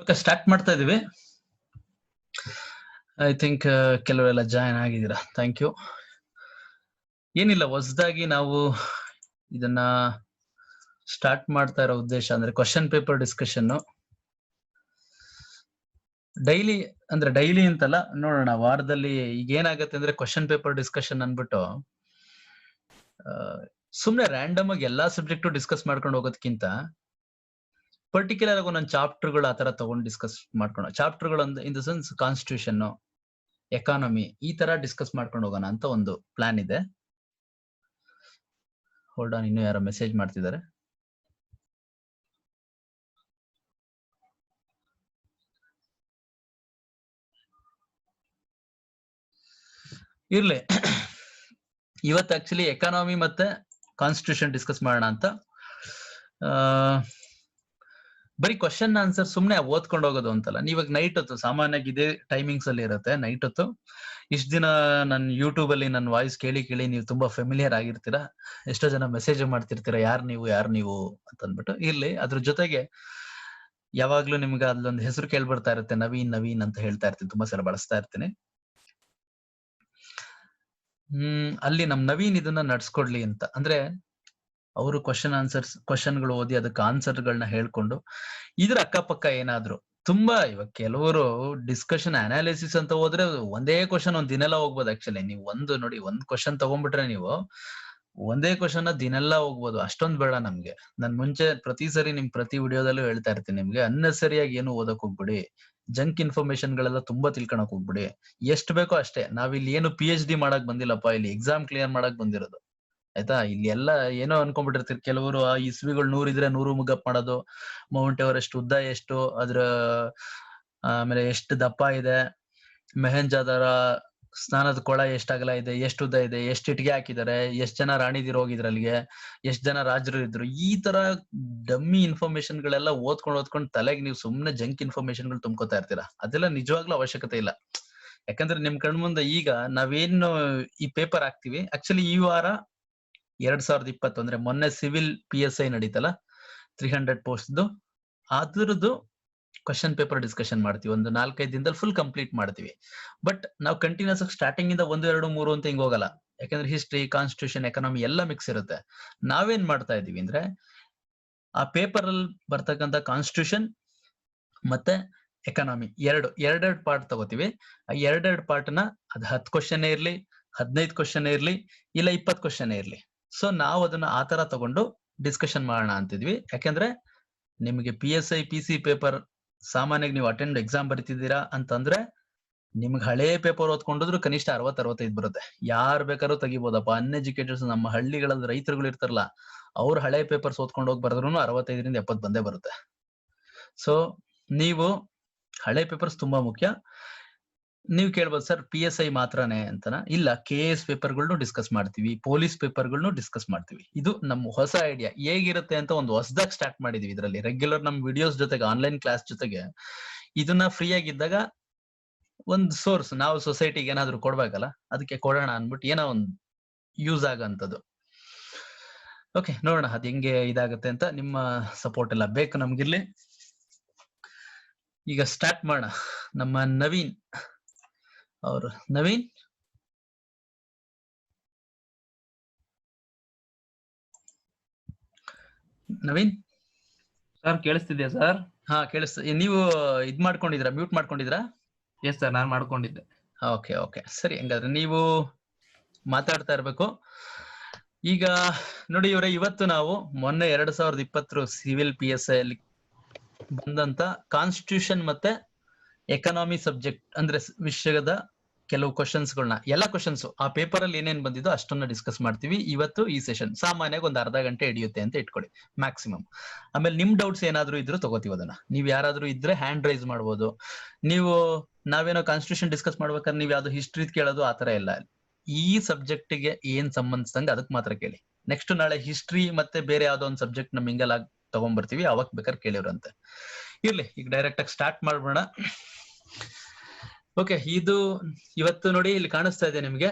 Okay, start ಮಾಡ್ತಾ ಇದೀವಿ. I think ಕೆಲವರೆಲ್ಲ ಜಾಯಿನ್ ಆಗಿದ್ದೀರಾ. Thank you. ಏನಿಲ್ಲ, ಹೊಸದಾಗಿ ನಾವು ಇದನ್ನ ಸ್ಟಾರ್ಟ್ ಮಾಡ್ತಾ ಇರೋ ಉದ್ದೇಶ ಅಂದ್ರೆ ಕ್ವಶನ್ ಪೇಪರ್ ಡಿಸ್ಕಷನ್. ಡೈಲಿ ಅಂತಲ್ಲ, ನೋಡೋಣ ವಾರದಲ್ಲಿ ಈಗ ಏನಾಗತ್ತೆ ಅಂದ್ರೆ ಕ್ವಶನ್ ಪೇಪರ್ ಡಿಸ್ಕಷನ್ ಅನ್ಬಿಟ್ಟು ಸುಮ್ನೆ ರ್ಯಾಂಡಮ್ ಆಗಿ ಎಲ್ಲಾ ಸಬ್ಜೆಕ್ಟ್ ಡಿಸ್ಕಸ್ ಮಾಡ್ಕೊಂಡು ಹೋಗೋದಕ್ಕಿಂತ ಪರ್ಟಿಕ್ಯುಲರ್ ಆಗಿ ಒಂದೊಂದು ಚಾಪ್ಟರ್ಗಳು ಆತರ ತಗೊಂಡು ಡಿಸ್ಕಸ್ ಮಾಡ್ಕೊಂಡು, ಚಾಪ್ಟರ್ಗಳು in the sense constitution, economy, ಈ ತರ ಡಿಸ್ಕಸ್ ಮಾಡ್ಕೊಂಡು ಹೋಗೋಣ ಅಂತ ಒಂದು ಪ್ಲಾನ್ ಇದೆ. ಹೋಲ್ಡ್ ಆನ್, ಇನ್ನು ಯಾರೋ ಮೆಸೇಜ್ ಮಾಡ್ತಿದ್ದಾರೆ. ಇರ್ಲಿ, ಇವತ್ತು ಆಕ್ಚುಲಿ ಎಕಾನಮಿ ಮತ್ತೆ ಕಾನ್ಸ್ಟಿಟ್ಯೂಷನ್ ಡಿಸ್ಕಸ್ ಮಾಡೋಣ ಅಂತ. ಬರೀ ಕ್ವಶನ್ ಆನ್ಸರ್ ಸುಮ್ನೆ ಓದ್ಕೊಂಡು ಹೋಗೋದು ಅಂತಲ್ಲ. ನೀವಾಗ ನೈಟ್ ಹೊತ್ತು ಸಾಮಾನ್ಯವಾಗಿ ಇದೇ ಟೈಮಿಂಗ್ಸ್ ಅಲ್ಲಿ ಇರುತ್ತೆ. ನೈಟ್ ಹೊತ್ತು ಇಷ್ಟ ದಿನ ನನ್ನ ಯೂಟ್ಯೂಬ್ ಅಲ್ಲಿ ನನ್ನ ವಾಯ್ಸ್ ಕೇಳಿ ನೀವು ತುಂಬಾ ಫೆಮಿಲಿಯರ್ ಆಗಿರ್ತೀರಾ. ಎಷ್ಟೋ ಜನ ಮೆಸೇಜ್ ಮಾಡ್ತಿರ್ತೀರಾ, ಯಾರು ನೀವು ಅಂತ ಅಂದ್ಬಿಟ್ಟು. ಇರ್ಲಿ, ಅದ್ರ ಜೊತೆಗೆ ಯಾವಾಗ್ಲೂ ನಿಮ್ಗೆ ಅಲ್ಲೊಂದು ಹೆಸರು ಕೇಳ್ಬರ್ತಾ ಇರುತ್ತೆ, ನವೀನ್ ಅಂತ ಹೇಳ್ತಾ ಇರ್ತೀನಿ, ತುಂಬಾ ಸಲ ಬಳಸ್ತಾ ಇರ್ತೀನಿ. ಅಲ್ಲಿ ನಮ್ ನವೀನ್ ಇದನ್ನ ನಡ್ಸ್ಕೊಡ್ಲಿ ಅಂತ. ಅಂದ್ರೆ ಅವರು ಕ್ವಶನ್ಗಳು ಓದಿ ಅದಕ್ಕೆ ಆನ್ಸರ್ಗಳನ್ನ ಹೇಳ್ಕೊಂಡು ಇದ್ರ ಅಕ್ಕಪಕ್ಕ ಏನಾದ್ರು ತುಂಬಾ, ಇವಾಗ ಕೆಲವರು ಡಿಸ್ಕಷನ್ ಅನಾಲಿಸಿಸ್ ಅಂತ ಹೋದ್ರೆ ಒಂದೇ ಕ್ವಶನ್ ಒಂದ್ ದಿನೆಲ್ಲ ಹೋಗ್ಬೋದು. ಆಕ್ಚುಲಿ ನೀವು ಒಂದ್ ಕ್ವಶನ್ ತಗೊಂಡ್ಬಿಟ್ರೆ ನೀವು ಒಂದೇ ಕ್ವಶನ್ ದಿನೆಲ್ಲ ಹೋಗ್ಬೋದು. ಅಷ್ಟೊಂದ್ ಬೇಡ ನಮ್ಗೆ. ನಾನ್ ಮುಂಚೆ ಪ್ರತಿ ಸರಿ ಪ್ರತಿ ವಿಡಿಯೋದಲ್ಲೂ ಹೇಳ್ತಾ ಇರ್ತೀನಿ, ನಿಮ್ಗೆ ಅನ್ನೆಸರಿಯಾಗಿ ಏನು ಓದಕ್ ಹೋಗ್ಬಿಡಿ. ಜಂಕ್ ಇನ್ಫಾರ್ಮೇಶನ್ ಗಳೆಲ್ಲ ತುಂಬಾ ತಿಳ್ಕೊಳಕ್ ಹೋಗ್ಬಿಡಿ. ಎಷ್ಟ್ ಬೇಕೋ ಅಷ್ಟೇ. ನಾವಿಲ್ಲಿ ಏನು PhD ಮಾಡಕ್ ಬಂದಿಲ್ಲಪ್ಪ, ಇಲ್ಲಿ ಎಕ್ಸಾಮ್ ಕ್ಲಿಯರ್ ಮಾಡಕ್ ಬಂದಿರೋದು, ಆಯ್ತಾ? ಇಲ್ಲಿ ಎಲ್ಲ ಏನೋ ಅನ್ಕೊಂಡ್ಬಿಟ್ಟಿರ್ತೀರಿ ಕೆಲವರು. ಆ ಇಸ್ವಿಗಳು 100 ಇದ್ರೆ 100 ಮುಗಪ್ ಮಾಡೋದು, ಮೌಂಟ್ ಎವರೆಸ್ಟ್ ಉದ್ದ ಎಷ್ಟು, ಅದ್ರ ಆಮೇಲೆ ಎಷ್ಟು ದಪ್ಪ ಇದೆ, ಮೆಹಂಜಾದಾರ ಸ್ನಾನದ ಕೊಳ ಎಷ್ಟ್ ಅಗಲ ಇದೆ, ಎಷ್ಟು ಉದ್ದ ಇದೆ, ಎಷ್ಟು ಇಟ್ಗೆ ಹಾಕಿದ್ದಾರೆ, ಎಷ್ಟ್ ಜನ ರಾಣಿದಿರು ಹೋಗಿದ್ರು ಅಲ್ಲಿಗೆ, ಎಷ್ಟ್ ಜನ ರಾಜರು ಇದ್ರು, ಈ ತರ ಡಮ್ಮಿ ಇನ್ಫಾರ್ಮೇಶನ್ ಗಳೆಲ್ಲ ಓದ್ಕೊಂಡು ತಲೆಗೆ ನೀವು ಸುಮ್ನೆ ಜಂಕ್ ಇನ್ಫಾರ್ಮೇಶನ್ ಗಳು ತುಂಬ್ಕೋತಾ ಇರ್ತೀರಾ. ಅದೆಲ್ಲ ನಿಜವಾಗ್ಲೂ ಅವಶ್ಯಕತೆ ಇಲ್ಲ. ಯಾಕಂದ್ರೆ ನಿಮ್ ಕಣ್ಮುಂದೆ ಈಗ ನಾವೇನು ಈ ಪೇಪರ್ ಹಾಕ್ತಿವಿ, ಆಕ್ಚುಲಿ ಈ ವಾರ 2020 ಅಂದ್ರೆ ಮೊನ್ನೆ ಸಿವಿಲ್ PSI ನಡೀತಲ್ಲ, 300 ಪೋಸ್ಟ್ ಅದ್ರದ್ದು ಕ್ವಶನ್ ಪೇಪರ್ ಡಿಸ್ಕಷನ್ ಮಾಡ್ತೀವಿ. ಒಂದು 4-5 ದಿನದಲ್ಲಿ ಫುಲ್ ಕಂಪ್ಲೀಟ್ ಮಾಡ್ತೀವಿ. ಬಟ್ ನಾವು ಕಂಟಿನ್ಯೂಸ್ ಆಗಿ ಸ್ಟಾರ್ಟಿಂಗ್ ಇಂದ 1, 2, 3 ಅಂತ ಹಿಂಗ್ ಹೋಗಲ್ಲ. ಯಾಕಂದ್ರೆ ಹಿಸ್ಟ್ರಿ, ಕಾನ್ಸ್ಟಿಟ್ಯೂಷನ್, ಎಕಾನಮಿ ಎಲ್ಲ ಮಿಕ್ಸ್ ಇರುತ್ತೆ. ನಾವೇನ್ ಮಾಡ್ತಾ ಇದೀವಿ ಅಂದ್ರೆ ಆ ಪೇಪರ್ ಅಲ್ಲಿ ಬರ್ತಕ್ಕಂಥ ಕಾನ್ಸ್ಟಿಟ್ಯೂಷನ್ ಮತ್ತೆ ಎಕಾನಮಿ ಎರಡೆರಡು ಪಾರ್ಟ್ ತಗೋತೀವಿ. ಆ ಎರಡೆರಡು ಪಾರ್ಟ್ ನ ಅದ್ 10 ಕ್ವಶನ್ ಇರ್ಲಿ, 15 ಕ್ವಶನ್ ಇರ್ಲಿ, ಇಲ್ಲ 20 ಕ್ವಶನ್ ಇರ್ಲಿ. ಸೊ ನಾವು ಅದನ್ನ ಆತರ ತಗೊಂಡು ಡಿಸ್ಕಷನ್ ಮಾಡೋಣ ಅಂತಿದ್ವಿ. ಯಾಕಂದ್ರೆ ನಿಮ್ಗೆ PSI PC ಪೇಪರ್ ಸಾಮಾನ್ಯವಾಗಿ ನೀವು ಅಟೆಂಡ್ ಎಕ್ಸಾಮ್ ಬರೀತಿದ್ದೀರಾ ಅಂತಂದ್ರೆ ನಿಮ್ಗೆ ಹಳೆ ಪೇಪರ್ ಓದ್ಕೊಂಡಿದ್ರು ಕನಿಷ್ಠ 60-65 ಬರುತ್ತೆ. ಯಾರು ಬೇಕಾದ್ರೂ ತೆಗಿಬೋದಪ್ಪ. ಅನ್ಎಜುಕೇಟೆಡ್ಸ್, ನಮ್ಮ ಹಳ್ಳಿಗಳಲ್ಲಿ ರೈತರುಗಳು ಇರ್ತಾರಲ್ಲ, ಅವ್ರು ಹಳೆ ಪೇಪರ್ಸ್ ಓದ್ಕೊಂಡು ಹೋಗಿ ಬರೆದ್ರು 65ರಿಂದ 70 ಬಂದೇ ಬರುತ್ತೆ. ಸೊ ನೀವು ಹಳೆ ಪೇಪರ್ಸ್ ತುಂಬಾ ಮುಖ್ಯ. ನೀವು ಕೇಳ್ಬೋದು, ಸರ್ PSI ಮಾತ್ರನೇ ಅಂತನ? ಇಲ್ಲ, KS ಪೇಪರ್ಗಳನ್ನು ಡಿಸ್ಕಸ್ ಮಾಡ್ತೀವಿ, ಪೊಲೀಸ್ ಪೇಪರ್ಗಳನ್ನು ಡಿಸ್ಕಸ್ ಮಾಡ್ತೀವಿ. ಇದು ನಮ್ಮ ಹೊಸ ಐಡಿಯಾ. ಹೇಗಿರುತ್ತೆ ಅಂತ ಒಂದು ಹೊಸದಾಗಿ ಸ್ಟಾರ್ಟ್ ಮಾಡಿದೀವಿ. ಇದರಲ್ಲಿ ರೆಗ್ಯುಲರ್ ನಮ್ ವಿಡಿಯೋಸ್ ಜೊತೆಗೆ ಆನ್ಲೈನ್ ಕ್ಲಾಸ್ ಜೊತೆಗೆ ಇದನ್ನ ಫ್ರೀ ಆಗಿದ್ದಾಗ ಒಂದು ಸೋರ್ಸ್, ನಾವು ಸೊಸೈಟಿಗೆ ಏನಾದ್ರು ಕೊಡ್ಬೇಕಲ್ಲ, ಅದಕ್ಕೆ ಕೊಡೋಣ ಅನ್ಬಿಟ್ಟು ಏನೋ ಒಂದು ಯೂಸ್ ಆಗಂತದ್ದು. ಓಕೆ, ನೋಡೋಣ ಅದ್ ಹೆಂಗೆ ಇದಾಗತ್ತೆ ಅಂತ. ನಿಮ್ಮ ಸಪೋರ್ಟ್ ಎಲ್ಲ ಬೇಕು ನಮ್ಗಿರ್ಲಿ. ಈಗ ಸ್ಟಾರ್ಟ್ ಮಾಡೋಣ. ನಮ್ಮ ನವೀನ್ ಅವರು, ನವೀನ್ ಸರ್ ಕೇಳಿಸ್ತಿದ್ಯಾ ಸರ್? ಹಾ, ಕೇಳಿಸ್ತ. ನೀವು ಇದ್ ಮಾಡ್ಕೊಂಡಿದ್ರಾ, ಮ್ಯೂಟ್ ಮಾಡ್ಕೊಂಡಿದ್ರಾ? ಎಸ್ ಸರ್, ನಾನು ಮಾಡ್ಕೊಂಡಿದ್ದೆ. ಓಕೆ ಸರಿ. ಹಂಗಾದ್ರೆ ನೀವು ಮಾತಾಡ್ತಾ ಇರ್ಬೇಕು. ಈಗ ನೋಡಿ ಇವರೇ, ಇವತ್ತು ನಾವು ಮೊನ್ನೆ 2020 ಸಿವಿಲ್ PSI ಅಲ್ಲಿ ಬಂದಂತ ಕಾನ್ಸ್ಟಿಟ್ಯೂಷನ್ ಮತ್ತೆ ಎಕನಾಮಿ ಸಬ್ಜೆಕ್ಟ್ ಅಂದ್ರೆ ವಿಷಯದ ಕೆಲವು ಕ್ವಶನ್ಸ್ಗಳನ್ನ, ಎಲ್ಲ ಕ್ವಶನ್ಸ್ ಆ ಪೇಪರ್ ಅಲ್ಲಿ ಏನೇನ್ ಬಂದಿದ್ದು ಅಷ್ಟನ್ನ ಡಿಸ್ಕಸ್ ಮಾಡ್ತೀವಿ ಇವತ್ತು ಈ ಸೆಷನ್. ಸಾಮಾನ್ಯವಾಗಿ ಒಂದು ಅರ್ಧ ಗಂಟೆ ಹಿಡಿಯುತ್ತೆ ಅಂತ ಇಟ್ಕೊಳ್ಳಿ ಮ್ಯಾಕ್ಸಿಮಮ್. ಆಮೇಲೆ ನಿಮ್ ಡೌಟ್ಸ್ ಏನಾದ್ರು ಇದ್ರು ತಗೋತೀವಿ ಅದನ್ನ. ನೀವ್ ಯಾರಾದ್ರೂ ಇದ್ರೆ ಹ್ಯಾಂಡ್ ರೈಸ್ ಮಾಡ್ಬೋದು. ನೀವು ನಾವೇನೋ ಕಾನ್ಸ್ಟಿಟ್ಯೂಷನ್ ಡಿಸ್ಕಸ್ ಮಾಡ್ಬೇಕಾದ್ರೆ ನೀವ್ ಯಾವ್ದು ಹಿಸ್ಟ್ರಿ ಕೇಳೋದು ಆತರ ಇಲ್ಲ. ಈ ಸಬ್ಜೆಕ್ಟ್ ಗೆ ಏನ್ ಸಂಬಂಧಿಸಿದಂಗೆ ಅದಕ್ಕೆ ಮಾತ್ರ ಕೇಳಿ. ನೆಕ್ಸ್ಟ್ ನಾಳೆ ಹಿಸ್ಟ್ರಿ ಮತ್ತೆ ಬೇರೆ ಯಾವ್ದೋ ಒಂದು ಸಬ್ಜೆಕ್ಟ್ ನ ಮಿಂಗಲ್ ಆಗಿ ತಗೊಂಡ್ಬರ್ತೀವಿ, ಅವಾಗ ಬೇಕಾದ್ರೆ ಕೇಳಿವ್ರಂತೆ. ಇರ್ಲಿ, ಈಗ ಡೈರೆಕ್ಟ್ ಆಗಿ ಸ್ಟಾರ್ಟ್ ಮಾಡ್ಬೋಣ. ಓಕೆ, ಇದು ಇವತ್ತು ನೋಡಿ ಇಲ್ಲಿ ಕಾಣಿಸ್ತಾ ಇದೆ ನಿಮ್ಗೆ,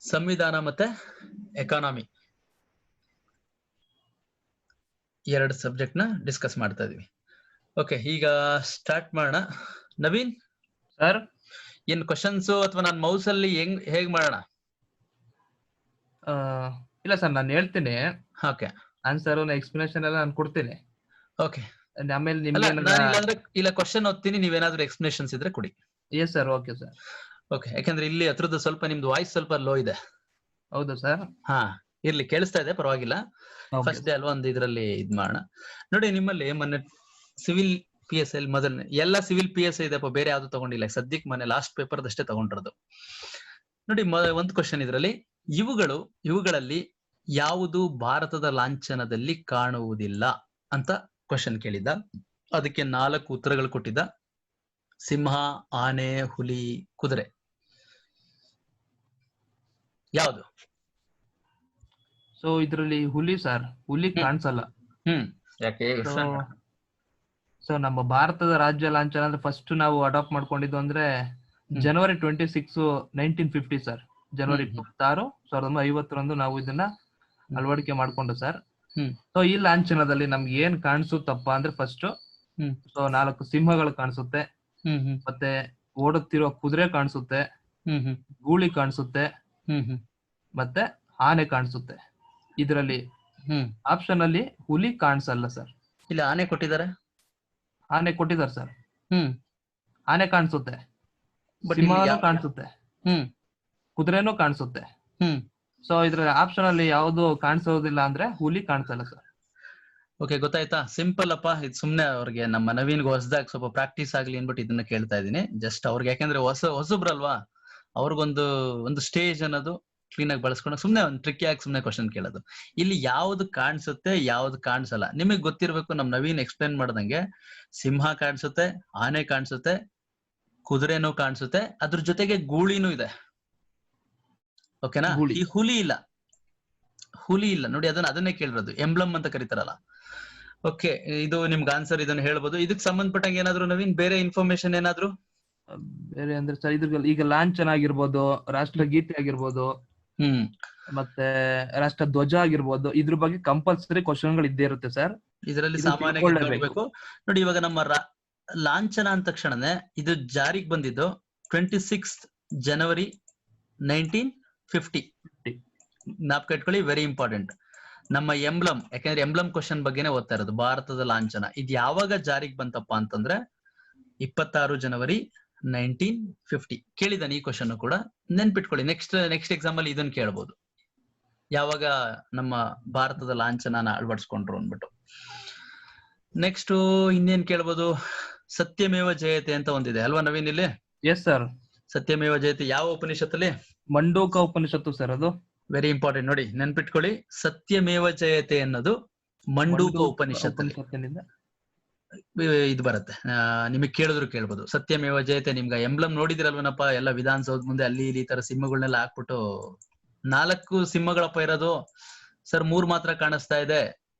ಸಂವಿಧಾನ ಮತ್ತೆ ಎಕಾನಮಿ 2 ಸಬ್ಜೆಕ್ಟ್ ನ ಡಿಸ್ಕಸ್ ಮಾಡ್ತಾ ಇದೀವಿ. ಓಕೆ, ಈಗ ಸ್ಟಾರ್ಟ್ ಮಾಡೋಣ. ನವೀನ್ ಸರ್ ಏನ್ ಕ್ವಶನ್ಸ್ ಅಥವಾ ನಾನು ಮೌಸ್ ಅಲ್ಲಿ ಹೇಗ್ ಮಾಡೋಣ? ಇಲ್ಲ ಸರ್, ನಾನು ಹೇಳ್ತೀನಿ ಓಕೆ ಆನ್ಸರ್ ಎಕ್ಸ್ಪ್ಲನೇಷನ್ ಎಲ್ಲ ನಾನು ಕೊಡ್ತೀನಿ. ಓಕೆ, ಆಮೇಲೆ ಅಲ್ಲ ನಿಮ್ಗೆ ನಾನು ಇಲ್ಲಾಂದ್ರೆ ಇಲ್ಲ ಕ್ವಶನ್ ಓದ್ತೀನಿ, ನೀವೇನಾದ್ರೂ ಎಕ್ಸ್ಪ್ಲನೇಷನ್ಸ್ ಇದ್ರೆ ಕೊಡಿ. Yes sir, okay sir. Okay, ಯಾಕಂದ್ರೆ ಇಲ್ಲಿ ಹತ್ರದ್ದು ಸ್ವಲ್ಪ ನಿಮ್ದು ವಾಯ್ಸ್ ಸ್ವಲ್ಪ ಲೋ ಇದೆ. ಹೌದಾ ಸರ್? ಹಾ, ಇರ್ಲಿ, ಕೇಳಿಸ್ತಾ ಇದೆ, ಪರವಾಗಿಲ್ಲ. Okay. ಫಸ್ಟ್ ಡೇ ಅಲ್ವಾ, ಒಂದು ಇದ್ರಲ್ಲಿ ಇದ್ ಮಾಡೋಣ. ನೋಡಿ, ನಿಮ್ಮಲ್ಲಿ ಮೊನ್ನೆ ಸಿವಿಲ್ PSI ಮೊದಲನೇ ಎಲ್ಲ ಸಿವಿಲ್ PSI ಇದೆಪ್ಪ, ಬೇರೆ ಯಾವ್ದು ತಗೊಂಡಿಲ್ಲ ಸದ್ಯಕ್ಕೆ. ಮೊನ್ನೆ ಲಾಸ್ಟ್ ಪೇಪರ್ದಷ್ಟೇ ತಗೊಂಡಿರೋದು. ನೋಡಿ, ಒಂದು ಕ್ವಶನ್ ಇದ್ರಲ್ಲಿ, ಇವುಗಳಲ್ಲಿ ಯಾವುದು ಭಾರತದ ಲಾಂಛನದಲ್ಲಿ ಕಾಣುವುದಿಲ್ಲ ಅಂತ ಕ್ವಶನ್ ಕೇಳಿದ್ದ. ಅದಕ್ಕೆ 4 ಉತ್ತರಗಳು ಕೊಟ್ಟಿದ್ದ: ಸಿಂಹ, ಆನೆ, ಹುಲಿ, ಕುದುರೆ. ಯಾವುದು? ಸೊ ಇದ್ರಲ್ಲಿ ಹುಲಿ ಸರ್, ಹುಲಿ ಕಾಣಿಸಲ್ಲ. ಯಾಕೆ? ಸೊ ನಮ್ಮ ಭಾರತದ ರಾಜ್ಯ ಲಾಂಛನ ಅಂದ್ರೆ ಫಸ್ಟ್ ನಾವು ಅಡಾಪ್ಟ್ ಮಾಡ್ಕೊಂಡಿದ್ದು ಅಂದ್ರೆ ಜನವರಿ 26, 1950 ಸರ್. ಜನವರಿ 26, 1950 ನಾವು ಇದನ್ನ ಅಳವಡಿಕೆ ಮಾಡ್ಕೊಂಡು ಸರ್. ಸೊ ಈ ಲಾಂಛನದಲ್ಲಿ ನಮ್ಗೆ ಏನ್ ಕಾಣಿಸುತ್ತಪ್ಪ ಅಂದ್ರೆ ಫಸ್ಟ್ ಸೊ 4 ಸಿಂಹಗಳು ಕಾಣಿಸುತ್ತೆ, ಮತ್ತೆ ಓಡುತ್ತಿರುವ ಕುದುರೆ ಕಾಣಿಸುತ್ತೆ, ಗೂಳಿ ಕಾಣಿಸುತ್ತೆ, ಮತ್ತೆ ಆನೆ ಕಾಣಿಸುತ್ತೆ. ಇದರಲ್ಲಿ ಆಪ್ಷನ್ ಅಲ್ಲಿ ಹುಲಿ ಕಾಣಿಸಲ್ಲ ಸರ್. ಇಲ್ಲ, ಆನೆ ಕೊಟ್ಟಿದ್ದಾರೆ. ಆನೆ ಕೊಟ್ಟಿದ್ದಾರೆ ಸರ್. ಆನೆ ಕಾಣಿಸುತ್ತೆ, ಸಿಂಹನೂ ಕಾಣಿಸುತ್ತೆ, ಕುದುರೆನೂ ಕಾಣಿಸುತ್ತೆ. ಸೊ ಇದ್ರ ಆಪ್ಷನ್ ಅಲ್ಲಿ ಯಾವ್ದು ಕಾಣಿಸೋದಿಲ್ಲ ಅಂದ್ರೆ ಹುಲಿ ಕಾಣಿಸಲ್ಲ ಸರ್. ಓಕೆ, ಗೊತ್ತಾಯ್ತಾ? ಸಿಂಪಲ್ ಅಪ್ಪ. ಇದು ಸುಮ್ನೆ ಅವ್ರಿಗೆ, ನಮ್ಮ ನವೀನ್ಗೆ ಹೊಸದಾಗಿ ಸ್ವಲ್ಪ ಪ್ರಾಕ್ಟೀಸ್ ಆಗ್ಲಿ ಅನ್ಬಿಟ್ಟು ಇದನ್ನ ಕೇಳ್ತಾ ಇದೀನಿ. ಜಸ್ಟ್ ಅವ್ರಿಗೆ, ಯಾಕಂದ್ರೆ ಹೊಸಬ್ರಲ್ವಾ, ಅವ್ರಿಗೊಂದು ಸ್ಟೇಜ್ ಅನ್ನೋದು ಕ್ಲೀನ್ ಆಗಿ ಬಳಸ್ಕೊಂಡು ಸುಮ್ನೆ ಒಂದು ಟ್ರಿಕ್ ಆಗಿ ಸುಮ್ನೆ ಕ್ವಶನ್ ಕೇಳೋದು. ಇಲ್ಲಿ ಯಾವ್ದು ಕಾಣಿಸುತ್ತೆ, ಯಾವ್ದು ಕಾಣಿಸಲ್ಲ ನಿಮಗ್ ಗೊತ್ತಿರ್ಬೇಕು. ನಮ್ ನವೀನ್ ಎಕ್ಸ್ಪ್ಲೇನ್ ಮಾಡ್ದಂಗೆ ಸಿಂಹ ಕಾಣಿಸುತ್ತೆ, ಆನೆ ಕಾಣಿಸುತ್ತೆ, ಕುದುರೆನೂ ಕಾಣಿಸುತ್ತೆ, ಅದ್ರ ಜೊತೆಗೆ ಗೂಳಿನೂ ಇದೆ. ಓಕೆನಾ? ಈ ಹುಲಿ ಇಲ್ಲ ನೋಡಿ, ಅದನ್ನೇ ಕೇಳಿರೋದು. ಎಂಬ್ಲಮ್ ಅಂತ ಕರೀತಾರಲ್ಲ. ಓಕೆ, ಇದು ನಿಮ್ಗೆ ಆನ್ಸರ್, ಇದನ್ನ ಹೇಳ್ಬೋದು. ಇದಕ್ ಸಂಬಂಧಪಟ್ಟಂಗೆ ಏನಾದ್ರು ನವೀನ್ ಬೇರೆ ಇನ್ಫಾರ್ಮೇಶನ್ ಏನಾದ್ರು? ಬೇರೆ ಅಂದ್ರೆ ಸರ್, ಇದ್ರಲ್ಲಿ ಈಗ ಲಾಂಛನ ಆಗಿರ್ಬೋದು, ರಾಷ್ಟ್ರಗೀತೆ ಆಗಿರ್ಬೋದು, ಮತ್ತೆ ರಾಷ್ಟ್ರ ಧ್ವಜ ಆಗಿರ್ಬೋದು, ಇದ್ರ ಬಗ್ಗೆ ಕಂಪಲ್ಸರಿ ಕ್ವಶನ್ಗಳು ಇದ್ದೇ ಇರುತ್ತೆ ಸರ್. ಇದರಲ್ಲಿ ಸಾಮಾನ್ಯವಾಗಿ ನೋಡ್ಬೇಕು. ನೋಡಿ, ಇವಾಗ ನಮ್ಮ ಲಾಂಛನ ಅಂದ ತಕ್ಷಣನೇ ಇದು ಜಾರಿಗೆ ಬಂದಿದ್ದು 26 ಜನವರಿ 1950. ಜ್ಞಾಪಕ ಇಟ್ಕೊಳ್ಳಿ, ವೆರಿ ಇಂಪಾರ್ಟೆಂಟ್. ನಮ್ಮ ಎಂಬ್ಲಮ್, ಯಾಕಂದ್ರೆ ಎಂಬ್ಲಮ್ ಕ್ವಶನ್ ಬಗ್ಗೆನೇ ಓದ್ತಾ ಇರೋದು. ಭಾರತದ ಲಾಂಛನ ಇದು ಯಾವಾಗ ಜಾರಿಗೆ ಬಂತಪ್ಪ ಅಂತಂದ್ರೆ 26 ಜನವರಿ 1950. ಕೇಳಿದಾನೆ ಈ ಕ್ವಶನ್ ಕೂಡ, ನೆನ್ಪಿಟ್ಕೊಳ್ಳಿ. ನೆಕ್ಸ್ಟ್ ಎಕ್ಸಾಮ್ ಅಲ್ಲಿ ಇದನ್ನ ಕೇಳ್ಬೋದು, ಯಾವಾಗ ನಮ್ಮ ಭಾರತದ ಲಾಂಛನನ ಅಳವಡಿಸ್ಕೊಂಡ್ರು ಅಂದ್ಬಿಟ್ಟು. ನೆಕ್ಸ್ಟ್ ಇನ್ನೇನ್ ಕೇಳ್ಬೋದು? ಸತ್ಯಮೇವ ಜಯತೆ ಅಂತ ಒಂದಿದೆ ಅಲ್ವಾ ನವೀನ್ ಇಲ್ಲಿ? Yes sir. ಸತ್ಯಮೇವ ಜಯತೆ ಯಾವ ಉಪನಿಷತ್ತಲ್ಲಿ? ಮಂಡೂಕ ಉಪನಿಷತ್ತು ಸರ್. ಅದು ವೆರಿ ಇಂಪಾರ್ಟೆಂಟ್. ನೋಡಿ, ನೆನ್ಪಿಟ್ಕೊಳ್ಳಿ, ಸತ್ಯಮೇವ ಜಯತೆ ಅನ್ನೋದು ಮಂಡೂಕ ಉಪನಿಷತ್ತಲ್ಲಿ ಇದು ಬರುತ್ತೆ. ನಿಮಗ್ ಕೇಳಿದ್ರು ಕೇಳ್ಬೋದು. ಸತ್ಯಮೇವ ಜಯತೆ ನಿಮ್ಗೆ ಎಂಬ್ಲಮ್ ನೋಡಿದಿರಲ್ವನಪ್ಪ, ಎಲ್ಲ ವಿಧಾನಸೌಧ ಮುಂದೆ ಅಲ್ಲಿ ಇಲ್ಲಿ ಈ ತರ ಸಿಂಹಗಳನ್ನೆಲ್ಲ ಹಾಕ್ಬಿಟ್ಟು 4 ಸಿಂಹಗಳಪ್ಪ ಇರೋದು ಸರ್, 3 ಮಾತ್ರ ಕಾಣಿಸ್ತಾ ಇದೆ,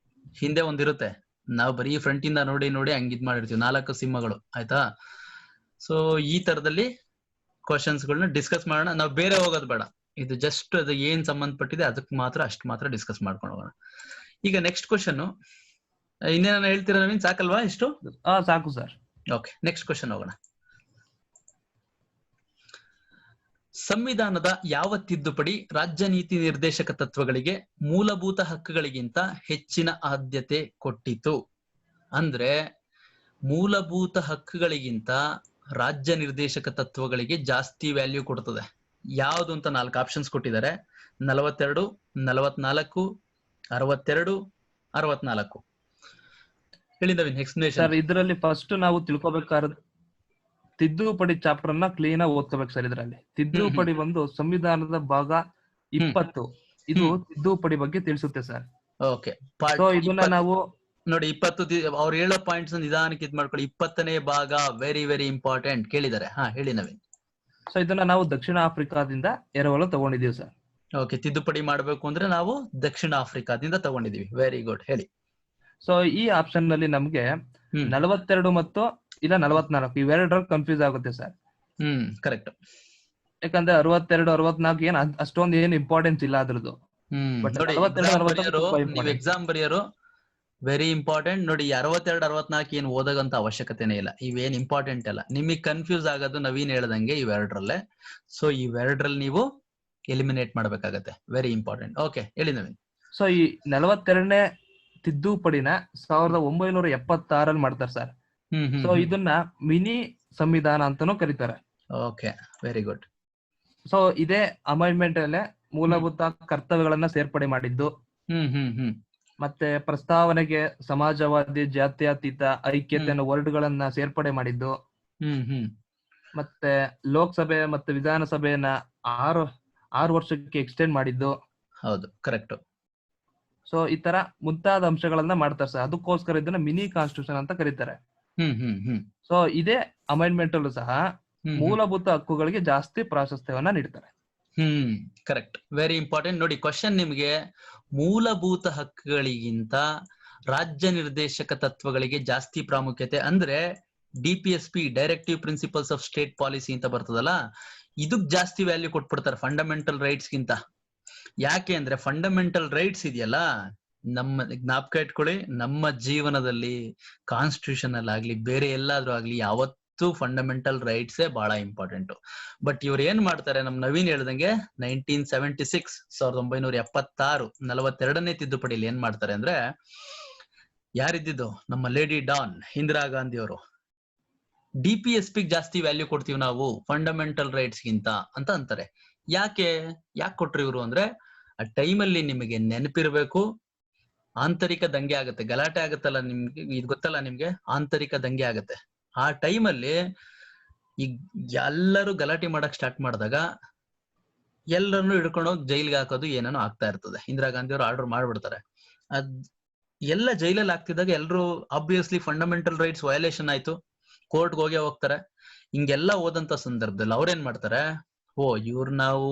ಹಿಂದೆ ಒಂದಿರುತ್ತೆ. ನಾವು ಬರೀ ಫ್ರಂಟ್ ಇಂದ ನೋಡಿ ಹಂಗಿದ್ ಮಾಡಿರ್ತೀವಿ. 4 ಸಿಂಹಗಳು, ಆಯ್ತಾ? ಸೊ ಈ ತರದಲ್ಲಿ ಕ್ವಶನ್ಸ್ ಗಳನ್ನ ಡಿಸ್ಕಸ್ ಮಾಡೋಣ. ನಾವು ಬೇರೆ ಹೋಗೋದು ಬೇಡ, ಇದು ಜಸ್ಟ್ ಅದು ಏನ್ ಸಂಬಂಧಪಟ್ಟಿದೆ ಅದಕ್ಕೆ ಮಾತ್ರ ಡಿಸ್ಕಸ್ ಮಾಡ್ಕೊಂಡು ಹೋಗೋಣ. ಈಗ ನೆಕ್ಸ್ಟ್ ಕ್ವಶನ್ ಇನ್ನೇನ ಹೇಳ್ತೀರಾ ನವೀನ್? ಸಾಕಲ್ವಾ ಇಷ್ಟು? ಸಾಕು ಸರ್. ಓಕೆ, ನೆಕ್ಸ್ಟ್ ಕ್ವಶನ್ ಹೋಗೋಣ. ಸಂವಿಧಾನದ ಯಾವ ತಿದ್ದುಪಡಿ ರಾಜ್ಯ ನೀತಿ ನಿರ್ದೇಶಕ ತತ್ವಗಳಿಗೆ ಮೂಲಭೂತ ಹಕ್ಕುಗಳಿಗಿಂತ ಹೆಚ್ಚಿನ ಆದ್ಯತೆ ಕೊಟ್ಟಿತು? ಅಂದ್ರೆ ಮೂಲಭೂತ ಹಕ್ಕುಗಳಿಗಿಂತ ರಾಜ್ಯ ನಿರ್ದೇಶಕ ತತ್ವಗಳಿಗೆ ಜಾಸ್ತಿ ವ್ಯಾಲ್ಯೂ ಕೊಡ್ತದೆ. ಯಾವುದು ಅಂತ 4 ಆಪ್ಷನ್ಸ್ ಕೊಟ್ಟಿದ್ದಾರೆ: 42, 44, 62, 64. ಹೇಳಿ ನವೀನ್, ಎಕ್ಸ್ಪ್ಲನೇಷನ್. ಸರ್, ಇದರಲ್ಲಿ ಫಸ್ಟ್ ನಾವು ತಿಳ್ಕೊಬೇಕಾದ ತಿದ್ದುಪಡಿ ಚಾಪ್ಟರ್ ನ ಕ್ಲೀನ್ ಆಗಿ ಓದ್ಕೋಬೇಕು ಸರ್. ಇದರಲ್ಲಿ ತಿದ್ದುಪಡಿ ಒಂದು ಸಂವಿಧಾನದ ಭಾಗ 20, ಇದು ತಿದ್ದುಪಡಿ ಬಗ್ಗೆ ತಿಳಿಸುತ್ತೆ ಸರ್. ಓಕೆ, ಸೊ ಇದನ್ನ ನಾವು ನೋಡಿ 20 ಅವ್ರು ಹೇಳೋ ಪಾಯಿಂಟ್ಸ್ ನಿಧಾನಕ್ಕೆ ಇದ್ ಮಾಡ್ಕೊಳ್ಳಿ. 20ನೇ ಭಾಗ ವೆರಿ ವೆರಿ ಇಂಪಾರ್ಟೆಂಟ್ ಕೇಳಿದ್ದಾರೆ. ಹೇಳಿ ನವೀನ್. ಸೊ ಇದನ್ನ ನಾವು ದಕ್ಷಿಣ ಆಫ್ರಿಕಾದಿಂದ ಎರವಲು ತಗೊಂಡಿದೀವಿ ಸರ್. ಓಕೆ, ತಿದ್ದುಪಡಿ ಮಾಡ್ಬೇಕು ಅಂದ್ರೆ ನಾವು ದಕ್ಷಿಣ ಆಫ್ರಿಕಾದಿಂದ ತಗೊಂಡಿದೀವಿ. ವೆರಿ ಗುಡ್, ಹೇಳಿ. ಸೊ ಈ ಆಪ್ಷನ್ ನಲ್ಲಿ ನಮ್ಗೆ 42 ಮತ್ತು ಇಲ್ಲ 44 ಇವೆರಡರಲ್ಲಿ ಕನ್ಫ್ಯೂಸ್ ಆಗುತ್ತೆ ಸರ್. ಕರೆಕ್ಟ್. ಯಾಕಂದ್ರೆ 62, 64 ಏನ್ ಅಷ್ಟೊಂದು ಏನ್ ಇಂಪಾರ್ಟೆನ್ಸ್ ಇಲ್ಲ ಅದ್ರದ್ದು. ನೀವು ಎಕ್ಸಾಮ್ ಬರೆಯೋರು ವೆರಿ ಇಂಪಾರ್ಟೆಂಟ್. ನೋಡಿ 62 64 ಏನ್ ಓದೋಗಂತ ಅವಶ್ಯಕತೆನೇ ಇಲ್ಲ. ಇವೇನ್ ಇಂಪಾರ್ಟೆಂಟ್ ಅಲ್ಲ. ನಿಮಗೆ ಕನ್ಫ್ಯೂಸ್ ಆಗೋದು ನವೀನ್ ಹೇಳ್ದಂಗೆ ಇವೆರಡರಲ್ಲೇ. ಸೊ ಇವೆರಡರಲ್ಲಿ ನೀವು ಎಲಿಮಿನೇಟ್ ಮಾಡ್ಬೇಕಾಗತ್ತೆ. Very important. ಓಕೆ, ಹೇಳಿ ನವೀನ್. ಸೊ ಈ 42ನೇ ತಿದ್ದುಪಡಿನ 1976 ಮಾಡ್ತಾರೆ ಸರ್. ಸೊ ಇದನ್ನ ಮಿನಿ ಸಂವಿಧಾನ ಅಂತಾನೂ ಕರೀತಾರೆ. Okay, very good. ಸೊ ಇದೇ ಅಮೆಂಡ್ಮೆಂಟ್ ಅಲ್ಲೇ ಮೂಲಭೂತ ಕರ್ತವ್ಯಗಳನ್ನ ಸೇರ್ಪಡೆ ಮಾಡಿದ್ದು. ಮತ್ತೆ ಪ್ರಸ್ತಾವನೆಗೆ ಸಮಾಜವಾದಿ, ಜಾತ್ಯತೀತ, ಐಕ್ಯತೆ ಅನ್ನೋ ವರ್ಡ್ಗಳನ್ನ ಸೇರ್ಪಡೆ ಮಾಡಿದ್ದು. ಮತ್ತೆ ಲೋಕಸಭೆ ಮತ್ತೆ ವಿಧಾನಸಭೆಯನ್ನ 6 ವರ್ಷಕ್ಕೆ ಎಕ್ಸ್ಟೆಂಡ್ ಮಾಡಿದ್ದು. ಹೌದು, ಕರೆಕ್ಟ್. ಸೊ ಈ ತರ ಮುಂತಾದ ಅಂಶಗಳನ್ನ ಮಾಡ್ತಾರೆ ಸರ್. ಅದಕ್ಕೋಸ್ಕರ ಇದನ್ನ ಮಿನಿ ಕಾನ್ಸ್ಟಿಟ್ಯೂಷನ್ ಅಂತ ಕರೀತಾರೆ. ಸೊ ಇದೇ ಅಮೆಂಡ್ಮೆಂಟ್ ಅಲ್ಲೂ ಸಹ ಮೂಲಭೂತ ಹಕ್ಕುಗಳಿಗೆ ಜಾಸ್ತಿ ಪ್ರಾಶಸ್ತ್ಯವನ್ನ ನೀಡ್ತಾರೆ. Correct, very important. ನೋಡಿ, ಕ್ವಶನ್ ನಿಮ್ಗೆ ಮೂಲಭೂತ ಹಕ್ಕುಗಳಿಗಿಂತ ರಾಜ್ಯ ನಿರ್ದೇಶಕ ತತ್ವಗಳಿಗೆ ಜಾಸ್ತಿ ಪ್ರಾಮುಖ್ಯತೆ ಅಂದ್ರೆ DPSP, directive principles of state policy ಅಂತ ಬರ್ತದಲ್ಲ, ಇದಕ್ ಜಾಸ್ತಿ ವ್ಯಾಲ್ಯೂ ಕೊಟ್ಬಿಡ್ತಾರೆ ಫಂಡಮೆಂಟಲ್ ರೈಟ್ಸ್ ಗಿಂತ. ಯಾಕೆ ಅಂದ್ರೆ ಫಂಡಮೆಂಟಲ್ ರೈಟ್ಸ್ ಇದೆಯಲ್ಲ, ನಮ್ಮ ಜ್ಞಾಪಕ ಇಟ್ಕೊಳ್ಳಿ, ನಮ್ಮ ಜೀವನದಲ್ಲಿ ಕಾನ್ಸ್ಟಿಟ್ಯೂಷನ್ ಅಲ್ಲಿ ಆಗ್ಲಿ ಬೇರೆ ಎಲ್ಲಾದ್ರೂ ಆಗ್ಲಿ ಯಾವತ್ತೂ ಫಂಡಮೆಂಟಲ್ ರೈಟ್ಸೇ ಬಹಳ ಇಂಪಾರ್ಟೆಂಟ್. ಬಟ್ ಇವ್ರು ಏನ್ ಮಾಡ್ತಾರೆ, ನಮ್ ನವೀನ್ ಹೇಳ್ದಂಗೆ 1976 1976 42ನೇ ತಿದ್ದುಪಡಿಯಲ್ಲಿ ಏನ್ ಮಾಡ್ತಾರೆ ಅಂದ್ರೆ, ಯಾರಿದ್ದು ನಮ್ಮ ಲೇಡಿ ಡಾನ್ ಇಂದಿರಾ ಗಾಂಧಿ ಅವರು DPSP ಜಾಸ್ತಿ ವ್ಯಾಲ್ಯೂ ಕೊಡ್ತೀವಿ ನಾವು ಫಂಡಮೆಂಟಲ್ ರೈಟ್ಸ್ ಗಿಂತ ಅಂತ ಅಂತಾರೆ. ಯಾಕೆ ಕೊಟ್ರು ಇವ್ರು ಅಂದ್ರೆ, ಆ ಟೈಮಲ್ಲಿ ನಿಮಗೆ ನೆನಪಿರ್ಬೇಕು, ಆಂತರಿಕ ದಂಗೆ ಆಗತ್ತೆ, ಗಲಾಟೆ ಆಗತ್ತಲ್ಲ, ನಿಮ್ಗೆ ಇದು ಗೊತ್ತಲ್ಲ ನಿಮ್ಗೆ, ಆಂತರಿಕ ದಂಗೆ ಆಗತ್ತೆ. ಆ ಟೈಮಲ್ಲಿ ಈಗ ಎಲ್ಲರೂ ಗಲಾಟೆ ಮಾಡಕ್ ಸ್ಟಾರ್ಟ್ ಮಾಡಿದಾಗ ಎಲ್ಲರನ್ನು ಹಿಡ್ಕೊಂಡೋಗಿ ಜೈಲ್ಗೆ ಹಾಕೋದು ಏನೇನೋ ಆಗ್ತಾ ಇರ್ತದೆ. ಇಂದಿರಾ ಗಾಂಧಿ ಅವರು ಆರ್ಡರ್ ಮಾಡ್ಬಿಡ್ತಾರೆ. ಅದ್ ಎಲ್ಲ ಜೈಲಲ್ಲಿ ಆಗ್ತಿದ್ದಾಗ ಎಲ್ರು ಆಬ್ವಿಯಸ್ಲಿ ಫಂಡಮೆಂಟಲ್ ರೈಟ್ಸ್ ವಯೋಲೇಷನ್ ಆಯ್ತು, ಕೋರ್ಟ್ಗೆ ಹೋಗ್ತಾರೆ. ಹಿಂಗೆಲ್ಲ ಹೋದಂತ ಸಂದರ್ಭದಲ್ಲಿ ಅವ್ರೇನ್ ಮಾಡ್ತಾರೆ, ಇವ್ರು ನಾವು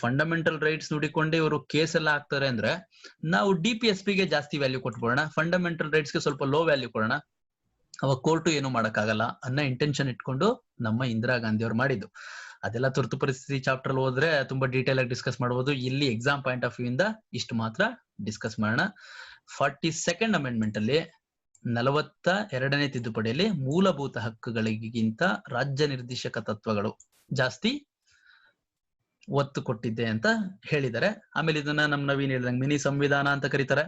ಫಂಡಮೆಂಟಲ್ ರೈಟ್ಸ್ ನುಡಿಕೊಂಡು ಇವರು ಕೇಸ್ ಎಲ್ಲ ಹಾಕ್ತಾರೆ ಅಂದ್ರೆ ನಾವು DPSP ಗೆ ಜಾಸ್ತಿ ವ್ಯಾಲ್ಯೂ ಕೊಟ್ಬಿಡೋಣ, ಫಂಡಮೆಂಟಲ್ ರೈಟ್ಸ್ ಗೆ ಸ್ವಲ್ಪ ಲೋ ವ್ಯಾಲ್ಯೂ ಕೊಡೋಣ, ಅವಾಗ ಕೋರ್ಟು ಏನು ಮಾಡಕ್ಕಾಗಲ್ಲ ಅನ್ನೋ ಇಂಟೆನ್ಷನ್ ಇಟ್ಕೊಂಡು ನಮ್ಮ ಇಂದಿರಾ ಗಾಂಧಿ ಅವ್ರು ಮಾಡಿದ್ದು. ಅದೆಲ್ಲ ತುರ್ತು ಪರಿಸ್ಥಿತಿ ಚಾಪ್ಟರ್ ಹೋದ್ರೆ ತುಂಬಾ ಡೀಟೇಲ್ ಆಗಿ ಡಿಸ್ಕಸ್ ಮಾಡಬಹುದು. ಇಲ್ಲಿ ಎಕ್ಸಾಮ್ ಪಾಯಿಂಟ್ ಆಫ್ ವ್ಯೂ ಇಂದ ಇಷ್ಟು ಮಾತ್ರ ಡಿಸ್ಕಸ್ ಮಾಡೋಣ. 42nd ಅಮೆಂಡ್ಮೆಂಟ್ ಅಲ್ಲಿ 42ನೇ ತಿದ್ದುಪಡಿಯಲ್ಲಿ ಮೂಲಭೂತ ಹಕ್ಕುಗಳಿಗಿಂತ ರಾಜ್ಯ ನಿರ್ದೇಶಕ ತತ್ವಗಳು ಜಾಸ್ತಿ ಒತ್ತು ಕೊಟ್ಟಿದ್ದೆ ಅಂತ ಹೇಳಿದ್ದಾರೆ. ಆಮೇಲೆ ಇದನ್ನ ನಮ್ ನವೀನ್ ಹೇಳಿದಂಗೆ ಮಿನಿ ಸಂವಿಧಾನ ಅಂತ ಕರೀತಾರೆ.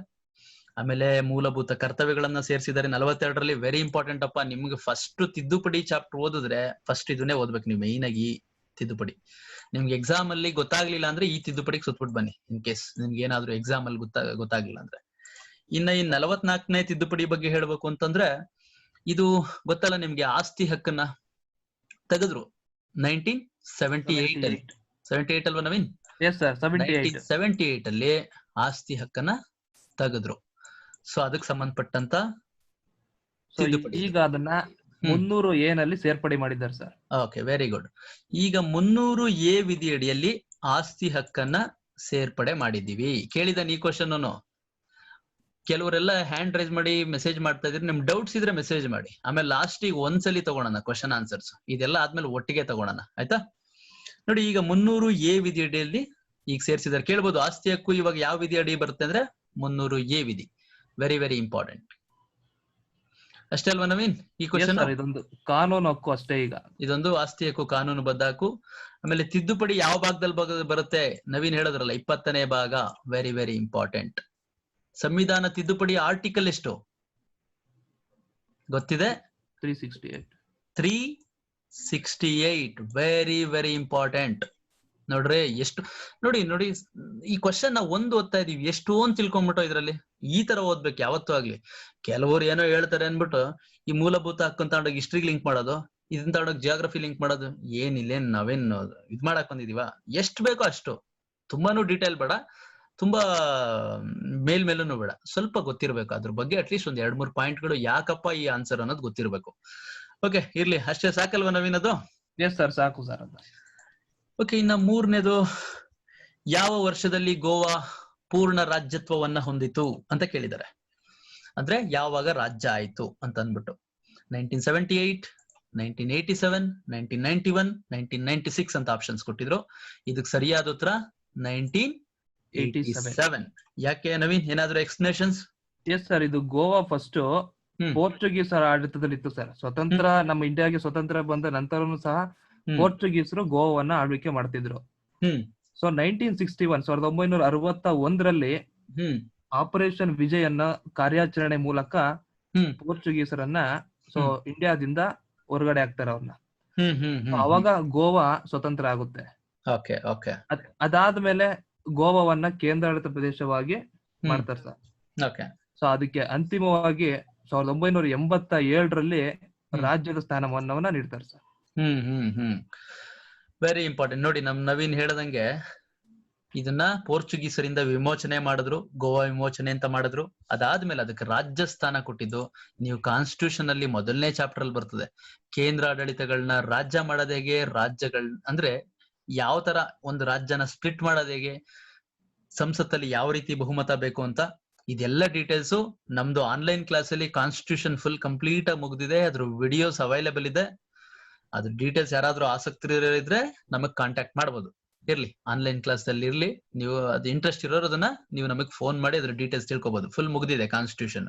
ಆಮೇಲೆ ಮೂಲಭೂತ ಕರ್ತವ್ಯಗಳನ್ನ ಸೇರಿಸಿದ್ದಾರೆ 42ರಲ್ಲಿ. ವೆರಿ ಇಂಪಾರ್ಟೆಂಟ್ ಅಪ್ಪ, ನಿಮ್ಗೆ ಫಸ್ಟ್ ತಿದ್ದುಪಡಿ ಚಾಪ್ಟರ್ ಓದಿದ್ರೆ ಫಸ್ಟ್ ಇದನ್ನೇ ಓದ್ಬೇಕು ನೀವು, ಮೈನ್ ಆಗಿ ತಿದ್ದುಪಡಿ. ನಿಮ್ಗೆ ಎಕ್ಸಾಮ್ ಅಲ್ಲಿ ಗೊತ್ತಾಗ್ಲಿಲ್ಲ ಅಂದ್ರೆ ಈ ತಿದ್ದುಪಡಿಗೆ ಸುತ್ಬಿಟ್ಟು ಬನ್ನಿ, ಇನ್ ಕೇಸ್ ನಿಮ್ಗೆ ಏನಾದ್ರು ಎಕ್ಸಾಮ್ ಅಲ್ಲಿ ಗೊತ್ತಾಗ್ಲಿಲ್ಲ ಅಂದ್ರೆ. ಇನ್ನ ಈ 44ನೇ ತಿದ್ದುಪಡಿ ಬಗ್ಗೆ ಹೇಳ್ಬೇಕು ಅಂತಂದ್ರೆ, ಇದು ಗೊತ್ತಲ್ಲ ನಿಮ್ಗೆ, ಆಸ್ತಿ ಹಕ್ಕನ್ನ ತೆಗೆದ್ರು 1978 ಅಲ್ಲಿ. 78 ಅಲ್ವಾ ನವೀನ್? 78 ಅಲ್ಲಿ ಆಸ್ತಿ ಹಕ್ಕನ್ನ ತೆಗೆದ್ರು. ಸೊ ಅದಕ್ಕೆ ಸಂಬಂಧಪಟ್ಟಂತ ಈಗ ಅದನ್ನ 300A ನಲ್ಲಿ ಸೇರ್ಪಡೆ ಮಾಡಿದ್ದಾರೆ ಸರ್. Okay, very good. ಈಗ 300A ವಿಧಿಯಡಿಯಲ್ಲಿ ಆಸ್ತಿ ಹಕ್ಕನ್ನ ಸೇರ್ಪಡೆ ಮಾಡಿದೀವಿ. ಕೇಳಿದ ಈ ಕ್ವಶನ್ ಕೆಲವರೆಲ್ಲ ಹ್ಯಾಂಡ್ ರೈಸ್ ಮಾಡಿ ಮೆಸೇಜ್ ಮಾಡ್ತಾ ಇದ್ರಿ. ನಿಮ್ ಡೌಟ್ಸ್ ಇದ್ರೆ ಮೆಸೇಜ್ ಮಾಡಿ, ಆಮೇಲೆ ಲಾಸ್ಟಿಗೆ ಒಂದ್ಸಲಿ ತಗೊಳೋಣ ಕ್ವಶನ್ ಆನ್ಸರ್ಸ್. ಇದೆಲ್ಲ ಆದ್ಮೇಲೆ ಒಟ್ಟಿಗೆ ತಗೊಳೋಣ, ಆಯ್ತಾ? ನೋಡಿ, ಈಗ 300A ವಿಧಿಯಡಿಯಲ್ಲಿ ಈಗ ಸೇರಿಸಿದಾರೆ. ಕೇಳ್ಬೋದು ಆಸ್ತಿ ಹಕ್ಕು ಇವಾಗ ಯಾವ ವಿಧಿ ಅಡಿ ಬರುತ್ತೆ ಅಂದ್ರೆ 300A ವಿಧಿ. Very very important. ಅಷ್ಟೇ ಅಲ್ವಾ ನವೀನ್? ಈ ಕ್ವಶನ್ ಇದೊಂದು ಕಾನೂನು ಹಕ್ಕು ಅಷ್ಟೇ. ಈಗ ಇದೊಂದು ಆಸ್ತಿ ಹಕ್ಕು, ಕಾನೂನು ಬದ್ಧ ಹಕ್ಕು. ಆಮೇಲೆ ತಿದ್ದುಪಡಿ ಯಾವ ಭಾಗದಲ್ಲಿ ಬರುತ್ತೆ? ನವೀನ್ ಹೇಳೋದ್ರಲ್ಲ 20ನೇ ಭಾಗ. Very very important. ಸಂವಿಧಾನ ತಿದ್ದುಪಡಿ ಆರ್ಟಿಕಲ್ ಎಷ್ಟು ಗೊತ್ತಿದೆ? 368. Very very important. ನೋಡ್ರಿ ಎಷ್ಟು, ನೋಡಿ ಈ ಕ್ವಶನ್ ನಾವು ಓದ್ತಾ ಇದೀವಿ, ಎಷ್ಟೊಂದು ತಿಳ್ಕೊಂಡ್ಬಿಟ್ಟು ಇದ್ರಲ್ಲಿ. ಈ ತರ ಓದ್ಬೇಕು ಯಾವತ್ತೂ ಆಗ್ಲಿ. ಕೆಲವರು ಏನೋ ಹೇಳ್ತಾರೆ ಅನ್ಬಿಟ್ಟು ಈ ಮೂಲಭೂತ ಹಕ್ಕು ತಗೊಂಡೋಗಿ ಹಿಸ್ಟ್ರಿಗೆ ಲಿಂಕ್ ಮಾಡೋದು, ಇದನ್ನ ತಗೊಂಡೋಗಿ ಜಿಯೋಗ್ರಫಿ ಲಿಂಕ್ ಮಾಡೋದು ಏನಿಲ್ಲ. ನಾವೇನು ಇದ್ ಮಾಡಕ್ ಬಂದಿದೀವ? ಎಷ್ಟು ಬೇಕೋ ಅಷ್ಟು, ತುಂಬಾನು ಡೀಟೇಲ್ ಬೇಡ, ತುಂಬಾ ಮೇಲ್ಮೇಲೂ ಬೇಡ, ಸ್ವಲ್ಪ ಗೊತ್ತಿರ್ಬೇಕು ಅದ್ರ ಬಗ್ಗೆ. ಅಟ್ಲೀಸ್ಟ್ ಒಂದ್ 2-3 ಪಾಯಿಂಟ್ಗಳು ಯಾಕಪ್ಪ ಈ ಆನ್ಸರ್ ಅನ್ನೋದು ಗೊತ್ತಿರ್ಬೇಕು. ಓಕೆ, ಇರ್ಲಿ, ಅಷ್ಟೇ ಸಾಕಲ್ವಾ ನವೀನ್? ಅದು ಸಾಕು ಸರ್. ಓಕೆ, ಇನ್ನ 3ನೇದು, ಯಾವ ವರ್ಷದಲ್ಲಿ ಗೋವಾ ಪೂರ್ಣ ರಾಜ್ಯತ್ವವನ್ನ ಹೊಂದಿತು ಅಂತ ಕೇಳಿದ್ದಾರೆ. ಅಂದ್ರೆ ಯಾವಾಗ ರಾಜ್ಯ ಆಯ್ತು ಅಂತ ಅಂದ್ಬಿಟ್ಟು. 1978, 1987, 1991, 1996 ಅಂತ ಆಪ್ಷನ್ಸ್ ಕೊಟ್ಟಿದ್ರು. ಇದಕ್ಕೆ ಸರಿಯಾದ ಉತ್ತರ 1987. ಯಾಕೆ ನವೀನ್, ಏನಾದ್ರು ಎಕ್ಸ್ಪ್ಲನೇಷನ್ಸ್? ಎಸ್ ಸರ್, ಇದು ಗೋವಾ ಫಸ್ಟ್ ಹ್ಮ್ ಪೋರ್ಚುಗೀಸರ ಆಡಳಿತದಲ್ಲಿ ಇತ್ತು ಸರ್. ಸ್ವತಂತ್ರ ನಮ್ಮ ಇಂಡಿಯಾಗೆ ಸ್ವತಂತ್ರ ಬಂದ ನಂತರನು ಸಹ ಹ್ಮ್ ಪೋರ್ಚುಗೀಸರು ಗೋವಾವನ್ನ ಆಳ್ವಿಕೆ ಮಾಡ್ತಿದ್ರು. ಹ್ಮ್ ಸೊ 1961 ಹ್ಮ್ ಆಪರೇಷನ್ ವಿಜಯ್ ಅನ್ನ ಕಾರ್ಯಾಚರಣೆ ಮೂಲಕ ಹ್ಮ್ ಪೋರ್ಚುಗೀಸರನ್ನ ಸೊ ಹ್ಮ್ ಇಂಡಿಯಾದಿಂದ ಹೊರಗಡೆ ಹಾಕ್ತಾರೆ ಅವ್ರನ್ನ. ಹ್ಮ್ ಹ್ಮ್ So ಹ್ಮ್ ಅವಾಗ ಗೋವಾ ಸ್ವತಂತ್ರ ಆಗುತ್ತೆ. ಓಕೆ ಓಕೆ ಅದಾದ್ಮೇಲೆ ಗೋವಾವನ್ನ ಕೇಂದ್ರಾಡಳಿತ ಪ್ರದೇಶವಾಗಿ ಹ್ಮ್ ಮಾಡ್ತಾರೆ ಸರ್. ಓಕೆ ಸೊ ಅದಕ್ಕೆ ಅಂತಿಮವಾಗಿ 1987 ಹ್ಮ್ ರಾಜ್ಯದ ಸ್ಥಾನಮಾನವನ್ನ ನೀಡ್ತಾರೆ ಸರ್. ಹ್ಮ್ ವೆರಿ ಇಂಪಾರ್ಟೆಂಟ್. ನೋಡಿ ನಮ್ ನವೀನ್ ಹೇಳ್ದಂಗೆ ಇದನ್ನ ಪೋರ್ಚುಗೀಸರಿಂದ ವಿಮೋಚನೆ ಮಾಡಿದ್ರು, ಗೋವಾ ವಿಮೋಚನೆ ಅಂತ ಮಾಡಿದ್ರು. ಅದಾದ್ಮೇಲೆ ಅದಕ್ಕೆ ರಾಜ್ಯ ಸ್ಥಾನ ಕೊಟ್ಟಿದ್ದು. ನೀವು ಕಾನ್ಸ್ಟಿಟ್ಯೂಷನ್ ಅಲ್ಲಿ ಮೊದಲನೇ ಚಾಪ್ಟರ್ ಅಲ್ಲಿ ಬರ್ತದೆ, ಕೇಂದ್ರ ಆಡಳಿತಗಳನ್ನ ರಾಜ್ಯ ಮಾಡೋದು ಹೇಗೆ, ರಾಜ್ಯಗಳ್ ಅಂದ್ರೆ ಯಾವ ತರ ಒಂದು ರಾಜ್ಯನ ಸ್ಪ್ಲಿಟ್ ಮಾಡೋದು ಹೇಗೆ, ಸಂಸತ್ತಲ್ಲಿ ಯಾವ ರೀತಿ ಬಹುಮತ ಬೇಕು ಅಂತ. ಇದೆಲ್ಲ ಡೀಟೇಲ್ಸ್ ನಮ್ದು ಆನ್ಲೈನ್ ಕ್ಲಾಸ್ ಅಲ್ಲಿ ಕಾನ್ಸ್ಟಿಟ್ಯೂಷನ್ ಫುಲ್ ಕಂಪ್ಲೀಟ್ ಆಗಿ ಮುಗ್ದಿದೆ. ಅದ್ರ ವಿಡಿಯೋಸ್ ಅವೈಲೇಬಲ್ ಇದೆ. ಅದ್ರ ಡೀಟೇಲ್ಸ್ ಯಾರಾದ್ರೂ ಆಸಕ್ತಿ ಇದ್ರೆ ನಮಗ್ ಕಾಂಟ್ಯಾಕ್ಟ್ ಮಾಡ್ಬೋದು. ಇರ್ಲಿ, ಆನ್ಲೈನ್ ಕ್ಲಾಸ್ ಅಲ್ಲಿ ಇರ್ಲಿ, ನೀವು ಅದು ಇಂಟ್ರೆಸ್ಟ್ ಇರೋದನ್ನ ನೀವು ನಮಗ್ ಫೋನ್ ಮಾಡಿ ಅದ್ರ ಡೀಟೇಲ್ಸ್ ತಿಳ್ಕೊಬಹುದು. ಫುಲ್ ಮುಗ್ದಿದೆ ಕಾನ್ಸ್ಟಿಟ್ಯೂಷನ್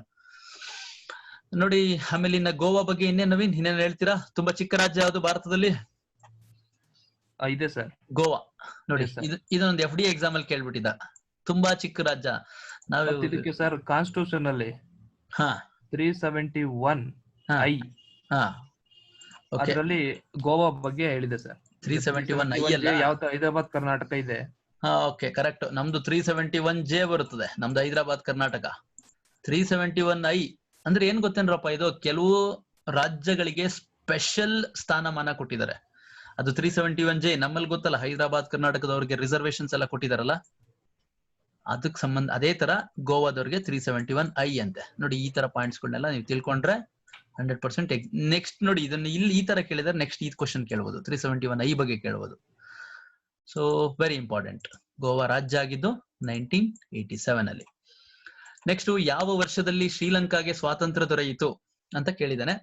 ನೋಡಿ. ಆಮೇಲೆ ಇನ್ನ ಗೋವಾ ಬಗ್ಗೆ ಇನ್ನೇನ್ ನವೀನ್ ಇನ್ನೇನ್ ಹೇಳ್ತೀರಾ? ತುಂಬಾ ಚಿಕ್ಕ ರಾಜ್ಯ ಯಾವುದು ಭಾರತದಲ್ಲಿ? ಇದೆ ಸರ್, ಗೋವಾ. ನೋಡಿ Yes, sir. ಇದೊಂದು FD ಎಕ್ಸಾಮ್ ಅಲ್ಲಿ ಕೇಳ್ಬಿಟ್ಟಿದ್ದ. ತುಂಬಾ ಚಿಕ್ಕ ರಾಜ್ಯ. ನಾವು ಮತ್ತೆ ಇದಕ್ಕೆ ಸರ್ ಕಾನ್ಸ್ಟಿಟ್ಯೂಷನ್ ಅಲ್ಲಿ ಹಾ 371 ಹಾ ಐ ಹಾ ಓಕೆ ಅದರಲ್ಲಿ ಗೋವಾ ಬಗ್ಗೆ ಹೇಳಿದೆ ಸರ್. 371 ಐ ಅಲ್ಲ? ಯಾವ ತರ ಹೈದರಾಬಾದ್ ಕರ್ನಾಟಕ ಇದೆ. ಹಾ ಓಕೆ ಕರೆಕ್ಟ್. ನಮ್ದು 371 ಬರುತ್ತದೆ, ನಮ್ದು ಹೈದರಾಬಾದ್ ಕರ್ನಾಟಕ. 371 ಐ ಅಂದ್ರೆ ಏನ್ ಗೊತ್ತೇನ್ರಪ್ಪ, ಇದು ಕೆಲವು ರಾಜ್ಯಗಳಿಗೆ ಸ್ಪೆಷಲ್ ಸ್ಥಾನಮಾನ ಕೊಟ್ಟಿದ್ದಾರೆ. ಅದು 371 ನಮ್ಮಲ್ಲಿ ಗೊತ್ತಲ್ಲ, ಹೈದರಾಬಾದ್ ಕರ್ನಾಟಕದವ್ರಿಗೆ ರಿಸರ್ವೇಶನ್ಸ್ ಎಲ್ಲ ಕೊಟ್ಟಿದಾರಲ್ಲ, ಅದಕ್ಕೆ ಸಂಬಂಧ ಅದೇ ತರ ಗೋವಾದವ್ರಿಗೆ 371 ಐ ಅಂತೆ. ನೋಡಿ ಈ ತರ ಪಾಯಿಂಟ್ಸ್ ಗಳನ್ನೆಲ್ಲ ನೀವು ತಿಳ್ಕೊಂಡ್ರೆ 100%. ನೆಕ್ಸ್ಟ್ ನೋಡಿ, ಇದನ್ನ ಇಲ್ಲಿ ಈ ತರ ಕೇಳಿದ್ರೆ ನೆಕ್ಸ್ಟ್ ಈ ಕ್ವಶನ್ ಕೇಳಬಹುದು, 371 ಐ ಬಗ್ಗೆ ಕೇಳಬಹುದು. So very important. ಗೋವಾ ರಾಜ್ಯ ಆಗಿದ್ದು 1987 ಅಲ್ಲಿ. ನೆಕ್ಸ್ಟ್, ಯಾವ ವರ್ಷದಲ್ಲಿ ಶ್ರೀಲಂಕಾಗೆ ಸ್ವಾತಂತ್ರ್ಯ ದೊರೆಯಿತು ಅಂತ ಕೇಳಿದಾನೆ.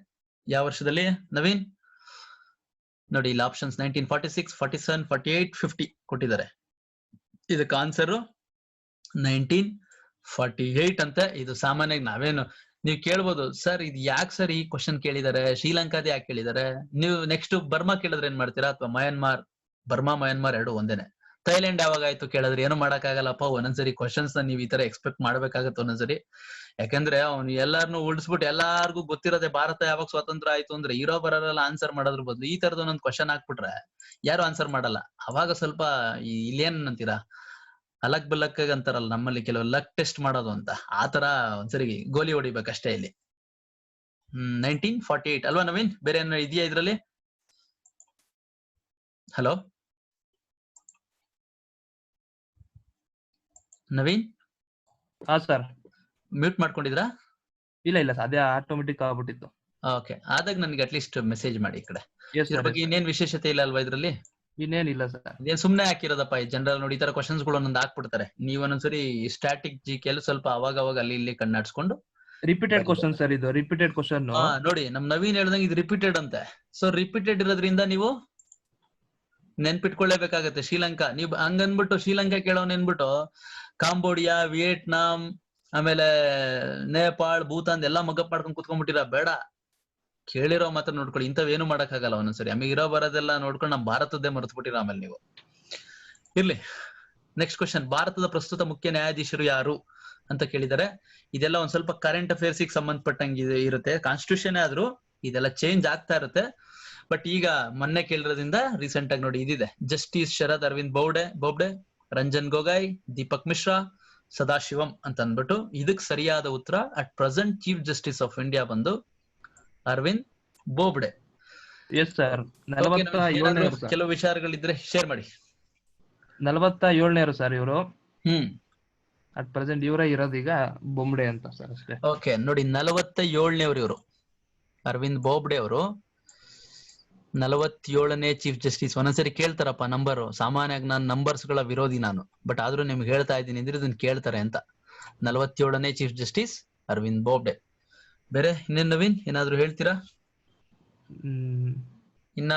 ಯಾವ ವರ್ಷದಲ್ಲಿ ನವೀನ್? ನೋಡಿ ಇಲ್ಲಿ ಆಪ್ಷನ್ಸ್ 1946, 47, 48, 50 ಕೊಟ್ಟಿದ್ದಾರೆ. ಇದಕ್ಕೆ ಆನ್ಸರ್ 1948 ಅಂತ. ಇದು ಸಾಮಾನ್ಯವಾಗಿ ನಾವೇನು ನೀವು ಕೇಳ್ಬೋದು, ಸರ್ ಇದು ಯಾಕೆ ಸರ್ ಈ ಕ್ವಶನ್ ಕೇಳಿದ್ದಾರೆ, ಶ್ರೀಲಂಕಾದ ಯಾಕೆ ಕೇಳಿದ್ದಾರೆ? ನೀವು ನೆಕ್ಸ್ಟ್ ಬರ್ಮಾ ಕೇಳಿದ್ರೆ ಏನ್ ಮಾಡ್ತೀರಾ? ಅಥವಾ ಮಯನ್ಮಾರ್? ಬರ್ಮಾ ಮಯನ್ಮಾರ್ ಎರಡು ಒಂದೇನೆ. ಥೈಲ್ಯಾಂಡ್ ಯಾವಾಗ ಆಯ್ತು ಕೇಳಿದ್ರೆ ಏನು ಮಾಡಕ್ ಆಗಲ್ಲಪ್ಪ. ಒಂದೊಂದ್ಸರಿ ಕ್ವಶನ್ಸ್ ನ ನೀವು ಈ ತರ ಎಕ್ಸ್ಪೆಕ್ಟ್ ಮಾಡ್ಬೇಕಾಗತ್ತೆ ಒಂದೊಂದ್ಸರಿ. ಯಾಕಂದ್ರೆ ಅವ್ನು ಎಲ್ಲಾರನು ಉಳಿಸ್ಬಿಟ್ಟು ಎಲ್ಲಾರ್ಗು ಗೊತ್ತಿರೋದೆ ಭಾರತ ಯಾವಾಗ ಸ್ವಾತಂತ್ರ್ಯ ಆಯ್ತು ಅಂದ್ರೆ ಇರೋ ಬರೋಲ್ಲ ಆನ್ಸರ್ ಮಾಡೋದ್ರ ಬದಲು ಈ ತರದ ಒಂದೊಂದು ಕ್ವಶನ್ ಹಾಕ್ಬಿಟ್ರೆ ಯಾರು ಆನ್ಸರ್ ಮಾಡಲ್ಲ. ಅವಾಗ ಸ್ವಲ್ಪ ಇಲ್ಲೇನ್ ಅಂತೀರಾ, ಅಲಕ್ ಬಲಕ್ ಅಂತಾರಲ್ಲ ನಮ್ಮಲ್ಲಿ, ಕೆಲವು ಲಕ್ ಟೆಸ್ಟ್ ಮಾಡೋದು ಅಂತ, ಆತರ ಒಂದ್ಸರಿ ಗೋಲಿ ಹೊಡಿಬೇಕಷ್ಟೇ ಇಲ್ಲಿ. 1948 ಅಲ್ವಾ ನವೀನ್? ಬೇರೆ ಏನಾರ ಇದೆಯಾ ಇದ್ರಲ್ಲಿ? ಹಲೋ ನವೀನ್, ಹಾ ಸರ್, ಮ್ಯೂಟ್ ಮಾಡ್ಕೊಂಡಿದ್ರಾ? ಇಲ್ಲ ಸರ್, ಅದೇ ಆಟೋಮೆಟಿಕ್ ಆಗ್ಬಿಟ್ಟಿತ್ತು. ಓಕೆ, ಆದಾಗ ನನ್ಗೆ ಅಟ್ಲೀಸ್ಟ್ ಮೆಸೇಜ್ ಮಾಡಿ ಈ ಕಡೆ. Yes, ಇದ್ರ sir, ಬಗ್ಗೆ yes, sir. ಇನ್ನೇನ್ ವಿಶೇಷತೆ ಇಲ್ಲ ಅಲ್ವಾ ಇದ್ರಲ್ಲಿ? ಇನ್ನೇನಿಲ್ಲ ಸರ್. ಇದೇನ್ ಸುಮ್ನೆ ಹಾಕಿರೋದಪ್ಪ ಈ ಜನರಲ್. ನೋಡಿ ಈ ತರ ಕ್ವಶನ್ಸ್ ಗಳು ಒಂದೊಂದು ಹಾಕ್ಬಿಡ್ತಾರೆ. ನೀವು ಒಂದೊಂದ್ಸರಿ ಸ್ಟ್ಯಾಟಿಕ್ GK ಸ್ವಲ್ಪ ಅವಾಗ ಅವಾಗ ಅಲ್ಲಿ ಇಲ್ಲಿ ಕಣ್ಣಾಡ್ಸ್ಕೊಂಡು. ರಿಪೀಟೆಡ್ ಕ್ವಶನ್ ಸರ್, ಇದು ರಿಪೀಟೆಡ್ ಕ್ವಶನ್. ನೋಡಿ ನಮ್ ನವೀನ್ ಹೇಳ್ದಂಗೆ ಇದು ರಿಪೀಟೆಡ್ ಅಂತೆ. ಸೊ ರಿಪೀಟೆಡ್ ಇರೋದ್ರಿಂದ ನೀವು ನೆನ್ಪಿಟ್ಕೊಳ್ಳೇಬೇಕಾಗತ್ತೆ. ಶ್ರೀಲಂಕಾ ನೀವು ಹಂಗನ್ಬಿಟ್ಟು ಶ್ರೀಲಂಕಾ ಕೇಳೋನ್ ಏನ್ಬಿಟ್ಟು ಕಾಂಬೋಡಿಯಾ, ವಿಯೆಟ್ನಾಂ, ಆಮೇಲೆ ನೇಪಾಳ್, ಭೂತಾನ್ ಎಲ್ಲ ಮಗಪ್ ಮಾಡ್ಕೊಂಡು ಕುತ್ಕೊಂಡ್ಬಿಟ್ಟಿರ. ಬೇಡ, ಕೇಳಿರೋ ಮಾತ್ರ ನೋಡ್ಕೊಳ್ಳಿ. ಇಂಥವೇನು ಮಾಡಕ್ ಆಗಲ್ಲ ಒಂದೊಂದ್ಸರಿ. ಆಮೇಲೆ ಇರೋ ಬರೋದೆಲ್ಲ ನೋಡ್ಕೊಂಡು ನಮ್ ಭಾರತದ್ದೇ ಮರೆತು ಬಿಟ್ಟಿರ ಆಮೇಲೆ ನೀವು. ಇರ್ಲಿ, ನೆಕ್ಸ್ಟ್ ಕ್ವಶನ್. ಭಾರತದ ಪ್ರಸ್ತುತ ಮುಖ್ಯ ನ್ಯಾಯಾಧೀಶರು ಯಾರು ಅಂತ ಕೇಳಿದ್ದಾರೆ. ಇದೆಲ್ಲ ಒಂದ್ ಸ್ವಲ್ಪ ಕರೆಂಟ್ ಅಫೇರ್ಸ್ ಗೆ ಸಂಬಂಧಪಟ್ಟಂಗೆ ಇರುತ್ತೆ. ಕಾನ್ಸ್ಟಿಟ್ಯೂಷನ್ ಆದ್ರೂ ಇದೆಲ್ಲ ಚೇಂಜ್ ಆಗ್ತಾ ಇರುತ್ತೆ. ಬಟ್ ಈಗ ಮೊನ್ನೆ ಕೇಳಿರೋದ್ರಿಂದ ರೀಸೆಂಟ್ ಆಗಿ ನೋಡಿ ಇದಿದೆ. ಜಸ್ಟಿಸ್ ಶರದ್ ಅರವಿಂದ್ ಬೋಬ್ಡೆ, ರಂಜನ್ ಗೊಗಾಯ್, ದೀಪಕ್ ಮಿಶ್ರಾ, ಸದಾಶಿವಂ ಅಂತ ಅಂದ್ಬಿಟ್ಟು. ಇದಕ್ ಸರಿಯಾದ ಉತ್ತರ at present chief justice of India ಬಂದು ಅರವಿಂದ್ ಬೋಬ್ಡೆ. ಎಸ್ ಸರ್, 47ನೇ ಕೆಲವು ವಿಚಾರಗಳಿದ್ರೆ ಶೇರ್ ಮಾಡಿ. 47ನೇ ಸರ್ ಇವರು. ಹ್ಮ್, ಅಟ್ ಪ್ರೆಸೆಂಟ್ ಇವರೇ ಇರೋದೀಗ ಬೊಂಬಡೆ ಅಂತ ಸರ್ ಅಷ್ಟೇ. ಓಕೆ ನೋಡಿ, 47ನೇವ್ರು ಇವರು. ಅರವಿಂದ್ ಬೋಬ್ಡೆ ಅವರು 47ನೇ ಚೀಫ್ ಜಸ್ಟಿಸ್. ಒಂದೊಂದ್ಸರಿ ಕೇಳ್ತಾರಪ್ಪ ನಂಬರ್. ಸಾಮಾನ್ಯವಾಗಿ ನಾನು ನಂಬರ್ಸ್ ಗಳ ವಿರೋಧಿ ನಾನು, ಬಟ್ ಆದ್ರೂ ನಿಮ್ಗೆ ಹೇಳ್ತಾ ಇದ್ದೀನಿ ಅಂದ್ರೆ ಇದನ್ನ ಕೇಳ್ತಾರೆ ಅಂತ. 47ನೇ ಚೀಫ್ ಜಸ್ಟಿಸ್ ಅರವಿಂದ್ ಬೋಬ್ಡೆ. ಬೇರೆ ಇನ್ನೇನ್ ನವೀನ್ ಏನಾದ್ರು ಹೇಳ್ತೀರಾ? ಇನ್ನ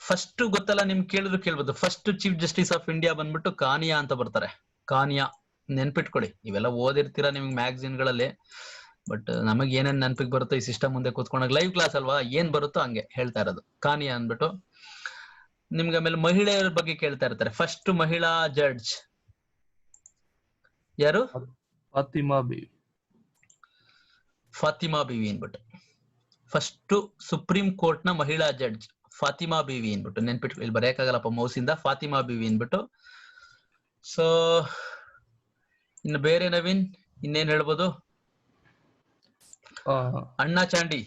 ಫಸ್ಟ್ ಗೊತ್ತಲ್ಲ ನಿಮ್ಗೆ, ಕೇಳಿದ್ರು ಕೇಳ್ಬೋದು. First chief justice of India ಬಂದ್ಬಿಟ್ಟು ಕಾನಿಯಾ ಅಂತ ಬರ್ತಾರೆ. ಕಾನಿಯಾ ನೆನ್ಪಿಟ್ಕೊಳ್ಳಿ, ಇವೆಲ್ಲ ಓದಿರ್ತೀರಾ ನಿಮ್ಗೆ ಮ್ಯಾಗಝಿನ್ಗಳಲ್ಲಿ. ಬಟ್ ನಮಗ್ ಏನೇನ್ ನೆನಪಿಗೆ ಬರುತ್ತೋ ಈ ಸಿಸ್ಟಮ್ ಮುಂದೆ ಕೂತ್ಕೊಂಡಾಗ, ಲೈವ್ ಕ್ಲಾಸ್ ಅಲ್ವಾ, ಏನ್ ಬರುತ್ತೋ ಹಂಗೆ ಹೇಳ್ತಾ ಇರೋದು ಕಾನಿ ಅಂದ್ಬಿಟ್ಟು. ನಿಮ್ಗೆ ಆಮೇಲೆ ಮಹಿಳೆಯರ ಬಗ್ಗೆ ಕೇಳ್ತಾ ಇರ್ತಾರೆ. ಫಸ್ಟ್ ಮಹಿಳಾ ಜಡ್ಜ್ ಯಾರು? ಫಾತಿಮಾ ಬಿ. ಫಾತಿಮಾ ಬಿವಿ ಅನ್ಬಿಟ್ಟು. ಫಸ್ಟ್ ಸುಪ್ರೀಂ ಕೋರ್ಟ್ ನ ಮಹಿಳಾ ಜಡ್ಜ್ ಫಾತಿಮಾ ಬಿವಿ ಅನ್ಬಿಟ್ಟು ನೆನ್ಪಿಟ್ಟು. ಇಲ್ಲಿ ಬರೆಯಕ್ಕಾಗಲ್ಲಪ್ಪ ಮೌಸಿಂದ. ಫಾತಿಮಾ ಬಿವಿ ಅನ್ಬಿಟ್ಟು. ಸೊ ಇನ್ನು ಬೇರೆ ನವೀನ್ ಇನ್ನೇನ್ ಹೇಳ್ಬೋದು? ಅಣ್ಣಾ Chandy.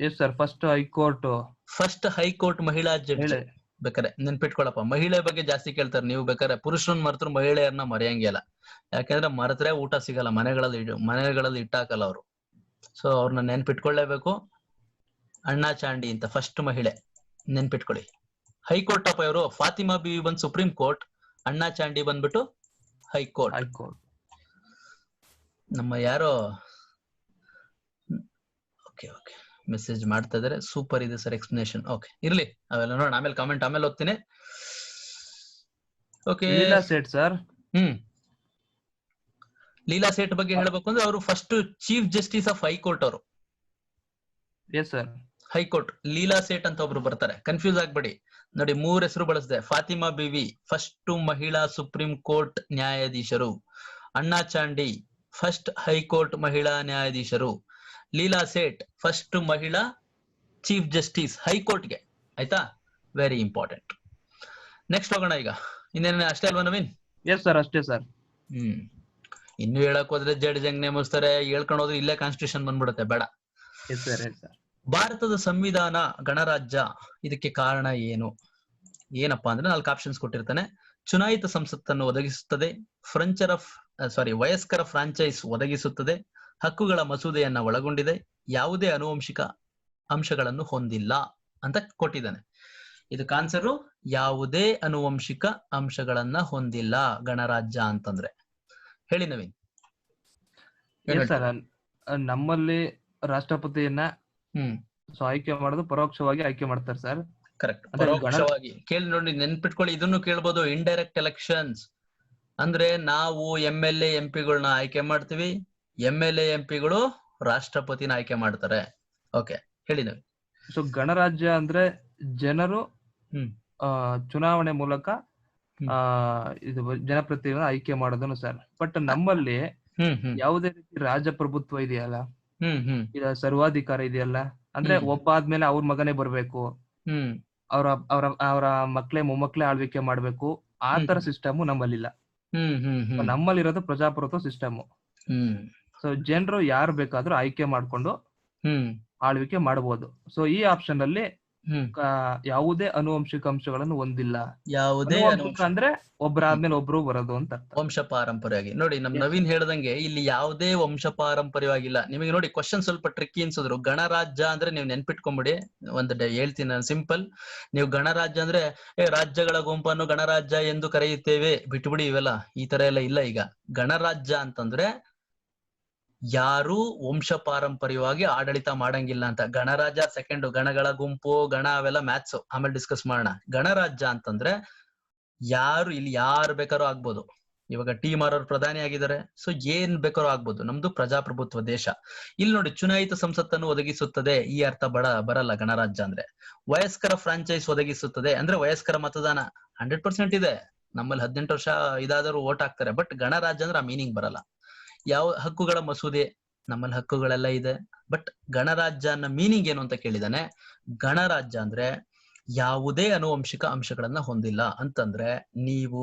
Yes sir, first high court. First high court ಮಹಿಳಾ ಜಡ್ಜ್. ಬೇಕಾರೆ ನೆನ್ಪಿಟ್ಕೊಳಪ್ಪ, ಮಹಿಳೆ ಬಗ್ಗೆ ಜಾಸ್ತಿ ಕೇಳ್ತಾರೆ. ನೀವು ಬೇಕಾದ್ರೆ ಪುರುಷರನ್ನ ಮರೆತರು ಮಹಿಳೆಯರನ್ನ ಮರೆಯಂಗಿಲ್ಲ. ಯಾಕಂದ್ರೆ ಮರೆತ್ರೆ ಊಟ ಸಿಗಲ್ಲ, ಮನೆಗಳಲ್ಲಿ ಇಟ್ಟಾಕಲ್ಲ ಅವರು. ಸೊ ಅವ್ರನ್ನ ನೆನ್ಪಿಟ್ಕೊಳ್ಳೇಬೇಕು. ಅಣ್ಣಾ ಚಾಂಡಿ ಅಂತ ಫಸ್ಟ್ ಮಹಿಳೆ ನೆನ್ಪಿಟ್ಕೊಳ್ಳಿ. ಹೈಕೋರ್ಟ್ ಅಪ್ಪ ಇವರು. ಫಾತಿಮಾ ಬಿವಿ ಬಂದ್ ಸುಪ್ರೀಂ ಕೋರ್ಟ್, ಅಣ್ಣಾ ಚಾಂಡಿ ಬಂದ್ಬಿಟ್ಟು ಹೈಕೋರ್ಟ್. ನಮ್ಮ ಯಾರೋ ಓಕೆ ಮೆಸೇಜ್ ಮಾಡ್ತಾ ಇದಾರೆ. ಸೂಪರ್ ಇದೆ ಸರ್ ಎಕ್ಸ್ಪ್ಲನೇಷನ್. ಓಕೆ ಇರ್ಲಿ, ಅವೆಲ್ಲ ನೋಡೋಣ ಆಮೇಲೆ. ಕಾಮೆಂಟ್ ಆಮೇಲೆ ಓದ್ತೀನಿ. Okay, Leela Seth sir. ಲೀಲಾ ಸೇಠ್ ಬಗ್ಗೆ ಹೇಳ್ಬೇಕು ಅಂದ್ರೆ ಅವರು first chief justice of high court ಅವರು. Yes sir. High court Leela Seth ಅಂತ ಒಬ್ರು ಬರ್ತಾರೆ, ಕನ್ಫ್ಯೂಸ್ ಆಗ್ಬೇಡಿ. ನೋಡಿ 3 ಹೆಸರು ಬಳಸಿದೆ. ಫಾತಿಮಾ ಬಿವಿ ಫಸ್ಟ್ ಮಹಿಳಾ ಸುಪ್ರೀಂ ಕೋರ್ಟ್ ನ್ಯಾಯಾಧೀಶರು, ಅಣ್ಣಾ ಚಾಂಡಿ ಫಸ್ಟ್ ಹೈಕೋರ್ಟ್ ಮಹಿಳಾ ನ್ಯಾಯಾಧೀಶರು, ಲೀಲಾ ಸೇಠ್ ಫಸ್ಟ್ ಮಹಿಳಾ ಚೀಫ್ ಜಸ್ಟಿಸ್ ಹೈಕೋರ್ಟ್ಗೆ. ಆಯ್ತಾ? Very important. ನೆಕ್ಸ್ಟ್ ಹೋಗೋಣ ಈಗ. ಇನ್ನೇನ ಅಷ್ಟೇ ಅಲ್ವಾ ನವೀನ್? ಎಸ್ ಸರ್, ಅಷ್ಟೇ ಸರ್. ಇನ್ನು ಹೇಳಕ್ ಹೋದ್ರೆ ಜಡ್ಜ್ ಹೆಂಗ್ ನೇಮಿಸ್ತಾರೆ ಹೇಳ್ಕೊಂಡು ಹೋದ್ರೆ ಇಲ್ಲೇ ಕಾನ್ಸ್ಟಿಟ್ಯೂಷನ್ ಬಂದ್ಬಿಡುತ್ತೆ, ಬೇಡ. ಭಾರತದ ಸಂವಿಧಾನ ಗಣರಾಜ್ಯ, ಇದಕ್ಕೆ ಕಾರಣ ಏನು? ಏನಪ್ಪಾ ಅಂದ್ರೆ 4 ಆಪ್ಷನ್ಸ್ ಕೊಟ್ಟಿರ್ತಾನೆ. ಚುನಾಯಿತ ಸಂಸತ್ತನ್ನು ಒದಗಿಸುತ್ತದೆ, ವಯಸ್ಕರ ಫ್ರಾಂಚೈಸ್ ಒದಗಿಸುತ್ತದೆ, ಹಕ್ಕುಗಳ ಮಸೂದೆಯನ್ನ ಒಳಗೊಂಡಿದೆ, ಯಾವುದೇ ಆನುವಂಶಿಕ ಅಂಶಗಳನ್ನು ಹೊಂದಿಲ್ಲ ಅಂತ ಕೊಟ್ಟಿದ್ದಾನೆ. ಇದಕ್ಕೆ ಆನ್ಸರು ಯಾವುದೇ ಆನುವಂಶಿಕ ಅಂಶಗಳನ್ನ ಹೊಂದಿಲ್ಲ ಗಣರಾಜ್ಯ ಅಂತಂದ್ರೆ. ಹೇಳಿ ನವೀನ್. ನಮ್ಮಲ್ಲಿ ರಾಷ್ಟ್ರಪತಿಯನ್ನ ಆಯ್ಕೆ ಮಾಡೋದು ಪರೋಕ್ಷವಾಗಿ ಆಯ್ಕೆ ಮಾಡ್ತಾರೆ ಸರ್. ಕರೆಕ್ಟ್, ಪರೋಕ್ಷವಾಗಿ. ಕೇಳಿ ನೋಡಿ, ನೆನ್ಪಿಟ್ಕೊಳ್ಳಿ. ಇದನ್ನು ಕೇಳ್ಬೋದು. ಇಂಡೈರೆಕ್ಟ್ ಎಲೆಕ್ಷನ್ಸ್ ಅಂದ್ರೆ ನಾವು MLA MP ಗಳನ್ನ ಆಯ್ಕೆ ಮಾಡ್ತೀವಿ, MLA MP ಗಳು ರಾಷ್ಟ್ರಪತಿನ ಆಯ್ಕೆ ಮಾಡ್ತಾರೆ. ಓಕೆ ಹೇಳಿ ನವೀನ್. ಸೊ ಗಣರಾಜ್ಯ ಅಂದ್ರೆ ಜನರು ಚುನಾವಣೆ ಮೂಲಕ ಇದು ಜನಪ್ರತಿನಿಧಿಗಳನ್ನ ಆಯ್ಕೆ ಮಾಡೋದನ್ನು ಸರ್. ಬಟ್ ನಮ್ಮಲ್ಲಿ ಯಾವುದೇ ರೀತಿ ರಾಜಪ್ರಭುತ್ವ ಇದೆಯಲ್ಲ, ಈಗ ಸರ್ವಾಧಿಕಾರ ಇದೆಯಲ್ಲ, ಅಂದ್ರೆ ಒಬ್ಬ ಆದ್ಮೇಲೆ ಅವ್ರ ಮಗನೇ ಬರ್ಬೇಕು, ಅವರ ಮಕ್ಳೇ ಮೊಮ್ಮಕ್ಳೇ ಆಳ್ವಿಕೆ ಮಾಡ್ಬೇಕು, ಆ ತರ ಸಿಸ್ಟಮ್ ನಮ್ಮಲ್ಲಿಲ್ಲ. ನಮ್ಮಲ್ಲಿರೋದು ಪ್ರಜಾಪ್ರಭುತ್ವ ಸಿಸ್ಟಮ್. ಸೊ ಜನರು ಯಾರು ಬೇಕಾದ್ರೂ ಆಯ್ಕೆ ಮಾಡ್ಕೊಂಡು ಆಳ್ವಿಕೆ ಮಾಡಬಹುದು. ಸೊ ಈ ಆಪ್ಷನ್ ಅಲ್ಲಿ ಯಾವುದೇ ಆನುವಂಶಿಕ ಅಂಶಗಳನ್ನು ಹೊಂದಿಲ್ಲ. ಯಾವುದೇ ಅಂದ್ರೆ ಒಬ್ಬರಾದ್ಮೇಲೆ ಒಬ್ರು ಬರೋದು ಅಂತ ವಂಶ ಪಾರಂಪರ್ಯವಾಗಿ. ನೋಡಿ ನಮ್ ನವೀನ್ ಹೇಳ್ದಂಗೆ ಇಲ್ಲಿ ಯಾವುದೇ ವಂಶ ಪಾರಂಪರ್ಯವಾಗಿಲ್ಲ. ನಿಮಗೆ ನೋಡಿ ಕ್ವಶನ್ ಸ್ವಲ್ಪ ಟ್ರಿಕ್ಕಿ ಅನ್ಸಿದ್ರು. ಗಣರಾಜ್ಯ ಅಂದ್ರೆ ನೀವು ನೆನ್ಪಿಟ್ಕೊಂಡ್ಬಿಡಿ. ಹೇಳ್ತೀನಿ ನಾನು, ಸಿಂಪಲ್. ನೀವು ಗಣರಾಜ್ಯ ಅಂದ್ರೆ ರಾಜ್ಯಗಳ ಗುಂಪನ್ನು ಗಣರಾಜ್ಯ ಎಂದು ಕರೆಯುತ್ತೇವೆ, ಬಿಟ್ಬಿಡಿ ಇವೆಲ್ಲ. ಈ ತರ ಎಲ್ಲ ಇಲ್ಲ. ಈಗ ಗಣರಾಜ್ಯ ಅಂತಂದ್ರೆ ಯಾರು ವಂಶ ಪಾರಂಪರ್ಯವಾಗಿ ಆಡಳಿತ ಮಾಡಂಗಿಲ್ಲ ಅಂತ. ಗಣರಾಜ್ಯ ಸೆಕೆಂಡ್, ಗಣಗಳ ಗುಂಪು ಗಣ ಅವೆಲ್ಲ ಮ್ಯಾಥ್ಸ್ ಆಮೇಲೆ ಡಿಸ್ಕಸ್ ಮಾಡೋಣ. ಗಣರಾಜ್ಯ ಅಂತಂದ್ರೆ ಇಲ್ಲಿ ಯಾರು ಬೇಕಾದ್ರೂ ಆಗ್ಬೋದು. ಇವಾಗ T.M.R. ಪ್ರಧಾನಿ ಆಗಿದ್ದಾರೆ. ಸೊ ಏನ್ ಬೇಕಾದ್ರೂ ಆಗ್ಬೋದು. ನಮ್ದು ಪ್ರಜಾಪ್ರಭುತ್ವ ದೇಶ. ಇಲ್ಲಿ ನೋಡಿ, ಚುನಾಯಿತ ಸಂಸತ್ತನ್ನು ಒದಗಿಸುತ್ತದೆ, ಈ ಅರ್ಥ ಬರಲ್ಲ ಗಣರಾಜ್ಯ ಅಂದ್ರೆ. ವಯಸ್ಕರ ಫ್ರಾಂಚೈಸ್ ಒದಗಿಸುತ್ತದೆ ಅಂದ್ರೆ ವಯಸ್ಕರ ಮತದಾನ 100% ಇದೆ. ನಮ್ಮಲ್ಲಿ 18 ವರ್ಷ ಇದಾದರೂ ವೋಟ್ ಹಾಕ್ತಾರೆ. ಬಟ್ ಗಣರಾಜ್ಯ ಅಂದ್ರೆ ಆ ಮೀನಿಂಗ್ ಬರಲ್ಲ. ಯಾವ ಹಕ್ಕುಗಳ ಮಸೂದೆ, ನಮ್ಮಲ್ಲಿ ಹಕ್ಕುಗಳೆಲ್ಲ ಇದೆ. ಬಟ್ ಗಣರಾಜ್ಯ ಅನ್ನೋ ಮೀನಿಂಗ್ ಏನು ಅಂತ ಕೇಳಿದಾನೆ. ಗಣರಾಜ್ಯ ಅಂದ್ರೆ ಯಾವುದೇ ಆನುವಂಶಿಕ ಅಂಶಗಳನ್ನ ಹೊಂದಿಲ್ಲ ಅಂತಂದ್ರೆ ನೀವು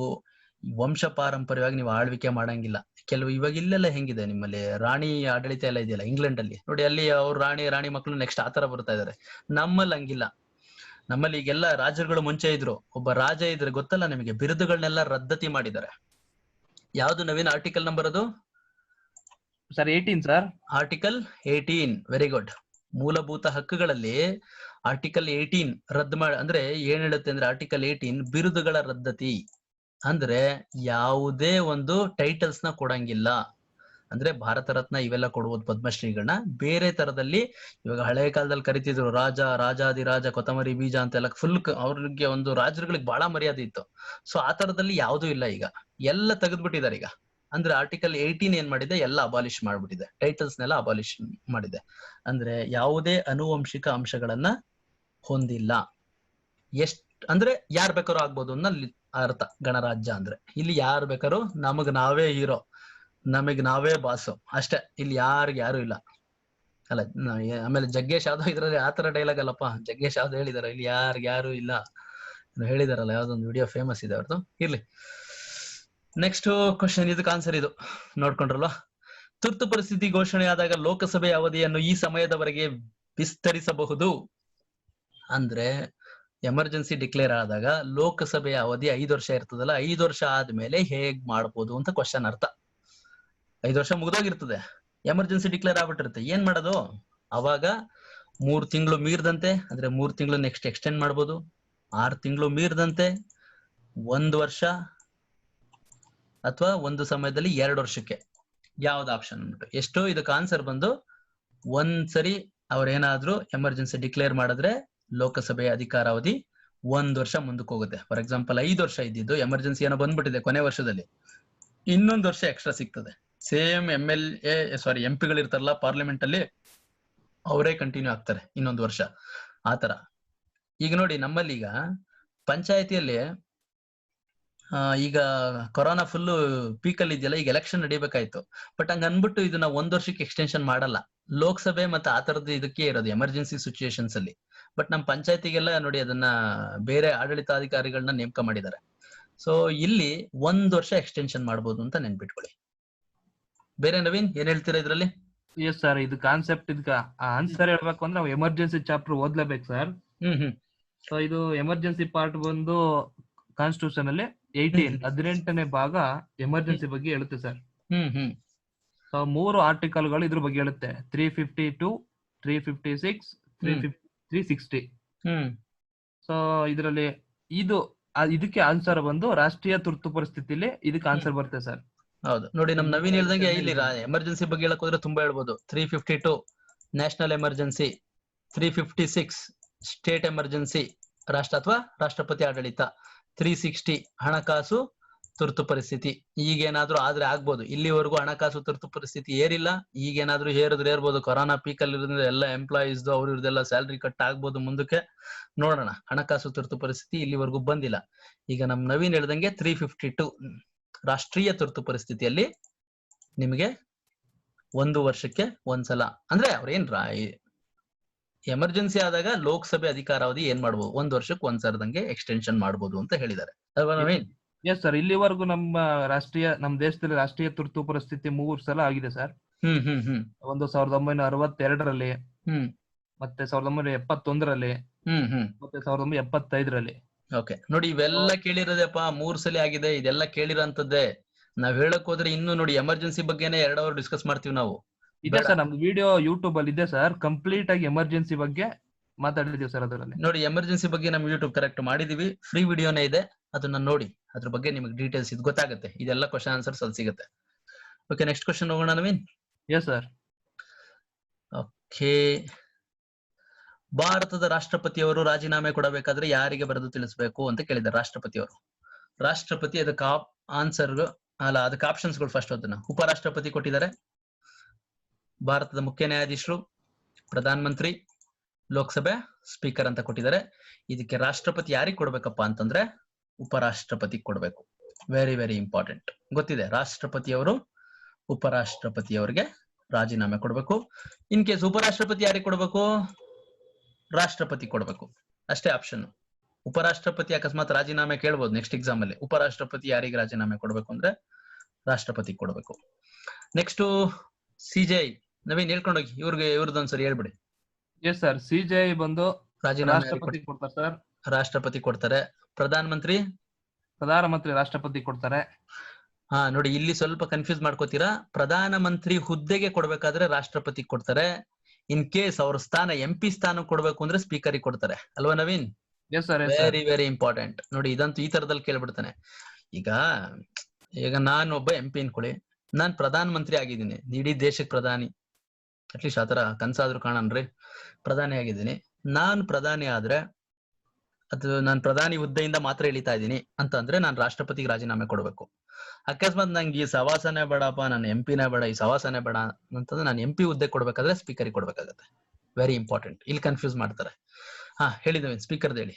ವಂಶ ಪಾರಂಪರ್ಯವಾಗಿ ನೀವು ಆಳ್ವಿಕೆ ಮಾಡಂಗಿಲ್ಲ. ಕೆಲವು ಇವಾಗ ಇಲ್ಲೆಲ್ಲ ಹೆಂಗಿದೆ, ನಿಮ್ಮಲ್ಲಿ ರಾಣಿ ಆಡಳಿತ ಎಲ್ಲ ಇದೆಯಲ್ಲ ಇಂಗ್ಲೆಂಡ್ ಅಲ್ಲಿ ನೋಡಿ, ಅಲ್ಲಿ ಅವ್ರು ರಾಣಿ ಮಕ್ಕಳು ನೆಕ್ಸ್ಟ್ ಆತರ ಬರ್ತಾ ಇದಾರೆ. ನಮ್ಮಲ್ಲಿ ಹಂಗಿಲ್ಲ. ನಮ್ಮಲ್ಲಿ ಈಗೆಲ್ಲ ರಾಜರುಗಳು ಮುಂಚೆ ಇದ್ರು. ಒಬ್ಬ ರಾಜ ಇದ್ರೆ ಗೊತ್ತಲ್ಲ ನಿಮಗೆ, ಬಿರುದುಗಳನ್ನೆಲ್ಲ ರದ್ದತಿ ಮಾಡಿದ್ದಾರೆ. ಯಾವ್ದು ನವೀನ್ ಆರ್ಟಿಕಲ್ ನಂಬರ್? ಅದು sir 18 sir. Article 18. Very good. ಮೂಲಭೂತ ಹಕ್ಕುಗಳಲ್ಲಿ ಆರ್ಟಿಕಲ್ 18 ರದ್ದು ಮಾಡಿ ಅಂದ್ರೆ ಏನ್ ಹೇಳುತ್ತೆ ಅಂದ್ರೆ, ಆರ್ಟಿಕಲ್ 18 ಬಿರುದುಗಳ ರದ್ದತಿ ಅಂದ್ರೆ ಯಾವುದೇ ಒಂದು ಟೈಟಲ್ಸ್ ನ ಕೊಡಂಗಿಲ್ಲ. ಅಂದ್ರೆ ಭಾರತ ರತ್ನ ಇವೆಲ್ಲ ಕೊಡುವುದು, ಪದ್ಮಶ್ರೀಗಳನ್ನ. ಬೇರೆ ತರದಲ್ಲಿ ಇವಾಗ ಹಳೆ ಕಾಲದಲ್ಲಿ ಕರಿತಿದ್ರು ರಾಜಾದಿರಾಜ ಕೊತ್ತಂಬರಿ ಬೀಜ ಅಂತೆಲ್ಲ. ಫುಲ್ ಅವ್ರಿಗೆ ಒಂದು ರಾಜರುಗಳಿಗೆ ಬಹಳ ಮರ್ಯಾದೆ ಇತ್ತು. ಸೊ ಆ ತರದಲ್ಲಿ ಯಾವುದೂ ಇಲ್ಲ. ಈಗ ಎಲ್ಲ ತೆಗೆದ್ಬಿಟ್ಟಿದ್ದಾರೆ. ಈಗ ಅಂದ್ರೆ ಆರ್ಟಿಕಲ್ 18 ಏನ್ ಮಾಡಿದೆ, ಎಲ್ಲ ಅಬಾಲಿಷ್ ಮಾಡ್ಬಿಟ್ಟಿದೆ, ಟೈಟಲ್ಸ್ ನೆಲ್ಲ ಅಬಾಲಿಷ್ ಮಾಡಿದೆ. ಅಂದ್ರೆ ಯಾವುದೇ ಅನುವಂಶಿಕ ಅಂಶಗಳನ್ನ ಹೊಂದಿಲ್ಲ. ಅಂದ್ರೆ ಯಾರ್ ಬೇಕಾದ್ರೂ ಆಗ್ಬೋದು ಅನ್ನೋ ಅರ್ಥ ಗಣರಾಜ್ಯ ಅಂದ್ರೆ. ಇಲ್ಲಿ ಯಾರು ಬೇಕಾದ್ರೂ, ನಮಗ್ ನಾವೇ ಹೀರೋ, ನಮಗ್ ನಾವೇ ಬಾಸು ಅಷ್ಟೇ, ಇಲ್ಲಿ ಯಾರು ಇಲ್ಲ ಅಲ್ಲ. ಆಮೇಲೆ ಜಗ್ಗೇಶ್ ಯಾವ್ದೋ ಇದ್ರಲ್ಲಿ ಆತರ ಡೈಲಾಗ್ ಅಲ್ಲಪ್ಪ, ಜಗ್ಗೇಶ್ ಯಾವ್ದು ಹೇಳಿದಾರೆ, ಇಲ್ಲಿ ಯಾರು ಇಲ್ಲ ಹೇಳಿದಾರಲ್ಲ, ಯಾವ್ದೊಂದು ವಿಡಿಯೋ ಫೇಮಸ್ ಇದೆ ಅವ್ರದ್ದು. ಇರ್ಲಿ, ನೆಕ್ಸ್ಟ್ ಕ್ವಶನ್, ಇದಕ್ಕೆ ಆನ್ಸರ್ ಇದು ನೋಡ್ಕೊಂಡ್ರಲ್ವಾ. ತುರ್ತು ಪರಿಸ್ಥಿತಿ ಘೋಷಣೆಯಾದಾಗ ಲೋಕಸಭೆಯ ಅವಧಿಯನ್ನು ಈ ಸಮಯದವರೆಗೆ ವಿಸ್ತರಿಸಬಹುದು. ಅಂದ್ರೆ ಎಮರ್ಜೆನ್ಸಿ ಡಿಕ್ಲೇರ್ ಆದಾಗ ಲೋಕಸಭೆಯ ಅವಧಿ 5 ವರ್ಷ ಇರ್ತದಲ್ಲ, 5 ವರ್ಷ ಆದ್ಮೇಲೆ ಹೇಗ್ ಮಾಡ್ಬೋದು ಅಂತ ಕ್ವಶನ್ ಅರ್ಥ. 5 ವರ್ಷ ಮುಗ್ದೋಗಿರ್ತದೆ, ಎಮರ್ಜೆನ್ಸಿ ಡಿಕ್ಲೇರ್ ಆಗ್ಬಿಟ್ಟಿರುತ್ತೆ, ಏನ್ ಮಾಡೋದು? ಅವಾಗ 3 ತಿಂಗಳು ಮೀರ್ದಂತೆ, ಅಂದ್ರೆ 3 ತಿಂಗಳು ನೆಕ್ಸ್ಟ್ ಎಕ್ಸ್ಟೆಂಡ್ ಮಾಡ್ಬೋದು. 6 ತಿಂಗಳು ಮೀರ್ದಂತೆ 1 ವರ್ಷ, ಅಥವಾ ಒಂದು ಸಮಯದಲ್ಲಿ 2 ವರ್ಷಕ್ಕೆ. ಯಾವ್ದು ಆಪ್ಷನ್ ಅಂದ್ಬಿಟ್ಟು ಎಷ್ಟು? ಇದಕ್ಕೆ ಆನ್ಸರ್ ಬಂದು, ಒಂದ್ಸರಿ ಅವ್ರೇನಾದ್ರೂ ಎಮರ್ಜೆನ್ಸಿ ಡಿಕ್ಲೇರ್ ಮಾಡಿದ್ರೆ ಲೋಕಸಭೆಯ ಅಧಿಕಾರಾವಧಿ 1 ವರ್ಷ ಮುಂದಕ್ಕೆ ಹೋಗುತ್ತೆ. ಫಾರ್ ಎಕ್ಸಾಂಪಲ್ 5 ವರ್ಷ ಇದ್ದಿದ್ದು ಎಮರ್ಜೆನ್ಸಿ ಏನೋ ಬಂದ್ಬಿಟ್ಟಿದೆ ಕೊನೆ ವರ್ಷದಲ್ಲಿ, ಇನ್ನೊಂದು ವರ್ಷ ಎಕ್ಸ್ಟ್ರಾ ಸಿಗ್ತದೆ. ಸೇಮ್ ಎಂ ಪಿಗಳು ಇರ್ತಾರಲ್ಲ ಪಾರ್ಲಿಮೆಂಟ್ ಅಲ್ಲಿ, ಅವರೇ ಕಂಟಿನ್ಯೂ ಆಗ್ತಾರೆ ಇನ್ನೊಂದು ವರ್ಷ, ಆತರ. ಈಗ ನೋಡಿ, ನಮ್ಮಲ್ಲಿ ಈಗ ಪಂಚಾಯತಿಯಲ್ಲಿ ಈಗ ಕೊರೋನಾ ಫುಲ್ ಪೀಕ್ ಅಲ್ಲಿ ಇದೆಯಲ್ಲ, ಈಗ ಎಲೆಕ್ಷನ್ ನಡಿಬೇಕಾಯ್ತು. ಬಟ್ ಹಂಗ ಅನ್ಬಿಟ್ಟು ಇದನ್ನ 1 ವರ್ಷಕ್ಕೆ ಎಕ್ಸ್ಟೆನ್ಷನ್ ಮಾಡಲ್ಲ. ಲೋಕಸಭೆ ಮತ್ತೆ ಆ ತರದ್ದು ಇದಕ್ಕೆ ಇರೋದು ಎಮರ್ಜೆನ್ಸಿ ಸಿಚುಯೇಷನ್ಸ್ ಅಲ್ಲಿ. ಬಟ್ ನಮ್ ಪಂಚಾಯತಿಗೆಲ್ಲ ನೋಡಿ, ಅದನ್ನ ಬೇರೆ ಆಡಳಿತಾಧಿಕಾರಿಗಳನ್ನ ನೇಮಕ ಮಾಡಿದ್ದಾರೆ. ಸೊ ಇಲ್ಲಿ 1 ವರ್ಷ ಎಕ್ಸ್ಟೆನ್ಷನ್ ಮಾಡ್ಬೋದು ಅಂತ ನೆನ್ಪಿಟ್ಕೊಳ್ಳಿ. ಬೇರೆ ನವೀನ್ ಏನ್ ಹೇಳ್ತೀರಾ ಇದ್ರಲ್ಲಿ? ಎಸ್ ಸರ್, ಇದು ಕಾನ್ಸೆಪ್ಟ್, ಇದಕ್ಕೆ ಆನ್ಸರ್ ಹೇಳ್ಬೇಕು ಅಂದ್ರೆ ನಾವು ಎಮರ್ಜೆನ್ಸಿ ಚಾಪ್ಟರ್ ಓದ್ಲೇಬೇಕು ಸರ್. ಸೊ ಇದು ಎಮರ್ಜೆನ್ಸಿ ಪಾರ್ಟ್ ಬಂದು ಕಾನ್ಸ್ಟಿಟ್ಯೂಷನ್ ಅಲ್ಲಿ 18ನೇ ಭಾಗ ಎಮರ್ಜೆನ್ಸಿ ಬಗ್ಗೆ ಹೇಳುತ್ತೆ ಸರ್. ಸೊ 3 ಆರ್ಟಿಕಲ್ ಗಳು ಇದ್ರ ಬಗ್ಗೆ ಹೇಳುತ್ತೆ, 352, 356, 360. ಸೊ ಇದರಲ್ಲಿ ಇದಕ್ಕೆ ಆನ್ಸರ್ ಬಂದು ರಾಷ್ಟ್ರೀಯ ತುರ್ತು ಪರಿಸ್ಥಿತಿಲಿ ಇದಕ್ಕೆ ಆನ್ಸರ್ ಬರುತ್ತೆ ಸರ್. ಹೌದು ನೋಡಿ, ನಮ್ ನವೀನ್ ಹೇಳ್ದಂಗೆ ಇಲ್ಲಿ ಎಮರ್ಜೆನ್ಸಿ ಬಗ್ಗೆ ಹೇಳಕ್ ಹೋದ್ರೆ ತುಂಬಾ ಹೇಳ್ಬೋದು. 352 ನ್ಯಾಷನಲ್ ಎಮರ್ಜೆನ್ಸಿ, 356 ಸ್ಟೇಟ್ ಎಮರ್ಜೆನ್ಸಿ ಅಥವಾ ರಾಷ್ಟ್ರಪತಿ ಆಡಳಿತ, 360 ಹಣಕಾಸು ತುರ್ತು ಪರಿಸ್ಥಿತಿ. ಈಗೇನಾದ್ರೂ ಆದ್ರೆ ಆಗ್ಬೋದು. ಇಲ್ಲಿವರೆಗೂ ಹಣಕಾಸು ತುರ್ತು ಪರಿಸ್ಥಿತಿ ಏರಿಲ್ಲ, ಈಗೇನಾದ್ರೂ ಏರ್ಬೋದು. ಕೊರೋನಾ ಪೀಕ್ ಅಲ್ಲಿ ಇರೋದ್ರಿಂದ ಎಲ್ಲ ಎಂಪ್ಲಾಯೀಸ್ ಅವ್ರದ್ದೆಲ್ಲ ಸ್ಯಾಲ್ರಿ ಕಟ್ ಆಗ್ಬೋದು ಮುಂದಕ್ಕೆ, ನೋಡೋಣ. ಹಣಕಾಸು ತುರ್ತು ಪರಿಸ್ಥಿತಿ ಇಲ್ಲಿವರೆಗೂ ಬಂದಿಲ್ಲ. ಈಗ ನಮ್ ನವೀನ್ ಹೇಳ್ದಂಗೆ 352 ರಾಷ್ಟ್ರೀಯ ತುರ್ತು ಪರಿಸ್ಥಿತಿಯಲ್ಲಿ ನಿಮಗೆ 1 ವರ್ಷಕ್ಕೆ ಒಂದ್ಸಲ, ಅಂದ್ರೆ ಅವ್ರೇನ್ ಎಮರ್ಜೆನ್ಸಿ ಆದಾಗ ಲೋಕಸಭೆ ಅಧಿಕಾರಾವಧಿ ಏನ್ ಮಾಡ್ಬೋದು, 1 ವರ್ಷಕ್ಕೆ ಒಂದ್ಸರದಂಗೆ ಎಕ್ಸ್ಟೆನ್ಷನ್ ಮಾಡ್ಬೋದು ಅಂತ ಹೇಳಿದ್ದಾರೆ ಅಲ್ವಾ ನವೀನ್? ಎಸ್ ಸರ್, ಇಲ್ಲಿವರೆಗೂ ನಮ್ಮ ದೇಶದಲ್ಲಿ ರಾಷ್ಟ್ರೀಯ ತುರ್ತು ಪರಿಸ್ಥಿತಿ 3 ಸಲ ಆಗಿದೆ ಸರ್. ಒಂದು 1962ರಲ್ಲಿ, ಮತ್ತೆ 1971ರಲ್ಲಿ, ಮತ್ತೆ 1975ರಲ್ಲಿ. ಓಕೆ ನೋಡಿ, ಇವೆಲ್ಲ ಕೇಳಿರೋದಪ್ಪ, 3 ಸಲ ಆಗಿದೆ. ಇದೆಲ್ಲ ಕೇಳಿರೋಂಥದ್ದೇ. ನಾವ್ ಹೇಳಕ್ ಹೋದ್ರೆ ಇನ್ನು ನೋಡಿ, ಎಮರ್ಜೆನ್ಸಿ ಬಗ್ಗೆನೇ 2 ಅವರ್ ಡಿಸ್ಕಸ್ ಮಾಡ್ತೀವಿ ನಾವು. ಇದೆ ಸರ್, ನಮ್ದು ವಿಡಿಯೋ ಯೂಟ್ಯೂಬ್ ಅಲ್ಲಿ ಇದೆ ಸರ್, ಕಂಪ್ಲೀಟ್ ಆಗಿ ಎಮರ್ಜೆನ್ಸಿ ಬಗ್ಗೆ ಮಾತಾಡಿದೀವಿ ಸರ್. ಅದರಲ್ಲಿ ನೋಡಿ, ಎಮರ್ಜೆನ್ಸಿ ಬಗ್ಗೆ ನಮ್ ಯೂಟ್ಯೂಬ್ ಕರೆಕ್ಟ್ ಮಾಡಿದೀವಿ, ಫ್ರೀ ವಿಡಿಯೋನೇ ಇದೆ, ಅದನ್ನ ನೋಡಿ. ಅದ್ರ ಬಗ್ಗೆ ನಿಮಗೆ ಡೀಟೇಲ್ಸ್ ಇದು ಗೊತ್ತಾಗುತ್ತೆ. ಇದೆಲ್ಲ ಕ್ವಶನ್ ಆನ್ಸರ್ಸ್ ಅಲ್ಲಿ ಸಿಗುತ್ತೆ. ಓಕೆ, ನೆಕ್ಸ್ಟ್ ಕ್ವಶನ್ ಹೋಗೋಣ ನವೀನ್. Yes sir. ಓಕೆ, ಭಾರತದ ರಾಷ್ಟ್ರಪತಿಯವರು ರಾಜೀನಾಮೆ ಕೊಡಬೇಕಾದ್ರೆ ಯಾರಿಗೆ ಬರೆದು ತಿಳಿಸಬೇಕು ಅಂತ ಕೇಳಿದ್ದಾರೆ ರಾಷ್ಟ್ರಪತಿಯವರು. ರಾಷ್ಟ್ರಪತಿ ಅದಕ್ಕೆ ಆನ್ಸರ್ ಅಲ್ಲ, ಅದಕ್ಕೆ ಆಪ್ಷನ್ಸ್ ಗಳು ಫಸ್ಟ್ ಅದನ್ನ. ಉಪರಾಷ್ಟ್ರಪತಿ ಕೊಟ್ಟಿದ್ದಾರೆ, ಭಾರತದ ಮುಖ್ಯ ನ್ಯಾಯಾಧೀಶರು, ಪ್ರಧಾನ ಮಂತ್ರಿ, ಲೋಕಸಭೆ ಸ್ಪೀಕರ್ ಅಂತ ಕೊಟ್ಟಿದ್ದಾರೆ. ಇದಕ್ಕೆ ರಾಷ್ಟ್ರಪತಿ ಯಾರಿಗೆ ಕೊಡ್ಬೇಕಪ್ಪ ಅಂತಂದ್ರೆ ಉಪರಾಷ್ಟ್ರಪತಿ ಕೊಡ್ಬೇಕು. Very very important. ಗೊತ್ತಿದೆ, ರಾಷ್ಟ್ರಪತಿಯವರು ಉಪರಾಷ್ಟ್ರಪತಿಯವರಿಗೆ ರಾಜೀನಾಮೆ ಕೊಡ್ಬೇಕು. ಇನ್ ಕೇಸ್ ಉಪರಾಷ್ಟ್ರಪತಿ ಯಾರಿಗೆ ಕೊಡ್ಬೇಕು, ರಾಷ್ಟ್ರಪತಿ ಕೊಡ್ಬೇಕು ಅಷ್ಟೇ ಆಪ್ಷನ್. ಉಪರಾಷ್ಟ್ರಪತಿ ಅಕಸ್ಮಾತ್ ರಾಜೀನಾಮೆ ಕೇಳ್ಬೋದು ನೆಕ್ಸ್ಟ್ ಎಕ್ಸಾಮ್ ಅಲ್ಲಿ. ಉಪರಾಷ್ಟ್ರಪತಿ ಯಾರಿಗೆ ರಾಜೀನಾಮೆ ಕೊಡ್ಬೇಕು ಅಂದ್ರೆ ರಾಷ್ಟ್ರಪತಿ ಕೊಡ್ಬೇಕು. Next CJI. ನವೀನ್ ಹೇಳ್ಕೊಂಡೋಗಿ, ಇವ್ರದೊಂದ್ಸರಿ ಹೇಳ್ಬಿಡಿ. ಎಸ್ ಸರ್, ಸಿಜೆಐ ಬಂದು ರಾಜೀನಾಮೆ ಕೊಡ್ತಾರೆ ಸರ್. ರಾಷ್ಟ್ರಪತಿ ಕೊಡ್ತಾರೆ. ಪ್ರಧಾನ ಮಂತ್ರಿ ರಾಷ್ಟ್ರಪತಿ ಕೊಡ್ತಾರೆ. ನೋಡಿ, ಇಲ್ಲಿ ಸ್ವಲ್ಪ ಕನ್ಫ್ಯೂಸ್ ಮಾಡ್ಕೋತೀರಾ. ಪ್ರಧಾನ ಮಂತ್ರಿ ಹುದ್ದೆಗೆ ಕೊಡ್ಬೇಕಾದ್ರೆ ರಾಷ್ಟ್ರಪತಿ ಕೊಡ್ತಾರೆ. ಇನ್ ಕೇಸ್ ಅವ್ರ ಸ್ಥಾನ MP ಸ್ಥಾನ ಕೊಡ್ಬೇಕು ಅಂದ್ರೆ ಸ್ಪೀಕರ್ ಕೊಡ್ತಾರೆ ಅಲ್ವಾ ನವೀನ್? Very very important. ನೋಡಿ, ಇದಂತೂ ಈ ತರದಲ್ಲಿ ಕೇಳ್ಬಿಡ್ತಾನೆ. ಈಗ ನಾನು ಒಬ್ಬ MP ಅನ್ಕೊಳ್ಳಿ, ನಾನ್ ಪ್ರಧಾನ ಮಂತ್ರಿ ಆಗಿದ್ದೀನಿ, ಇಡೀ ದೇಶಕ್ಕೆ ಪ್ರಧಾನಿ, ಅಟ್ಲೀಸ್ಟ್ ಆತರ ಕನ್ಸಾದ್ರು ಕಾಣನ್ರಿ, ಪ್ರಧಾನಿ ಆಗಿದ್ದೀನಿ. ನಾನ್ ಪ್ರಧಾನಿ ಆದ್ರೆ, ಅದು ನಾನು ಪ್ರಧಾನಿ ಹುದ್ದೆಯಿಂದ ಮಾತ್ರ ಇಳಿತಾ ಇದ್ದೀನಿ ಅಂತ ಅಂದ್ರೆ ನಾನು ರಾಷ್ಟ್ರಪತಿಗೆ ರಾಜೀನಾಮೆ ಕೊಡ್ಬೇಕು. ಅಕಸ್ಮಾತ್ ನಂಗೆ ಈ ಸವಾಸನೆ ಬೇಡಪ್ಪ, ನಾನು MP ನೇ ಬೇಡ, ಈ ಸವಾಸನೆ ಬೇಡ ಅಂತಂದ್ರೆ ನಾನು MP ಹುದ್ದೆ ಕೊಡ್ಬೇಕಾದ್ರೆ ಸ್ಪೀಕರ್ ಕೊಡ್ಬೇಕಾಗತ್ತೆ. Very important. ಇಲ್ಲಿ ಕನ್ಫ್ಯೂಸ್ ಮಾಡ್ತಾರೆ. ಹೇಳಿದವೆ ಸ್ಪೀಕರ್ ಹೇಳಿ.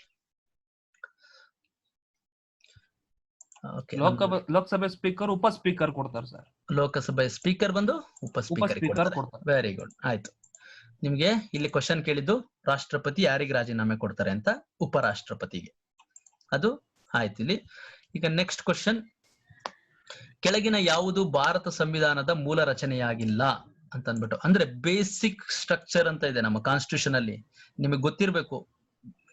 ಲೋಕಸಭೆ ಸ್ಪೀಕರ್ ಉಪ ಸ್ಪೀಕರ್ ಕೊಡ್ತಾರೆ ಸರ್. ಲೋಕಸಭೆ ಸ್ಪೀಕರ್ ಬಂದು ಉಪ ಸ್ಪೀಕರ್ ಕೊಡ್ತಾರೆ. ವೆರಿ ಗುಡ್, ಆಯ್ತು. ನಿಮ್ಗೆ ಇಲ್ಲಿ ಕ್ವಶನ್ ಕೇಳಿದ್ದು ರಾಷ್ಟ್ರಪತಿ ಯಾರಿಗೆ ರಾಜೀನಾಮೆ ಕೊಡ್ತಾರೆ ಅಂತ, ಉಪರಾಷ್ಟ್ರಪತಿಗೆ. ಅದು ಆಯ್ತು. ಇಲ್ಲಿ ಈಗ ನೆಕ್ಸ್ಟ್ ಕ್ವಶನ್, ಕೆಳಗಿನ ಯಾವುದು ಭಾರತ ಸಂವಿಧಾನದ ಮೂಲ ರಚನೆಯಾಗಿಲ್ಲ ಅಂತ ಅಂದ್ಬಿಟ್ಟು, ಅಂದ್ರೆ ಬೇಸಿಕ್ ಸ್ಟ್ರಕ್ಚರ್ ಅಂತ ಇದೆ ನಮ್ಮ ಕಾನ್ಸ್ಟಿಟ್ಯೂಷನ್ ಅಲ್ಲಿ. ನಿಮಗೆ ಗೊತ್ತಿರ್ಬೇಕು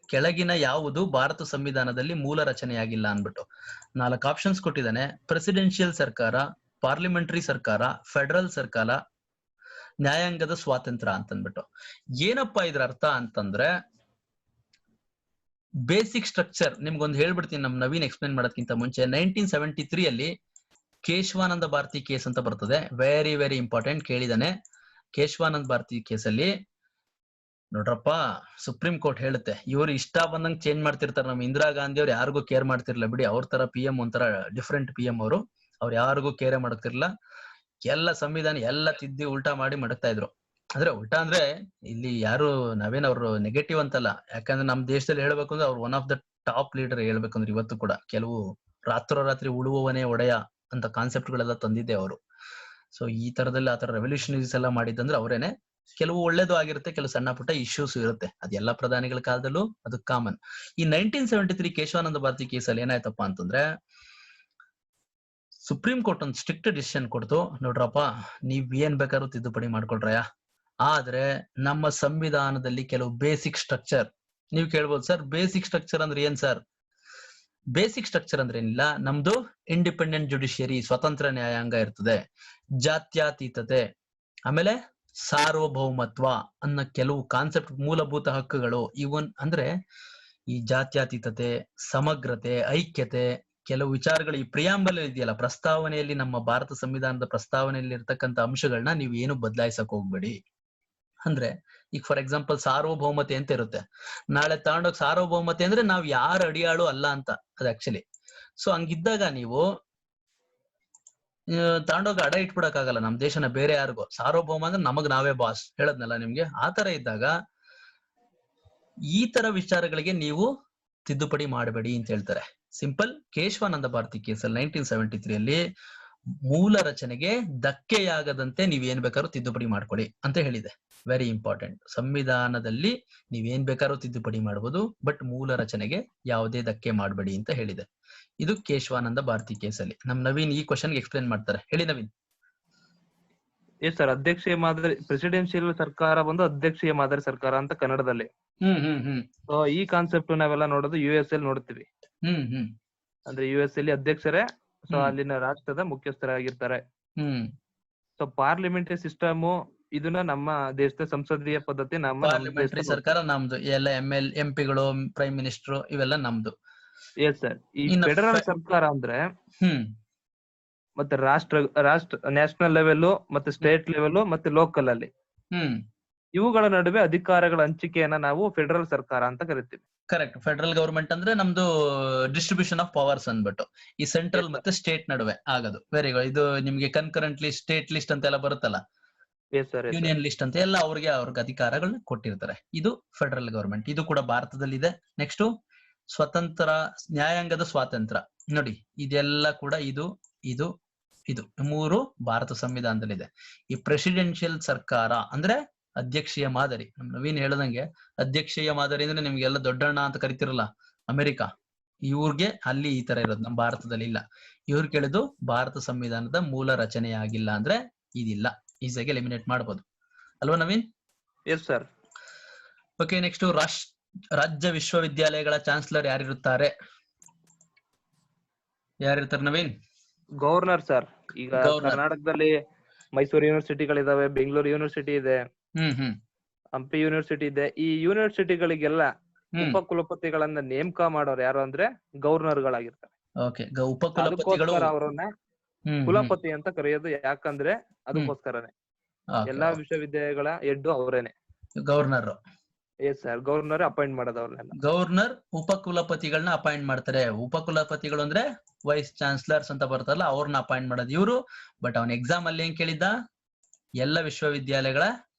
ಕೆಳಗಿನ ಯಾವುದು ಭಾರತ ಸಂವಿಧಾನದಲ್ಲಿ ಮೂಲ ರಚನೆಯಾಗಿಲ್ಲ ಅನ್ಬಿಟ್ಟು. 4 ಆಪ್ಷನ್ಸ್ ಕೊಟ್ಟಿದ್ದಾನೆ. ಪ್ರೆಸಿಡೆನ್ಷಿಯಲ್ ಸರ್ಕಾರ, ಪಾರ್ಲಿಮೆಂಟರಿ ಸರ್ಕಾರ, ಫೆಡರಲ್ ಸರ್ಕಾರ, ನ್ಯಾಯಾಂಗದ ಸ್ವಾತಂತ್ರ್ಯ ಅಂತಂದ್ಬಿಟ್ಟು. ಏನಪ್ಪಾ ಇದ್ರ ಅರ್ಥ ಅಂತಂದ್ರೆ, ಬೇಸಿಕ್ ಸ್ಟ್ರಕ್ಚರ್ ನಿಮ್ಗೊಂದು ಹೇಳ್ಬಿಡ್ತೀನಿ, ನಮ್ ನವೀನ್ ಎಕ್ಸ್ಪ್ಲೇನ್ ಮಾಡೋದಕ್ಕಿಂತ ಮುಂಚೆ. 1973 ಅಲ್ಲಿ ಕೇಶವಾನಂದ ಭಾರತಿ ಕೇಸ್ ಅಂತ ಬರ್ತದೆ. Very very important. ಕೇಳಿದಾನೆ. ಕೇಶವಾನಂದ ಭಾರತಿ ಕೇಸಲ್ಲಿ ನೋಡ್ರಪ್ಪ, ಸುಪ್ರೀಂ ಕೋರ್ಟ್ ಹೇಳುತ್ತೆ, ಇವ್ರು ಇಷ್ಟ ಬಂದಂಗ್ ಚೇಂಜ್ ಮಾಡ್ತಿರ್ತಾರೆ. ನಮ್ಮ ಇಂದಿರಾ ಗಾಂಧಿ ಅವ್ರು ಯಾರಿಗೂ ಕೇರ್ ಮಾಡ್ತಿರ್ಲಿಲ್ಲ ಬಿಡಿ. ಅವ್ರ ತರ PM ಒಂಥರ ಡಿಫ್ರೆಂಟ್ PM ಅವ್ರು ಯಾರಿಗೂ ಕೇರೆ ಮಾಡಕ್ತಿರ್ಲಿಲ್ಲ. ಎಲ್ಲ ಸಂವಿಧಾನ ಎಲ್ಲ ತಿದ್ದಿ ಉಲ್ಟಾ ಮಾಡಿ ಮಡಗ್ತಾ ಇದ್ರು. ಅಂದ್ರೆ ಉಲ್ಟಾ ಅಂದ್ರೆ ಇಲ್ಲಿ ಯಾರು ನಾವೇನವ್ರು ನೆಗೆಟಿವ್ ಅಂತಲ್ಲ, ಯಾಕಂದ್ರೆ ನಮ್ ದೇಶದಲ್ಲಿ ಹೇಳ್ಬೇಕು ಅಂದ್ರೆ ಅವ್ರು one of the top leader. ಹೇಳ್ಬೇಕಂದ್ರೆ ಇವತ್ತು ಕೂಡ ಕೆಲವು ರಾತ್ರೋರಾತ್ರಿ ಉಳುವವನೇ ಒಡೆಯ ಅಂತ ಕಾನ್ಸೆಪ್ಟ್ ಗಳೆಲ್ಲ ತಂದಿದ್ದೆ ಅವರು. ಸೊ ಈ ತರದಲ್ಲಿ ಆತರ ರೆವಲ್ಯೂಷನರೀಸ್ ಎಲ್ಲ ಮಾಡಿದಂದ್ರೆ ಅವರೇನೆ. ಕೆಲವು ಒಳ್ಳೇದು ಆಗಿರುತ್ತೆ, ಕೆಲವು ಸಣ್ಣ ಪುಟ್ಟ ಇಶ್ಯೂಸ್ ಇರುತ್ತೆ, ಅದೆಲ್ಲ ಪ್ರಧಾನಿಗಳ ಕಾಲದಲ್ಲೂ ಅದು ಕಾಮನ್. ಈ 1973 ಕೇಶವಾನಂದ ಭಾರತಿ ಕೇಸಲ್ಲಿ ಏನಾಯ್ತಪ್ಪ ಅಂತಂದ್ರೆ, ಸುಪ್ರೀಂ ಕೋರ್ಟ್ ಒಂದು ಸ್ಟ್ರಿಕ್ಟ್ ಡಿಸಿಷನ್ ಕೊಡ್ತು. ನೋಡ್ರಪ್ಪ, ನೀವ್ ಏನ್ ಬೇಕಾದ್ರೂ ತಿದ್ದುಪಡಿ ಮಾಡ್ಕೊಳ್ರಯ್ಯ, ಆದ್ರೆ ನಮ್ಮ ಸಂವಿಧಾನದಲ್ಲಿ ಕೆಲವು ಬೇಸಿಕ್ ಸ್ಟ್ರಕ್ಚರ್. ನೀವ್ ಕೇಳ್ಬೋದು, ಸರ್ ಬೇಸಿಕ್ ಸ್ಟ್ರಕ್ಚರ್ ಅಂದ್ರೆ ಏನ್ ಸರ್? ಬೇಸಿಕ್ ಸ್ಟ್ರಕ್ಚರ್ ಅಂದ್ರೆ ಏನಿಲ್ಲ, ನಮ್ದು ಇಂಡಿಪೆಂಡೆಂಟ್ ಜುಡಿಷಿಯರಿ, ಸ್ವತಂತ್ರ ನ್ಯಾಯಾಂಗ ಇರ್ತದೆ, ಜಾತ್ಯತೀತತೆ, ಆಮೇಲೆ ಸಾರ್ವಭೌಮತ್ವ ಅನ್ನೋ ಕೆಲವು ಕಾನ್ಸೆಪ್ಟ್, ಮೂಲಭೂತ ಹಕ್ಕುಗಳು. ಇವನ್ ಅಂದ್ರೆ ಈ ಜಾತ್ಯತೀತತೆ, ಸಮಗ್ರತೆ, ಐಕ್ಯತೆ, ಕೆಲವು ವಿಚಾರಗಳು ಈ ಪ್ರಿಯಾಂಬಲ್ ಇದೆಯಲ್ಲ, ಪ್ರಸ್ತಾವನೆಯಲ್ಲಿ, ನಮ್ಮ ಭಾರತ ಸಂವಿಧಾನದ ಪ್ರಸ್ತಾವನೆಯಲ್ಲಿ ಇರ್ತಕ್ಕಂಥ ಅಂಶಗಳನ್ನ ನೀವು ಏನು ಬದಲಾಯಿಸಕ್ ಹೋಗ್ಬೇಡಿ. ಅಂದ್ರೆ ಈಗ ಫಾರ್ ಎಕ್ಸಾಂಪಲ್ ಸಾರ್ವಭೌಮತೆ ಅಂತ ಇರುತ್ತೆ. ನಾಳೆ ತಗೊಂಡೋಗ್ ಸಾರ್ವಭೌಮತೆ ಅಂದ್ರೆ ನಾವ್ ಯಾರ ಅಡಿಯಾಳು ಅಲ್ಲ ಅಂತ ಅದು ಆಕ್ಚುಲಿ. ಸೊ ಹಂಗಿದ್ದಾಗ ನೀವು ತಗೊಂಡೋಗಿ ಅಡ ಇಟ್ಬಿಡಕ್ಕಾಗಲ್ಲ ನಮ್ ದೇಶನ ಬೇರೆ ಯಾರಿಗೋ. ಸಾರ್ವಭೌಮ ಅಂದ್ರೆ ನಮಗ್ ನಾವೇ ಬಾಸ್, ಹೇಳದ್ನಲ್ಲ ನಿಮ್ಗೆ. ಆತರ ಇದ್ದಾಗ ಈ ತರ ವಿಚಾರಗಳಿಗೆ ನೀವು ತಿದ್ದುಪಡಿ ಮಾಡಬೇಡಿ ಅಂತ ಹೇಳ್ತಾರೆ. ಸಿಂಪಲ್. ಕೇಶವಾನಂದ ಭಾರತಿ ಕೇಸಲ್ಲಿ 1973 ಅಲ್ಲಿ ಮೂಲ ರಚನೆಗೆ ಧಕ್ಕೆಯಾಗದಂತೆ ನೀವೇನ್ ಬೇಕಾದ್ರೂ ತಿದ್ದುಪಡಿ ಮಾಡ್ಕೊಳ್ಳಿ ಅಂತ ಹೇಳಿದೆ. Very important. ಸಂವಿಧಾನದಲ್ಲಿ ನೀವೇನ್ ಬೇಕಾದ್ರೂ ತಿದ್ದುಪಡಿ ಮಾಡಬಹುದು, ಬಟ್ ಮೂಲ ರಚನೆಗೆ ಯಾವುದೇ ಧಕ್ಕೆ ಮಾಡಬೇಡಿ ಅಂತ ಹೇಳಿದೆ. ಇದು ಕೇಶವಾನಂದ ಭಾರತಿ ಕೇಸಲ್ಲಿ. ನಮ್ ನವೀನ್ ಈ ಕ್ವಶನ್ಗೆ ಎಕ್ಸ್ಪ್ಲೇನ್ ಮಾಡ್ತಾರೆ. ಹೇಳಿ ನವೀನ್. ಎಸ್ ಸರ್, ಅಧ್ಯಕ್ಷೀಯ ಮಾದರಿ ಪ್ರೆಸಿಡೆನ್ಷಿಯಲ್ ಸರ್ಕಾರ ಬಂದು ಅಧ್ಯಕ್ಷೀಯ ಮಾದರಿ ಸರ್ಕಾರ ಅಂತ ಕನ್ನಡದಲ್ಲಿ. ಸೊ ಈ ಕಾನ್ಸೆಪ್ಟ್ ನಾವೆಲ್ಲ ನೋಡೋದು US ಅಲ್ಲಿ ನೋಡ್ತೀವಿ. ಅಂದ್ರೆ US ಅಲ್ಲಿ ಅಧ್ಯಕ್ಷರೇ ಸೊ ಅಲ್ಲಿನ ರಾಷ್ಟ್ರದ ಮುಖ್ಯಸ್ಥರಾಗಿರ್ತಾರೆ. ಸೊ ಪಾರ್ಲಿಮೆಂಟರಿ ಸಿಸ್ಟಮ್ ಇದನ್ನ ನಮ್ಮ ದೇಶದ ಸಂಸದೀಯ ಪದ್ಧತಿ, ನಮ್ಮ ಪಾರ್ಲಿಮೆಂಟರಿ ಸರ್ಕಾರ ನಮ್ದು, ಎಲ್ಲ MP ಗಳು, ಪ್ರೈಮ್ ಮಿನಿಸ್ಟರ್ ಇವೆಲ್ಲ ನಮ್ದು. Yes sir. ಈ ಫೆಡರಲ್ ಸರ್ಕಾರ ಅಂದ್ರೆ ಮತ್ತೆ ರಾಷ್ಟ್ರ ನ್ಯಾಷನಲ್ ಲೆವೆಲ್ ಮತ್ತೆ ಸ್ಟೇಟ್ ಲೆವೆಲ್ ಮತ್ತೆ ಲೋಕಲ್ ಅಲ್ಲಿ ಇವುಗಳ ನಡುವೆ ಅಧಿಕಾರಗಳ ಹಂಚಿಕೆಯನ್ನ ನಾವು ಫೆಡರಲ್ ಸರ್ಕಾರ ಅಂತ ಕರಿತೀವಿ. ಕರೆಕ್ಟ್. ಫೆಡರಲ್ ಗವರ್ಮೆಂಟ್ ಅಂದ್ರೆ ನಮ್ದು ಡಿಸ್ಟ್ರಿಬ್ಯೂಷನ್ ಆಫ್ ಪವರ್ಸ್ ಅಂದ್ಬಿಟ್ಟು ಈ ಸೆಂಟ್ರಲ್ ಮತ್ತೆ ಸ್ಟೇಟ್ ನಡುವೆ ಆಗೋದು. Very good. ಇದು ನಿಮ್ಗೆ ಕನ್ಕರೆಂಟ್ ಲಿಸ್ಟ್, ಸ್ಟೇಟ್ ಲಿಸ್ಟ್ ಅಂತ ಎಲ್ಲ ಬರುತ್ತಲ್ಲ, ಯೂನಿಯನ್ ಲಿಸ್ಟ್ ಅಂತ ಎಲ್ಲ ಅವ್ರಿಗೆ ಅಧಿಕಾರಗಳನ್ನ ಕೊಟ್ಟಿರ್ತಾರೆ. ಇದು ಫೆಡರಲ್ ಗವರ್ಮೆಂಟ್. ಇದು ಕೂಡ ಭಾರತದಲ್ಲಿ ಇದೆ. ನೆಕ್ಸ್ಟ್ ಸ್ವತಂತ್ರ ನ್ಯಾಯಾಂಗದ ಸ್ವಾತಂತ್ರ್ಯ. ನೋಡಿ ಇದೆಲ್ಲ ಕೂಡ ಇದು ಇದು ಇದು ಮೂರು ಭಾರತ ಸಂವಿಧಾನದಲ್ಲಿದೆ. ಈ ಪ್ರೆಸಿಡೆನ್ಷಿಯಲ್ ಸರ್ಕಾರ ಅಂದ್ರೆ ಅಧ್ಯಕ್ಷೀಯ ಮಾದರಿ. ನಮ್ ನವೀನ್ ಹೇಳದಂಗೆ ಅಧ್ಯಕ್ಷೀಯ ಮಾದರಿ ಅಂದ್ರೆ ನಿಮ್ಗೆಲ್ಲ ದೊಡ್ಡಣ್ಣ ಅಂತ ಕರಿತಿರಲ್ಲ ಅಮೆರಿಕಾ, ಇವ್ರಿಗೆ ಅಲ್ಲಿ ಈ ತರ ಇರೋದು. ನಮ್ಮ ಭಾರತದಲ್ಲಿ ಇಲ್ಲ. ಇವ್ರು ಕೇಳಿದ್ದು ಭಾರತ ಸಂವಿಧಾನದ ಮೂಲ ರಚನೆ ಆಗಿಲ್ಲ ಅಂದ್ರೆ ಇದಿಲ್ಲ, ಈಸಿಯಾಗಿ ಎಲಿಮಿನೇಟ್ ಮಾಡಬಹುದು ಅಲ್ವಾ Naveen? Yes sir. Okay, next ರಾಜ್ಯ ವಿಶ್ವವಿದ್ಯಾಲಯಗಳ ಚಾನ್ಸಲರ್ ಯಾರಿರುತ್ತಾರೆ? ಯಾರಿರ್ತಾರೆ ನವೀನ್? Governor sir. ಈಗ ಕರ್ನಾಟಕದಲ್ಲಿ ಮೈಸೂರು ಯೂನಿವರ್ಸಿಟಿಗಳಿದಾವೆ, ಬೆಂಗಳೂರು ಯೂನಿವರ್ಸಿಟಿ ಇದೆ, ಹಂಪಿ ಯೂನಿವರ್ಸಿಟಿ ಇದೆ. ಈ ಯೂನಿವರ್ಸಿಟಿಗಳಿಗೆಲ್ಲ ಉಪ ಕುಲಪತಿಗಳನ್ನ ನೇಮಕ ಮಾಡೋರು ಯಾರು ಅಂದ್ರೆ ಗವರ್ನರ್ ಗಳಾಗಿರ್ತಾರೆ. ಅವರನ್ನ ಕುಲಪತಿ ಅಂತ ಕರೆಯೋದು. ಯಾಕಂದ್ರೆ ಅದಕ್ಕೋಸ್ಕರನೇ ಎಲ್ಲಾ ವಿಶ್ವವಿದ್ಯಾಲಯಗಳ ಹೆಡ್ ಅವರೇನೆ, governor. Yes sir, governor appoint ಮಾಡೋದು ಅವ್ರನ್ನೆಲ್ಲ. ಗವರ್ನರ್ ಉಪಕುಲಪತಿಗಳನ್ನ ಅಪಾಯಿಂಟ್ ಮಾಡ್ತಾರೆ. ಉಪಕುಲಪತಿಗಳು ಅಂದ್ರೆ ವೈಸ್ ಚಾನ್ಸಲರ್ಸ್ ಅಂತ ಬರ್ತಾರಲ್ಲ, ಅವ್ರನ್ನ ಅಪಾಯಿಂಟ್ ಮಾಡೋದು ಇವರು. ಬಟ್ ಅವನ್ ಎಕ್ಸಾಮ್ ಅಲ್ಲಿ ಏನ್ ಕೇಳಿದ್ದ, ಎಲ್ಲ ವಿಶ್ವವಿದ್ಯಾಲಯಗಳ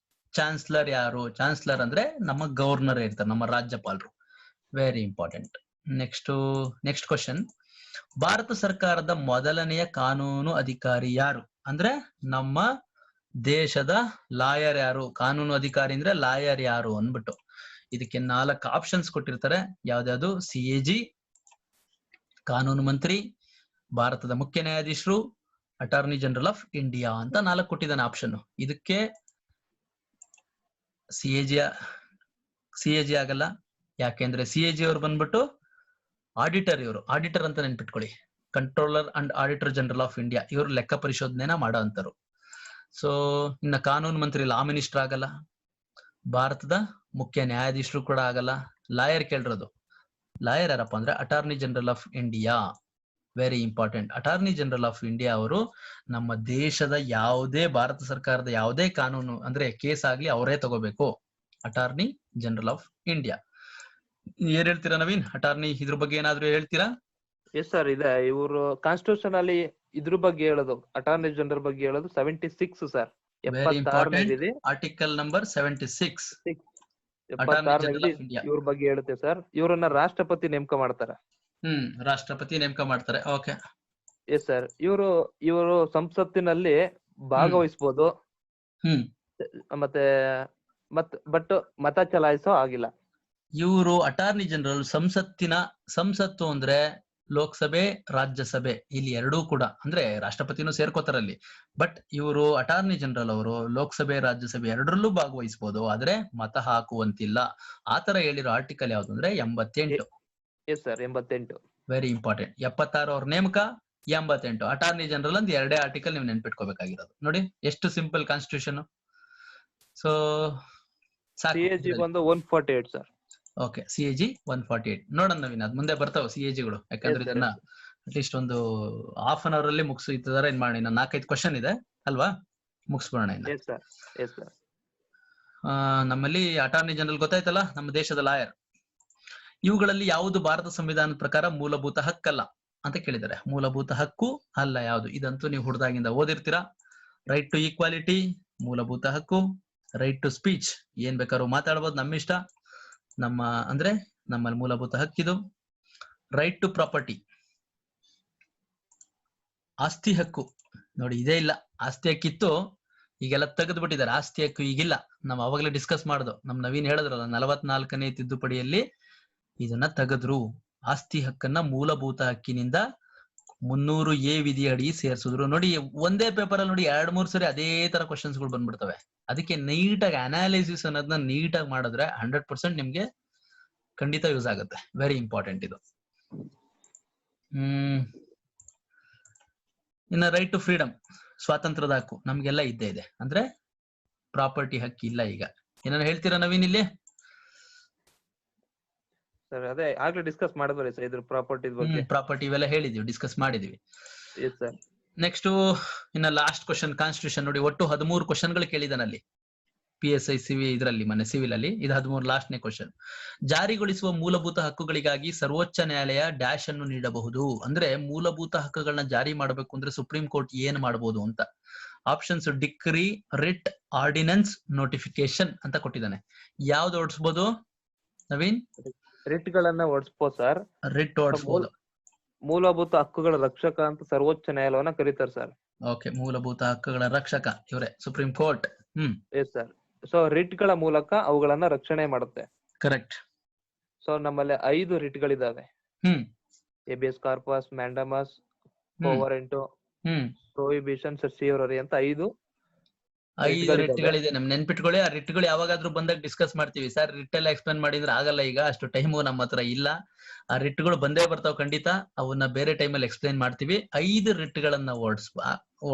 ಚಾನ್ಸಲರ್ ಯಾರು? ಚಾನ್ಸಲರ್ ಅಂದ್ರೆ ನಮ್ಮ ಗವರ್ನರ್ ಇರ್ತಾರೆ, ನಮ್ಮ ರಾಜ್ಯಪಾಲರು. Very important. Next question, Bharat ಸರ್ಕಾರದ ಮೊದಲನೆಯ ಕಾನೂನು ಅಧಿಕಾರಿ ಯಾರು? ಅಂದ್ರೆ ನಮ್ಮ ದೇಶದ ಲಾಯರ್ ಯಾರು? ಕಾನೂನು ಅಧಿಕಾರಿ ಅಂದ್ರೆ ಲಾಯರ್ ಯಾರು ಅಂದ್ಬಿಟ್ಟು. ಇದಕ್ಕೆ 4 ಆಪ್ಷನ್ಸ್ ಕೊಟ್ಟಿರ್ತಾರೆ. ಯಾವ್ದಾವ್ದು? CAG, ಕಾನೂನು ಮಂತ್ರಿ, ಭಾರತದ ಮುಖ್ಯ ನ್ಯಾಯಾಧೀಶರು, ಅಟಾರ್ನಿ ಜನರಲ್ ಆಫ್ ಇಂಡಿಯಾ ಅಂತ 4 ಕೊಟ್ಟಿದ್ದಾನೆ ಆಪ್ಷನ್. ಇದಕ್ಕೆ CAG ಆಗಲ್ಲ. ಯಾಕೆಂದ್ರೆ CAG ಅವ್ರು ಬಂದ್ಬಿಟ್ಟು ಆಡಿಟರ್. ಇವರು ಆಡಿಟರ್ ಅಂತ ನೆನ್ಪಿಟ್ಕೊಳ್ಳಿ. Controller and auditor general of India. ಇವರು ಲೆಕ್ಕ ಪರಿಶೋಧನೆನ ಮಾಡೋ ಅಂತರು. ಸೊ ಇನ್ನ ಕಾನೂನು ಮಂತ್ರಿ ಲಾ ಮಿನಿಸ್ಟರ್ ಆಗಲ್ಲ. ಭಾರತದ ಮುಖ್ಯ ನ್ಯಾಯಾಧೀಶರು ಕೂಡ ಆಗಲ್ಲ. ಲಾಯರ್ ಕೇಳಿರೋದು. ಲಾಯರ್ ಯಾರಪ್ಪ ಅಂದ್ರೆ attorney general of India. Very important. Attorney general of India ಅವರು ನಮ್ಮ ದೇಶದ ಯಾವುದೇ, ಭಾರತ ಸರ್ಕಾರದ ಯಾವುದೇ ಕಾನೂನು ಅಂದ್ರೆ ಕೇಸ್ ಆಗ್ಲಿ ಅವರೇ ತಗೋಬೇಕು. Attorney general of India. ಏನ್ ಹೇಳ್ತೀರಾ ನವೀನ್? ಅಟಾರ್ನಿ ಇದ್ರ ಬಗ್ಗೆ ಏನಾದ್ರು ಹೇಳ್ತೀರಾ? ಎಸ್ ಸರ್, ಇದೆ. ಇವರು ಕಾನ್ಸ್ಟಿಟ್ಯೂಷನ್ ಅಲ್ಲಿ ಇದ್ರ ಬಗ್ಗೆ ಹೇಳೋದು, ಅಟಾರ್ನಿ ಜನರಲ್ ಬಗ್ಗೆ ಹೇಳೋದು 76 sir. Very important. Article number 76 attorney general of India ಇವ್ರ ಬಗ್ಗೆ ಹೇಳುತ್ತೆ ಸರ್. ಇವರನ್ನ ರಾಷ್ಟ್ರಪತಿ ನೇಮಕ ಮಾಡ್ತಾರೆ. ರಾಷ್ಟ್ರಪತಿ ನೇಮಕ ಮಾಡ್ತಾರೆ. ಓಕೆ. Yes sir. ಇವರು ಸಂಸತ್ತಿನಲ್ಲಿ ಭಾಗವಹಿಸಬಹುದು. ಮತ್ತೆ ಬಟ್ ಮತ ಚಲಾಯಿಸೋ ಆಗಿಲ್ಲ. ಇವರು ಅಟಾರ್ನಿ ಜನರಲ್ ಸಂಸತ್ತು ಅಂದ್ರೆ ಲೋಕಸಭೆ, ರಾಜ್ಯಸಭೆ, ಇಲ್ಲಿ ಎರಡೂ ಕೂಡ ಅಂದ್ರೆ ರಾಷ್ಟ್ರಪತಿನೂ ಸೇರ್ಕೋತಾರಲ್ಲಿ. ಬಟ್ ಇವರು ಅಟಾರ್ನಿ ಜನರಲ್ ಅವರು ಲೋಕಸಭೆ, ರಾಜ್ಯಸಭೆ ಎರಡರಲ್ಲೂ ಭಾಗವಹಿಸಬಹುದು, ಆದ್ರೆ ಮತ ಹಾಕುವಂತಿಲ್ಲ. ಆತರ ಹೇಳಿರೋ ಆರ್ಟಿಕಲ್ ಯಾವ್ದು ಅಂದ್ರೆ 88. Yes sir, 88. Very important. 76 ಅವ್ರ ನೇಮಕ, 88 ಅಟಾರ್ನಿ ಜನರಲ್ ಅಂತ ಎರಡೇ ಆರ್ಟಿಕಲ್ ನೀವು ನೆನ್ಪಿಟ್ಕೋಬೇಕಾಗಿರೋದು. ನೋಡಿ ಎಷ್ಟು ಸಿಂಪಲ್ ಕಾನ್ಸ್ಟಿಟ್ಯೂಷನ್. ಸೊ CAG ಬಂದು 148 ಸರ್. Okay, CAG 148. ನೋಡೋಣ ನವೀನ್, ಅದ್ ಮುಂದೆ ಬರ್ತಾವ CAGಗಳು. ಯಾಕಂದ್ರೆ ಇದನ್ನ ಅಟ್ಲೀಸ್ಟ್ ಒಂದು half an hour ಅಲ್ಲಿ ಮುಗಿಸಿದ್ದಾರೆ. ಇನ್ ಮಾಡಿ, 4-5 ಕ್ವಶನ್ ಇದೆ ಅಲ್ವಾ, ಮುಗಿಸ್ಬೋಣ. ನಮ್ಮಲ್ಲಿ ಅಟಾರ್ನಿ ಜನರಲ್ ಗೊತ್ತಾಯ್ತಲ್ಲ, ನಮ್ಮ ದೇಶದ ಲಾಯರ್. ಇವುಗಳಲ್ಲಿ ಯಾವುದು ಭಾರತ ಸಂವಿಧಾನದ ಪ್ರಕಾರ ಮೂಲಭೂತ ಹಕ್ಕಲ್ಲ ಅಂತ ಕೇಳಿದ್ದಾರೆ. ಮೂಲಭೂತ ಹಕ್ಕು ಅಲ್ಲ ಯಾವುದು? ಇದಂತೂ ನೀವು ಹುಡ್ದಾಗಿಂದ ಓದಿರ್ತೀರಾ. ರೈಟ್ ಟು ಈಕ್ವಾಲಿಟಿ ಮೂಲಭೂತ ಹಕ್ಕು. ರೈಟ್ ಟು ಸ್ಪೀಚ್, ಏನ್ ಬೇಕಾದ್ರೂ ಮಾತಾಡ್ಬೋದು, ನಮ್ಮ ಇಷ್ಟ. ನಮ್ಮಲ್ಲಿ ಮೂಲಭೂತ ಹಕ್ಕಿದು. ರೈಟ್ ಟು ಪ್ರಾಪರ್ಟಿ, ಆಸ್ತಿ ಹಕ್ಕು. ನೋಡಿ, ಇದೇ ಇಲ್ಲ. ಆಸ್ತಿ ಹಕ್ಕಿತ್ತು, ಈಗೆಲ್ಲ ತೆಗೆದು ಬಿಟ್ಟಿದ್ದಾರೆ. ಆಸ್ತಿ ಹಕ್ಕು ಈಗಿಲ್ಲ. ನಾವು ಅವಾಗಲೇ ಡಿಸ್ಕಸ್ ಮಾಡ್ದು. ನಮ್ ನವೀನ್ ಹೇಳಿದ್ರಲ್ಲ, 44ನೇ ತಿದ್ದುಪಡಿಯಲ್ಲಿ ಇದನ್ನ ತೆಗೆದ್ರು. ಆಸ್ತಿ ಹಕ್ಕನ್ನ ಮೂಲಭೂತ ಹಕ್ಕಿನಿಂದ 300A ವಿಧಿ ಅಡಿ ಸೇರ್ಸಿದ್ರು. ನೋಡಿ, ಒಂದೇ ಪೇಪರ್ ಅಲ್ಲಿ ನೋಡಿ 2-3 ಸರಿ ಅದೇ ತರ ಕ್ವಶನ್ಸ್ ಗಳು ಬಂದ್ಬಿಡ್ತವೆ. ಅದಕ್ಕೆ ನೀಟಾಗಿ ಅನಾಲಿಸಿಸ್ ಅನ್ನೋದನ್ನ ನೀಟಾಗಿ ಮಾಡಿದ್ರೆ 100% ನಿಮ್ಗೆ ಖಂಡಿತ ಯೂಸ್ ಆಗುತ್ತೆ. ವೆರಿ ಇಂಪಾರ್ಟೆಂಟ್ ಇದು. ಇನ್ನ ರೈಟ್ ಟು ಫ್ರೀಡಮ್, ಸ್ವಾತಂತ್ರ್ಯದ ಹಕ್ಕು ನಮ್ಗೆಲ್ಲ ಇದ್ದೇ ಇದೆ. ಅಂದ್ರೆ ಪ್ರಾಪರ್ಟಿ ಹಕ್ಕಿ ಇಲ್ಲ. ಈಗ ಏನಾದ್ರು ಹೇಳ್ತೀರಾ ನವೀನ್ ಇಲ್ಲಿ? ಸರ್ ಅದೇ ಆಗ್ಲೇ ಡಿಸ್ಕಸ್ ಮಾಡಿದ್ವಿ ಸರ್, ಇದ್ರ ಪ್ರಾಪರ್ಟಿ ಬಗ್ಗೆ. ಪ್ರಾಪರ್ಟಿ ಇವೆಲ್ಲ ಹೇಳಿದೀವಿ, ಡಿಸ್ಕಸ್ ಮಾಡಿದೀವಿ. S sir. ನೆಕ್ಸ್ಟ್ ಇನ್ನ ಲಾಸ್ಟ್ ಕ್ವಶನ್, ಕಾನ್ಸ್ಟಿಟ್ಯೂಷನ್. ನೋಡಿ, ಒಟ್ಟು 13 ಕ್ವಶನ್ಗಳು ಕೇಳಿದಾನಲ್ಲಿ PSI ಇದರಲ್ಲಿ ಮೊನ್ನೆ ಸಿವಿಲ್ ಅಲ್ಲಿ. ಇದು 13 ಲಾಸ್ಟ್ನೇ ಕ್ವಶನ್. ಜಾರಿಗೊಳಿಸುವ ಮೂಲಭೂತ ಹಕ್ಕುಗಳಿಗಾಗಿ ಸರ್ವೋಚ್ಚ ನ್ಯಾಯಾಲಯ ಡ್ಯಾಶ್ ಅನ್ನು ನೀಡಬಹುದು. ಅಂದ್ರೆ ಮೂಲಭೂತ ಹಕ್ಕುಗಳನ್ನ ಜಾರಿ ಮಾಡಬೇಕು ಅಂದ್ರೆ ಸುಪ್ರೀಂ ಕೋರ್ಟ್ ಏನ್ ಮಾಡಬಹುದು ಅಂತ. Options: decree, writ, ordinance, notification ಅಂತ ಕೊಟ್ಟಿದ್ದಾನೆ. ಯಾವ್ದು ಓಡಿಸಬಹುದು ನವೀನ್? ರಿಟ್ ಗಳನ್ನ ಓಡಿಸಬಹುದು ಸರ್. ರಿಟ್ ಓಡಿಸಬಹುದು. ಮೂಲಭೂತ ಹಕ್ಕುಗಳ ರಕ್ಷಕ ಅಂತ ಸರ್ವೋಚ್ಚ ನ್ಯಾಯಾಲಯವನ್ನ ಕರೀತಾರೆ ಸರ್. ಓಕೆ, ಮೂಲಭೂತ ಹಕ್ಕುಗಳ ರಕ್ಷಕ ಇವರೇ, supreme court. Yes sir. So writ ಗಳ ಮೂಲಕ ಅವುಗಳನ್ನ ರಕ್ಷಣೆ ಮಾಡುತ್ತೆ. ಕರೆಕ್ಟ್. ಸೊ ನಮ್ಮಲ್ಲಿ 5 ರಿಟ್ ಗಳಿದಾವೆ. ಹೇಬಿಯಸ್ ಕಾರ್ಪಸ್, ಮ್ಯಾಂಡಮಸ್, ಕೋವರೆಂಟು, ಪ್ರೊಹಿಬಿಷನ್, ಸರ್ಸಿಯರಿ ಅಂತ 5 ರಿಟ್ಗಳಿದೆ. ನಮ್ ನೆನ್ಪಿಟ್ಕೊಳ್ಳಿ. ಆ ರಿಟ್ಗಳು ಯಾವಾಗಾದ್ರೂ ಬಂದಾಗ ಡಿಸ್ಕಸ್ ಮಾಡ್ತೀವಿ. ಸರ್ ರಿಟ್ ಎಲ್ಲ ಎಕ್ಸ್ಪ್ಲೇನ್ ಮಾಡಿದ್ರೆ ಆಗಲ್ಲ, ಈಗ ಅಷ್ಟು ಟೈಮು ನಮ್ಮ ಹತ್ರ ಇಲ್ಲ. ಆ ರಿಟ್ಗಳು ಬಂದೇ ಬರ್ತಾವ್ ಖಂಡಿತ. ಅವನ್ನ ಬೇರೆ ಟೈಮಲ್ಲಿ ಎಕ್ಸ್ಪ್ಲೇನ್ ಮಾಡ್ತೀವಿ. 5 ರಿಟ್ಗಳನ್ನ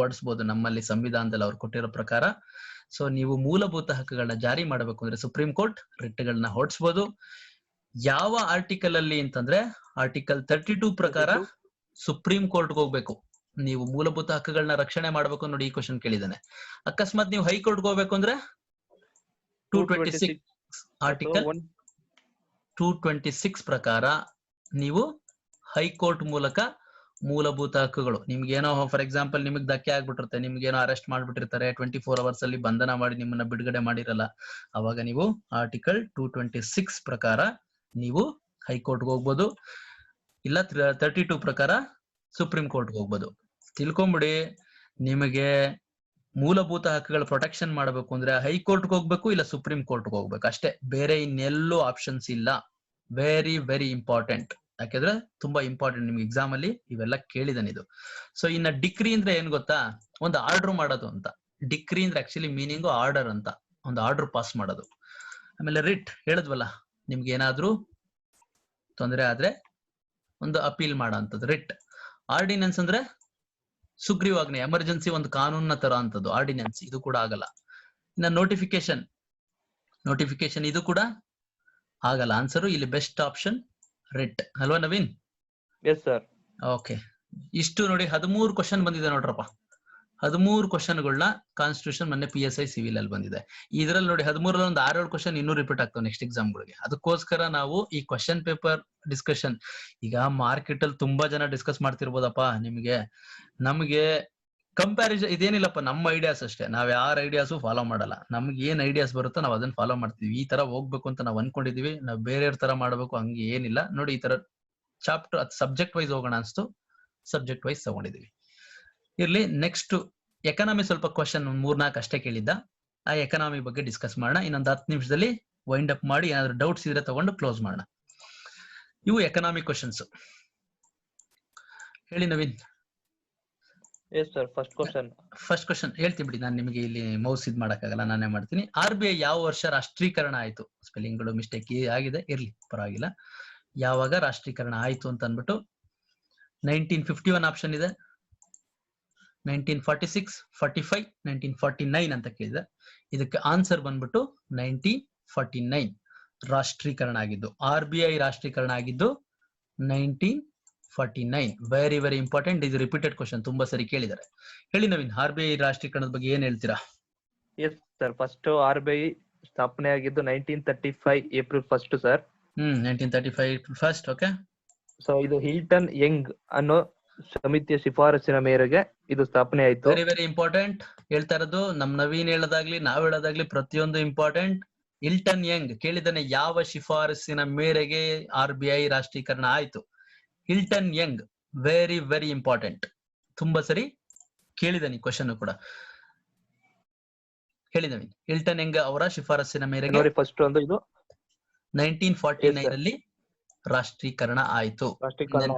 ಓಡಿಸಬಹುದು ನಮ್ಮಲ್ಲಿ ಸಂವಿಧಾನದಲ್ಲಿ ಅವ್ರು ಕೊಟ್ಟಿರೋ ಪ್ರಕಾರ. ಸೊ ನೀವು ಮೂಲಭೂತ ಹಕ್ಕುಗಳನ್ನ ಜಾರಿ ಮಾಡಬೇಕು ಅಂದ್ರೆ ಸುಪ್ರೀಂ ಕೋರ್ಟ್ ರಿಟ್ಗಳನ್ನ ಹೊರಡಿಸಬಹುದು. ಯಾವ ಆರ್ಟಿಕಲ್ ಅಲ್ಲಿ ಅಂತಂದ್ರೆ ಆರ್ಟಿಕಲ್ 32 ಪ್ರಕಾರ ಸುಪ್ರೀಂ ಕೋರ್ಟ್ಗೆ ಹೋಗ್ಬೇಕು. ನೀವು ಮೂಲಭೂತ ಹಕ್ಕುಗಳನ್ನ ರಕ್ಷಣೆ ಮಾಡ್ಬೇಕು. ನೋಡಿ, ಈ ಕ್ವಶನ್ ಕೇಳಿದಾನೆ. ಅಕಸ್ಮಾತ್ ನೀವು ಹೈಕೋರ್ಟ್ಗೆ ಹೋಗ್ಬೇಕು ಅಂದ್ರೆ ಆರ್ಟಿಕಲ್ 226 ಪ್ರಕಾರ ನೀವು ಹೈಕೋರ್ಟ್ ಮೂಲಕ ಮೂಲಭೂತ ಹಕ್ಕುಗಳು ನಿಮ್ಗೇನೋ ಫಾರ್ ಎಕ್ಸಾಂಪಲ್ ನಿಮಗೆ ಧಕ್ಕೆ ಆಗ್ಬಿಟ್ಟಿರುತ್ತೆ, ನಿಮ್ಗೇನೋ ಅರೆಸ್ಟ್ ಮಾಡ್ಬಿಟ್ಟಿರ್ತಾರೆ, 24 ಅವರ್ಸ್ ಅಲ್ಲಿ ಬಂಧನ ಮಾಡಿ ನಿಮ್ಮನ್ನ ಬಿಡುಗಡೆ ಮಾಡಿರಲ್ಲ, ಅವಾಗ ನೀವು ಆರ್ಟಿಕಲ್ 226 ಪ್ರಕಾರ ನೀವು ಹೈಕೋರ್ಟ್ಗೆ ಹೋಗ್ಬೋದು, ಇಲ್ಲ 32 ಪ್ರಕಾರ ಸುಪ್ರೀಂ ಕೋರ್ಟ್ಗೆ ಹೋಗ್ಬೋದು. ತಿಳ್ಕೊಂಬಿಡಿ, ನಿಮಗೆ ಮೂಲಭೂತ ಹಕ್ಕುಗಳ ಪ್ರೊಟೆಕ್ಷನ್ ಮಾಡಬೇಕು ಅಂದ್ರೆ ಹೈಕೋರ್ಟ್ಗೆ ಹೋಗ್ಬೇಕು, ಇಲ್ಲ ಸುಪ್ರೀಂ ಕೋರ್ಟ್ಗೆ ಹೋಗ್ಬೇಕು ಅಷ್ಟೇ, ಬೇರೆ ಇನ್ನೆಲ್ಲೂ ಆಪ್ಷನ್ಸ್ ಇಲ್ಲ. ವೆರಿ ವೆರಿ ಇಂಪಾರ್ಟೆಂಟ್, ಯಾಕೆಂದ್ರೆ ತುಂಬಾ ಇಂಪಾರ್ಟೆಂಟ್, ನಿಮ್ಗೆ ಎಕ್ಸಾಮ್ ಅಲ್ಲಿ ಇವೆಲ್ಲ ಕೇಳಿದಾನೆ ಇದು. ಸೊ ಇನ್ನ ಡಿಕ್ರಿ ಅಂದ್ರೆ ಏನ್ ಗೊತ್ತಾ, ಒಂದು ಆರ್ಡರ್ ಮಾಡೋದು ಅಂತ. ಡಿಕ್ರಿ ಅಂದ್ರೆ ಆಕ್ಚುಲಿ ಮೀನಿಂಗು ಆರ್ಡರ್ ಅಂತ, ಒಂದು ಆರ್ಡರ್ ಪಾಸ್ ಮಾಡೋದು. ಆಮೇಲೆ ರಿಟ್ ಹೇಳಿದ್ವಲ್ಲ, ನಿಮ್ಗೆ ಏನಾದ್ರೂ ತೊಂದರೆ ಆದ್ರೆ ಒಂದು ಅಪೀಲ್ ಮಾಡೋ ಅಂತದ್ದು ರಿಟ್. ಆರ್ಡಿನೆನ್ಸ್ ಅಂದ್ರೆ ಸುಗ್ರೀವಾಜ್ಞೆ, ಎಮರ್ಜೆನ್ಸಿ ಒಂದು ಕಾನೂನ ತರ ಅಂತದ್ದು ಆರ್ಡಿನೆನ್ಸ್, ಇದು ಕೂಡ ಆಗಲ್ಲ. ಇನ್ನ ನೋಟಿಫಿಕೇಶನ್ ಇದು ಕೂಡ ಆಗಲ್ಲ. ಆನ್ಸರು ಇಲ್ಲಿ ಬೆಸ್ಟ್ ಆಪ್ಷನ್ ರಿಟ್ ಅಲ್ವಾ ನವೀನ್? Yes sir. ಓಕೆ, ಇಷ್ಟು ನೋಡಿ 13 ಕ್ವಶನ್ ಬಂದಿದೆ ನೋಡ್ರಪ್ಪ. 13 ಕ್ವಶನ್ಗಳನ್ನ ಕಾನ್ಸ್ಟಿಟ್ಯೂಷನ್ ಮೊನ್ನೆ PSI ಸಿವಿಲ್ ಅಲ್ಲಿ ಬಂದಿದೆ. ಇದ್ರಲ್ಲಿ ನೋಡಿ 13 ಒಂದು 6-7 ಕ್ವಶನ್ ಇನ್ನೂ ರಿಪೀಟ್ ಆಗ್ತಾವೆ ನೆಕ್ಸ್ಟ್ ಎಕ್ಸಾಮ್ಗಳಿಗೆ. ಅದಕ್ಕೋಸ್ಕರ ನಾವು ಈ ಕ್ವಶನ್ ಪೇಪರ್ ಡಿಸ್ಕಷನ್, ಈಗ ಮಾರ್ಕೆಟ್ ಅಲ್ಲಿ ತುಂಬಾ ಜನ ಡಿಸ್ಕಸ್ ಮಾಡ್ತಿರ್ಬೋದಪ್ಪ, ನಮ್ಗೆ ಕಂಪ್ಯಾರಿಸನ್ ಇದೇನಿಲ್ಲಪ್ಪ, ನಮ್ಮ ಐಡಿಯಾಸ್ ಅಷ್ಟೇ, ನಾವ್ ಯಾರ ಐಡಿಯಾಸು ಫಾಲೋ ಮಾಡಲ್ಲ. ನಮ್ಗೆ ಏನ್ ಐಡಿಯಾಸ್ ಬರುತ್ತೋ ನಾವ್ ಅದನ್ನ ಫಾಲೋ ಮಾಡ್ತೀವಿ. ಈ ತರ ಹೋಗ್ಬೇಕು ಅಂತ ನಾವ್ ಅನ್ಕೊಂಡಿದೀವಿ, ನಾವ್ ಬೇರೆಯವ್ರ ತರ ಮಾಡ್ಬೇಕು ಹಂಗೆ ಏನಿಲ್ಲ. ನೋಡಿ ಈ ತರ ಚಾಪ್ಟರ್ ಸಬ್ಜೆಕ್ಟ್ ವೈಸ್ ಹೋಗೋಣ ಅನ್ಸ್ತು, ಸಬ್ಜೆಕ್ಟ್ ವೈಸ್ ತಗೊಂಡಿದೀವಿ. ಇರ್ಲಿ, ನೆಕ್ಸ್ಟ್ ಎಕನಾಮಿ ಸ್ವಲ್ಪ ಕ್ವಶನ್ 3-4 ಅಷ್ಟೇ ಕೇಳಿದ್ದ, ಆ ಎಕನಾಮಿ ಬಗ್ಗೆ ಡಿಸ್ಕಸ್ ಮಾಡೋಣ. ಇನ್ನೊಂದು 10 ನಿಮಿಷದಲ್ಲಿ ವೈಂಡ್ ಅಪ್ ಮಾಡಿ ಏನಾದ್ರು ಡೌಟ್ಸ್ ಇದ್ರೆ ತಗೊಂಡು ಕ್ಲೋಸ್ ಮಾಡೋಣ. ಇವು ಎಕನಾಮಿಕ್ ಕ್ವಶನ್ಸ್. ಹೇಳಿ Naveen. Yes sir. First question ಹೇಳ್ತೀನಿ ಬಿಡಿ, ನಾನು ನಿಮಗೆ ಇಲ್ಲಿ ಮೌಸ್ ಇದ್ ಮಾಡಕ್ಕಾಗಲ್ಲ, ನಾನೇ ಮಾಡ್ತೀನಿ. RBI ಯಾವ ವರ್ಷ ರಾಷ್ಟ್ರೀಕರಣ ಆಯ್ತು? ಸ್ಪೆಲ್ಲಿಂಗ್ ಗಳು ಮಿಸ್ಟೇಕ್ ಆಗಿದೆ, ಇರ್ಲಿ ಪರವಾಗಿಲ್ಲ. ಯಾವಾಗ ರಾಷ್ಟ್ರೀಕರಣ ಆಯ್ತು ಅಂತ ಅಂದ್ಬಿಟ್ಟು 1951 ಆಪ್ಷನ್ ಇದೆ, 1946, 45, 1949 ಅಂತ ಕೇಳಿದೆ. ಇದಕ್ಕೆ ಆನ್ಸರ್ ಬಂದ್ಬಿಟ್ಟು 1949 ರಾಷ್ಟ್ರೀಕರಣ ಆಗಿದ್ದು. RBI ರಾಷ್ಟ್ರೀಕರಣ ಆಗಿದ್ದು 1949. ವೆರಿ ವೆರಿ ಇಂಪಾರ್ಟೆಂಟ್, ಇದು ರಿಪೀಟೆಡ್ ಕ್ವಶನ್, ತುಂಬಾ ಸರಿ ಕೇಳಿದ್ದಾರೆ. ಹೇಳಿ ನವೀನ್, RBI ರಾಷ್ಟ್ರೀಕರಣದ ಬಗ್ಗೆ ಏನ್ ಹೇಳ್ತೀರಾ? Yes sir. ಫಸ್ಟ್ RBI ಸ್ಥಾಪನೆ ಆಗಿದ್ದು 1935 April 1 sir. 1935 April 1. Okay. So ಇದು ಹಿಲ್ಟನ್ ಯಂಗ್ ಅನ್ನೋ ಸಮಿತಿಯ ಶಿಫಾರಸಿನ ಮೇರೆಗೆ ಇದು ಸ್ಥಾಪನೆ ಆಯ್ತು. Very very important. ಹೇಳ್ತಾ ಇರೋದು ನಮ್ ನವೀನ್ ಹೇಳೋದಾಗ್ಲಿ ನಾವ್ ಹೇಳೋದಾಗ್ಲಿ ಪ್ರತಿಯೊಂದು ಇಂಪಾರ್ಟೆಂಟ್. ಹಿಲ್ಟನ್ ಯಂಗ್ ಕೇಳಿದಾನೆ, ಯಾವ ಶಿಫಾರಸಿನ ಮೇರೆಗೆ RBI ರಾಷ್ಟ್ರೀಕರಣ ಆಯ್ತು? Hilton Young, very very important, ತುಂಬಾ ಸರಿ ಕೇಳಿದಾನೆ ಕ್ವಶನ್ ಕೂಡ. ಹೇಳಿದವಿ, ಹಿಲ್ಟನ್ ಯಂಗ್ ಅವರ ಶಿಫಾರಸಿನ ಮೇರೆಗೆ ಫಸ್ಟ್ ಒಂದು ಇದು 1949 ಅಲ್ಲಿ ರಾಷ್ಟ್ರೀಕರಣ ಆಯ್ತು.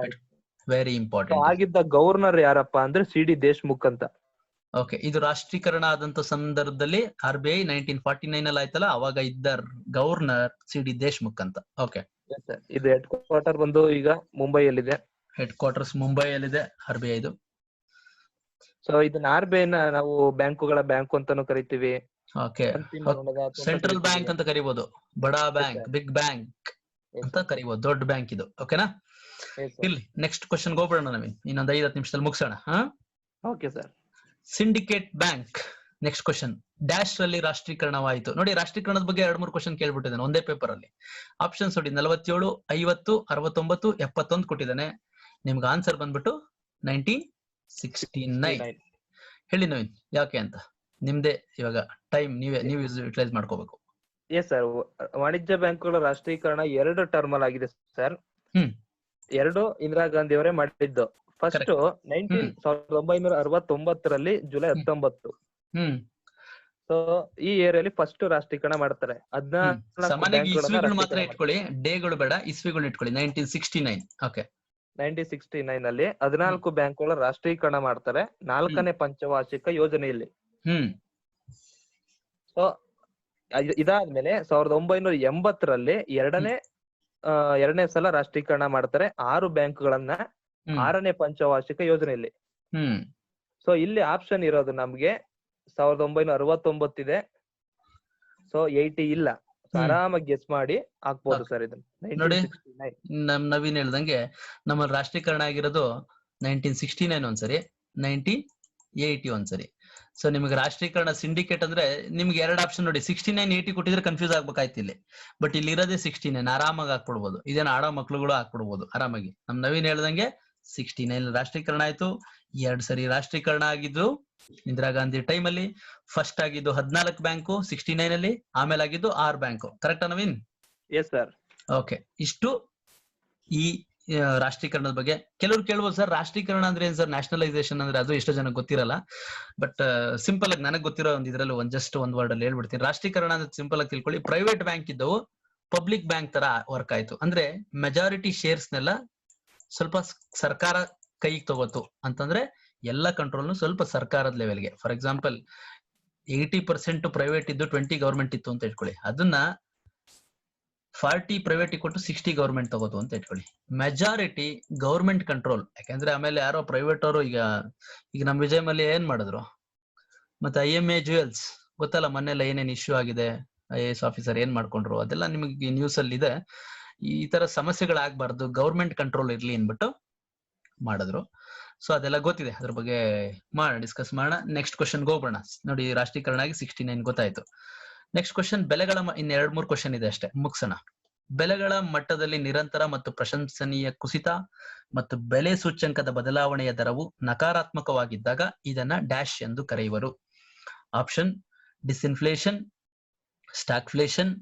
Very important. ಆಗಿದ್ದ ಗವರ್ನರ್ ಯಾರಪ್ಪ ಅಂದ್ರೆ CD ದೇಶ್ಮುಖ್ ಅಂತ. ಓಕೆ, ಇದು ರಾಷ್ಟ್ರೀಕರಣ ಆದಂತ ಸಂದರ್ಭದಲ್ಲಿ RBI 1949 ಅಲ್ಲಿ ಆಯ್ತಲ್ಲ, ಅವಾಗ ಇದ್ದ ಗವರ್ನರ್ CD ದೇಶ್ಮುಖ್ ಅಂತ. ಓಕೆ, ಇದು ಹೆಡ್ ಕ್ವಾರ್ಟರ್ ಬಂದು ಈಗ ಮುಂಬೈಯಲ್ಲಿದೆ. ಹೆಡ್ ಕ್ವಾರ್ಟರ್ಸ್ ಮುಂಬೈಯಲ್ಲಿದೆ RBI ಇದು. ಸೊ ಇದನ್ನ RBI ನ ನಾವು ಬ್ಯಾಂಕುಗಳ ಬ್ಯಾಂಕ್ ಅಂತಾನು ಕರಿತೀವಿ. ಓಕೆ, ಸೆಂಟ್ರಲ್ ಬ್ಯಾಂಕ್ ಅಂತ ಕರಿಬಹುದು, ಬಡಾ ಬ್ಯಾಂಕ್, ಬಿಗ್ ಬ್ಯಾಂಕ್ ಅಂತ ಕರಿಬಹುದು, ದೊಡ್ಡ ಬ್ಯಾಂಕ್ ಇದು. ಓಕೆನಾ? ಇಲ್ಲಿ ನೆಕ್ಸ್ಟ್ ಕ್ವಶನ್ ಹೋಗ್ಬಿಡೋಣ ನವೀನ್, ಇನ್ನೊಂದು 5-10 ನಿಮಿಷದಲ್ಲಿ ಮುಗಿಸೋಣ. Okay sir. Syndicate bank next question. Dash ರಲ್ಲಿ ರಾಷ್ಟ್ರೀಕರಣವಾಯಿತು. ನೋಡಿ, ರಾಷ್ಟ್ರೀಕರಣದ ಬಗ್ಗೆ 2-3 ಕ್ವಶನ್ ಕೇಳ್ಬಿಟ್ಟಿದ್ದಾನೆ ಒಂದೇ ಪೇಪರ್ ಅಲ್ಲಿ. ಆಪ್ಷನ್ಸ್ ನೋಡಿ, 47, 50, 69, 71 ಕೊಟ್ಟಿದ್ದಾನೆ. ನಿಮ್ಗೆ ಆನ್ಸರ್ ಬಂದ್ಬಿಟ್ಟು 1969. ಹೇಳಿ ನವೀನ್, ಯಾಕೆ ಅಂತ? ನಿಮ್ದೇ ಇವಾಗ ಟೈಮ್, ನೀವು ಯುಟಿಲೈಸ್ ಮಾಡ್ಕೋಬೇಕು. Yes sir. ವಾಣಿಜ್ಯ ಬ್ಯಾಂಕುಗಳ ರಾಷ್ಟ್ರೀಕರಣ 2 ಟರ್ಮ್ ಅಲ್ಲಿ ಆಗಿದೆ ಸರ್. 2 ಇಂದಿರಾ ಗಾಂಧಿ ಅವರೇ ಮಾಡಿದ್ದು. First 1969 July 19. ಸೊ ಈ ಏರಿಯಲ್ಲಿ ಫಸ್ಟ್ ರಾಷ್ಟ್ರೀಕರಣ ಮಾಡ್ತಾರೆ. 14 ಮಾತ್ರ ಇಟ್ಕೊಳ್ಳಿ, ಡೇಗಳು ಬೇಡ, ಇಸ್ವಿಗಳು ಇಟ್ಕೊಳ್ಳಿ. 1969. ಓಕೆ, 1969 ಅಲ್ಲಿ 14 ಬ್ಯಾಂಕುಗಳ ರಾಷ್ಟ್ರೀಕರಣ ಮಾಡ್ತಾರೆ 4ನೇ ಪಂಚವಾರ್ಷಿಕ ಯೋಜನೆಯಲ್ಲಿ. ಸೊ ಇದಾದ್ಮೇಲೆ 1980 ಎರಡನೇ ಸಲ ರಾಷ್ಟ್ರೀಕರಣ ಮಾಡ್ತಾರೆ 6 ಬ್ಯಾಂಕ್ಗಳನ್ನ 6ನೇ ಪಂಚವಾರ್ಷಿಕ ಯೋಜನೆಯಲ್ಲಿ. ಸೊ ಇಲ್ಲಿ ಆಪ್ಷನ್ ಇರೋದು ನಮ್ಗೆ 1969 ಇದೆ. ಸೊ 80 ಇಲ್ಲ. ಆರಾಮಾಗಿ ಗೆಸ್ ಮಾಡಿ ಹಾಕ್ಬೋದು ಸರ್. ಇದನ್ನ ನೋಡಿ, ನಮ್ ನವೀನ್ ಹೇಳ್ದಂಗೆ ನಮ್ಮಲ್ಲಿ ರಾಷ್ಟ್ರೀಕರಣ ಆಗಿರೋದು 1969 ಒಂದ್ಸರಿ, 1980 ಒಂದ್ಸರಿ. ಸೊ ನಿಮಗೆ ರಾಷ್ಟ್ರೀಕರಣ ಸಿಂಡಿಕೇಟ್ ಅಂದ್ರೆ ನಿಮ್ಗೆ 2 ಆಪ್ಷನ್ ನೋಡಿ, 69 80 ಕೊಟ್ಟಿದ್ರೆ ಕನ್ಫ್ಯೂಸ್ ಆಗ್ಬೇಕಾಯ್ತು ಇಲ್ಲಿ. ಬಟ್ ಇಲ್ಲಿ ಇರೋದೇ 69, ಆರಾಮಾಗಿ ಹಾಕ್ಬಿಡ್ಬೋದು. ಇದೇನು ಆಡೋ ಮಕ್ಳುಗಳು ಹಾಕ್ಬಿಡ್ಬೋದು ಆರಾಮಾಗಿ. ನಮ್ ನವೀನ್ ಹೇಳ್ದಂಗೆ 69 ರಾಷ್ಟ್ರೀಕರಣ ಆಯ್ತು. 2 ಸರಿ ರಾಷ್ಟ್ರೀಕರಣ ಆಗಿದ್ದು ಇಂದಿರಾ ಗಾಂಧಿ ಟೈಮ್ ಅಲ್ಲಿ. ಫಸ್ಟ್ ಆಗಿದ್ದು 14 ಬ್ಯಾಂಕು 69 ಅಲ್ಲಿ, ಆಮೇಲೆ ಆಗಿದ್ದು 6 ಬ್ಯಾಂಕು. ಕರೆಕ್ಟಾ ನವೀನ್? Yes sir. ಓಕೆ, ಇಷ್ಟು ಈ ರಾಷ್ಟ್ರೀಕರಣದ ಬಗ್ಗೆ. ಕೆಲವ್ರು ಕೇಳ್ಬೋದು, ಸರ್ ರಾಷ್ಟ್ರೀಕರಣ ಅಂದ್ರೆ ಏನ್ ಸರ್, ನ್ಯಾಷನಲೈಸೇಷನ್ ಅಂದ್ರೆ? ಅದು ಎಷ್ಟೋ ಜನ ಗೊತ್ತಿರಲ್ಲ. ಬಟ್ ಸಿಂಪಲ್ ಆಗಿ ನನಗೆ ಗೊತ್ತಿರೋ ಒಂದು ಇದ್ರಲ್ಲಿ ಜಸ್ಟ್ ಒಂದ್ ವರ್ಡ್ ಅಲ್ಲಿ ಹೇಳ್ಬಿಡ್ತೀನಿ. ರಾಷ್ಟ್ರೀಕರಣ ಅಂದ್ರೆ ಸಿಂಪಲ್ ಆಗಿ ತಿಳ್ಕೊಳ್ಳಿ, ಪ್ರೈವೇಟ್ ಬ್ಯಾಂಕ್ ಇದ್ದವು ಪಬ್ಲಿಕ್ ಬ್ಯಾಂಕ್ ತರ ವರ್ಕ್ ಆಯ್ತು. ಅಂದ್ರೆ ಮೆಜಾರಿಟಿ ಶೇರ್ಸ್ ನೆಲ್ಲ ಸ್ವಲ್ಪ ಸರ್ಕಾರ ಕೈಗೆ ತಗೋತು ಅಂತಂದ್ರೆ ಎಲ್ಲ ಕಂಟ್ರೋಲ್ನು ಸ್ವಲ್ಪ ಸರ್ಕಾರದ ಲೆವೆಲ್ಗೆ. ಫಾರ್ ಎಕ್ಸಾಂಪಲ್ 80% ಪ್ರೈವೇಟ್ ಇದ್ದು 20 ಗವರ್ಮೆಂಟ್ ಇತ್ತು ಅಂತ ಇಟ್ಕೊಳ್ಳಿ, ಅದನ್ನ 40 ಪ್ರೈವೇಟ್ ಕೊಟ್ಟು 60 ಗವರ್ಮೆಂಟ್ ತಗೋದು ಅಂತ ಇಟ್ಕೊಳ್ಳಿ. Majority government control. ಯಾಕಂದ್ರೆ ಆಮೇಲೆ ಯಾರೋ ಪ್ರೈವೇಟ್ ಅವರು ಈಗ ನಮ್ ವಿಜಯ್ ಮಲ್ಯ ಏನ್ ಮಾಡಿದ್ರು, ಮತ್ತೆ IMA ಜ್ಯುವೆಲ್ಸ್ ಗೊತ್ತಲ್ಲ, ಮೊನ್ನೆಲ್ಲ ಏನೇನ್ ಇಶ್ಯೂ ಆಗಿದೆ, IAS ಆಫೀಸರ್ ಏನ್ ಮಾಡ್ಕೊಂಡ್ರು, ಅದೆಲ್ಲ ನಿಮಗೆ ನ್ಯೂಸ್ ಅಲ್ಲಿ ಇದೆ. ಈ ತರ ಸಮಸ್ಯೆಗಳಾಗಬಾರ್ದು, ಗವರ್ಮೆಂಟ್ ಕಂಟ್ರೋಲ್ ಇರ್ಲಿ ಅನ್ಬಿಟ್ಟು ಮಾಡಿದ್ರು. ಸೊ ಅದೆಲ್ಲ ಗೊತ್ತಿದೆ, ಅದ್ರ ಬಗ್ಗೆ ಡಿಸ್ಕಸ್ ಮಾಡೋಣ. ನೆಕ್ಸ್ಟ್ ಕ್ವಶನ್ಗೆ ಹೋಗೋಣ. ನೋಡಿ, ರಾಷ್ಟ್ರೀಕರಣ ಆಗಿ 69 ಗೊತ್ತಾಯ್ತು. ನೆಕ್ಸ್ಟ್ ಕ್ವಶನ್ ಬೆಲೆಗಳ ಇನ್ನು 2-3 ಕ್ವಶನ್ ಇದೆ ಅಷ್ಟೇ, ಮುಗಿಸೋಣ. ಬೆಲೆಗಳ ಮಟ್ಟದಲ್ಲಿ ನಿರಂತರ ಮತ್ತು ಪ್ರಶಂಸನೀಯ ಕುಸಿತ ಮತ್ತು ಬೆಲೆ ಸೂಚ್ಯಂಕದ ಬದಲಾವಣೆಯ ದರವು ನಕಾರಾತ್ಮಕವಾಗಿದ್ದಾಗ ಇದನ್ನ ಡ್ಯಾಶ್ ಎಂದು ಕರೆಯುವರು. ಆಪ್ಷನ್ ಡಿಸ್ಇನ್ಫ್ಲೇಷನ್, ಸ್ಟಾಗ್ಫ್ಲೇಷನ್,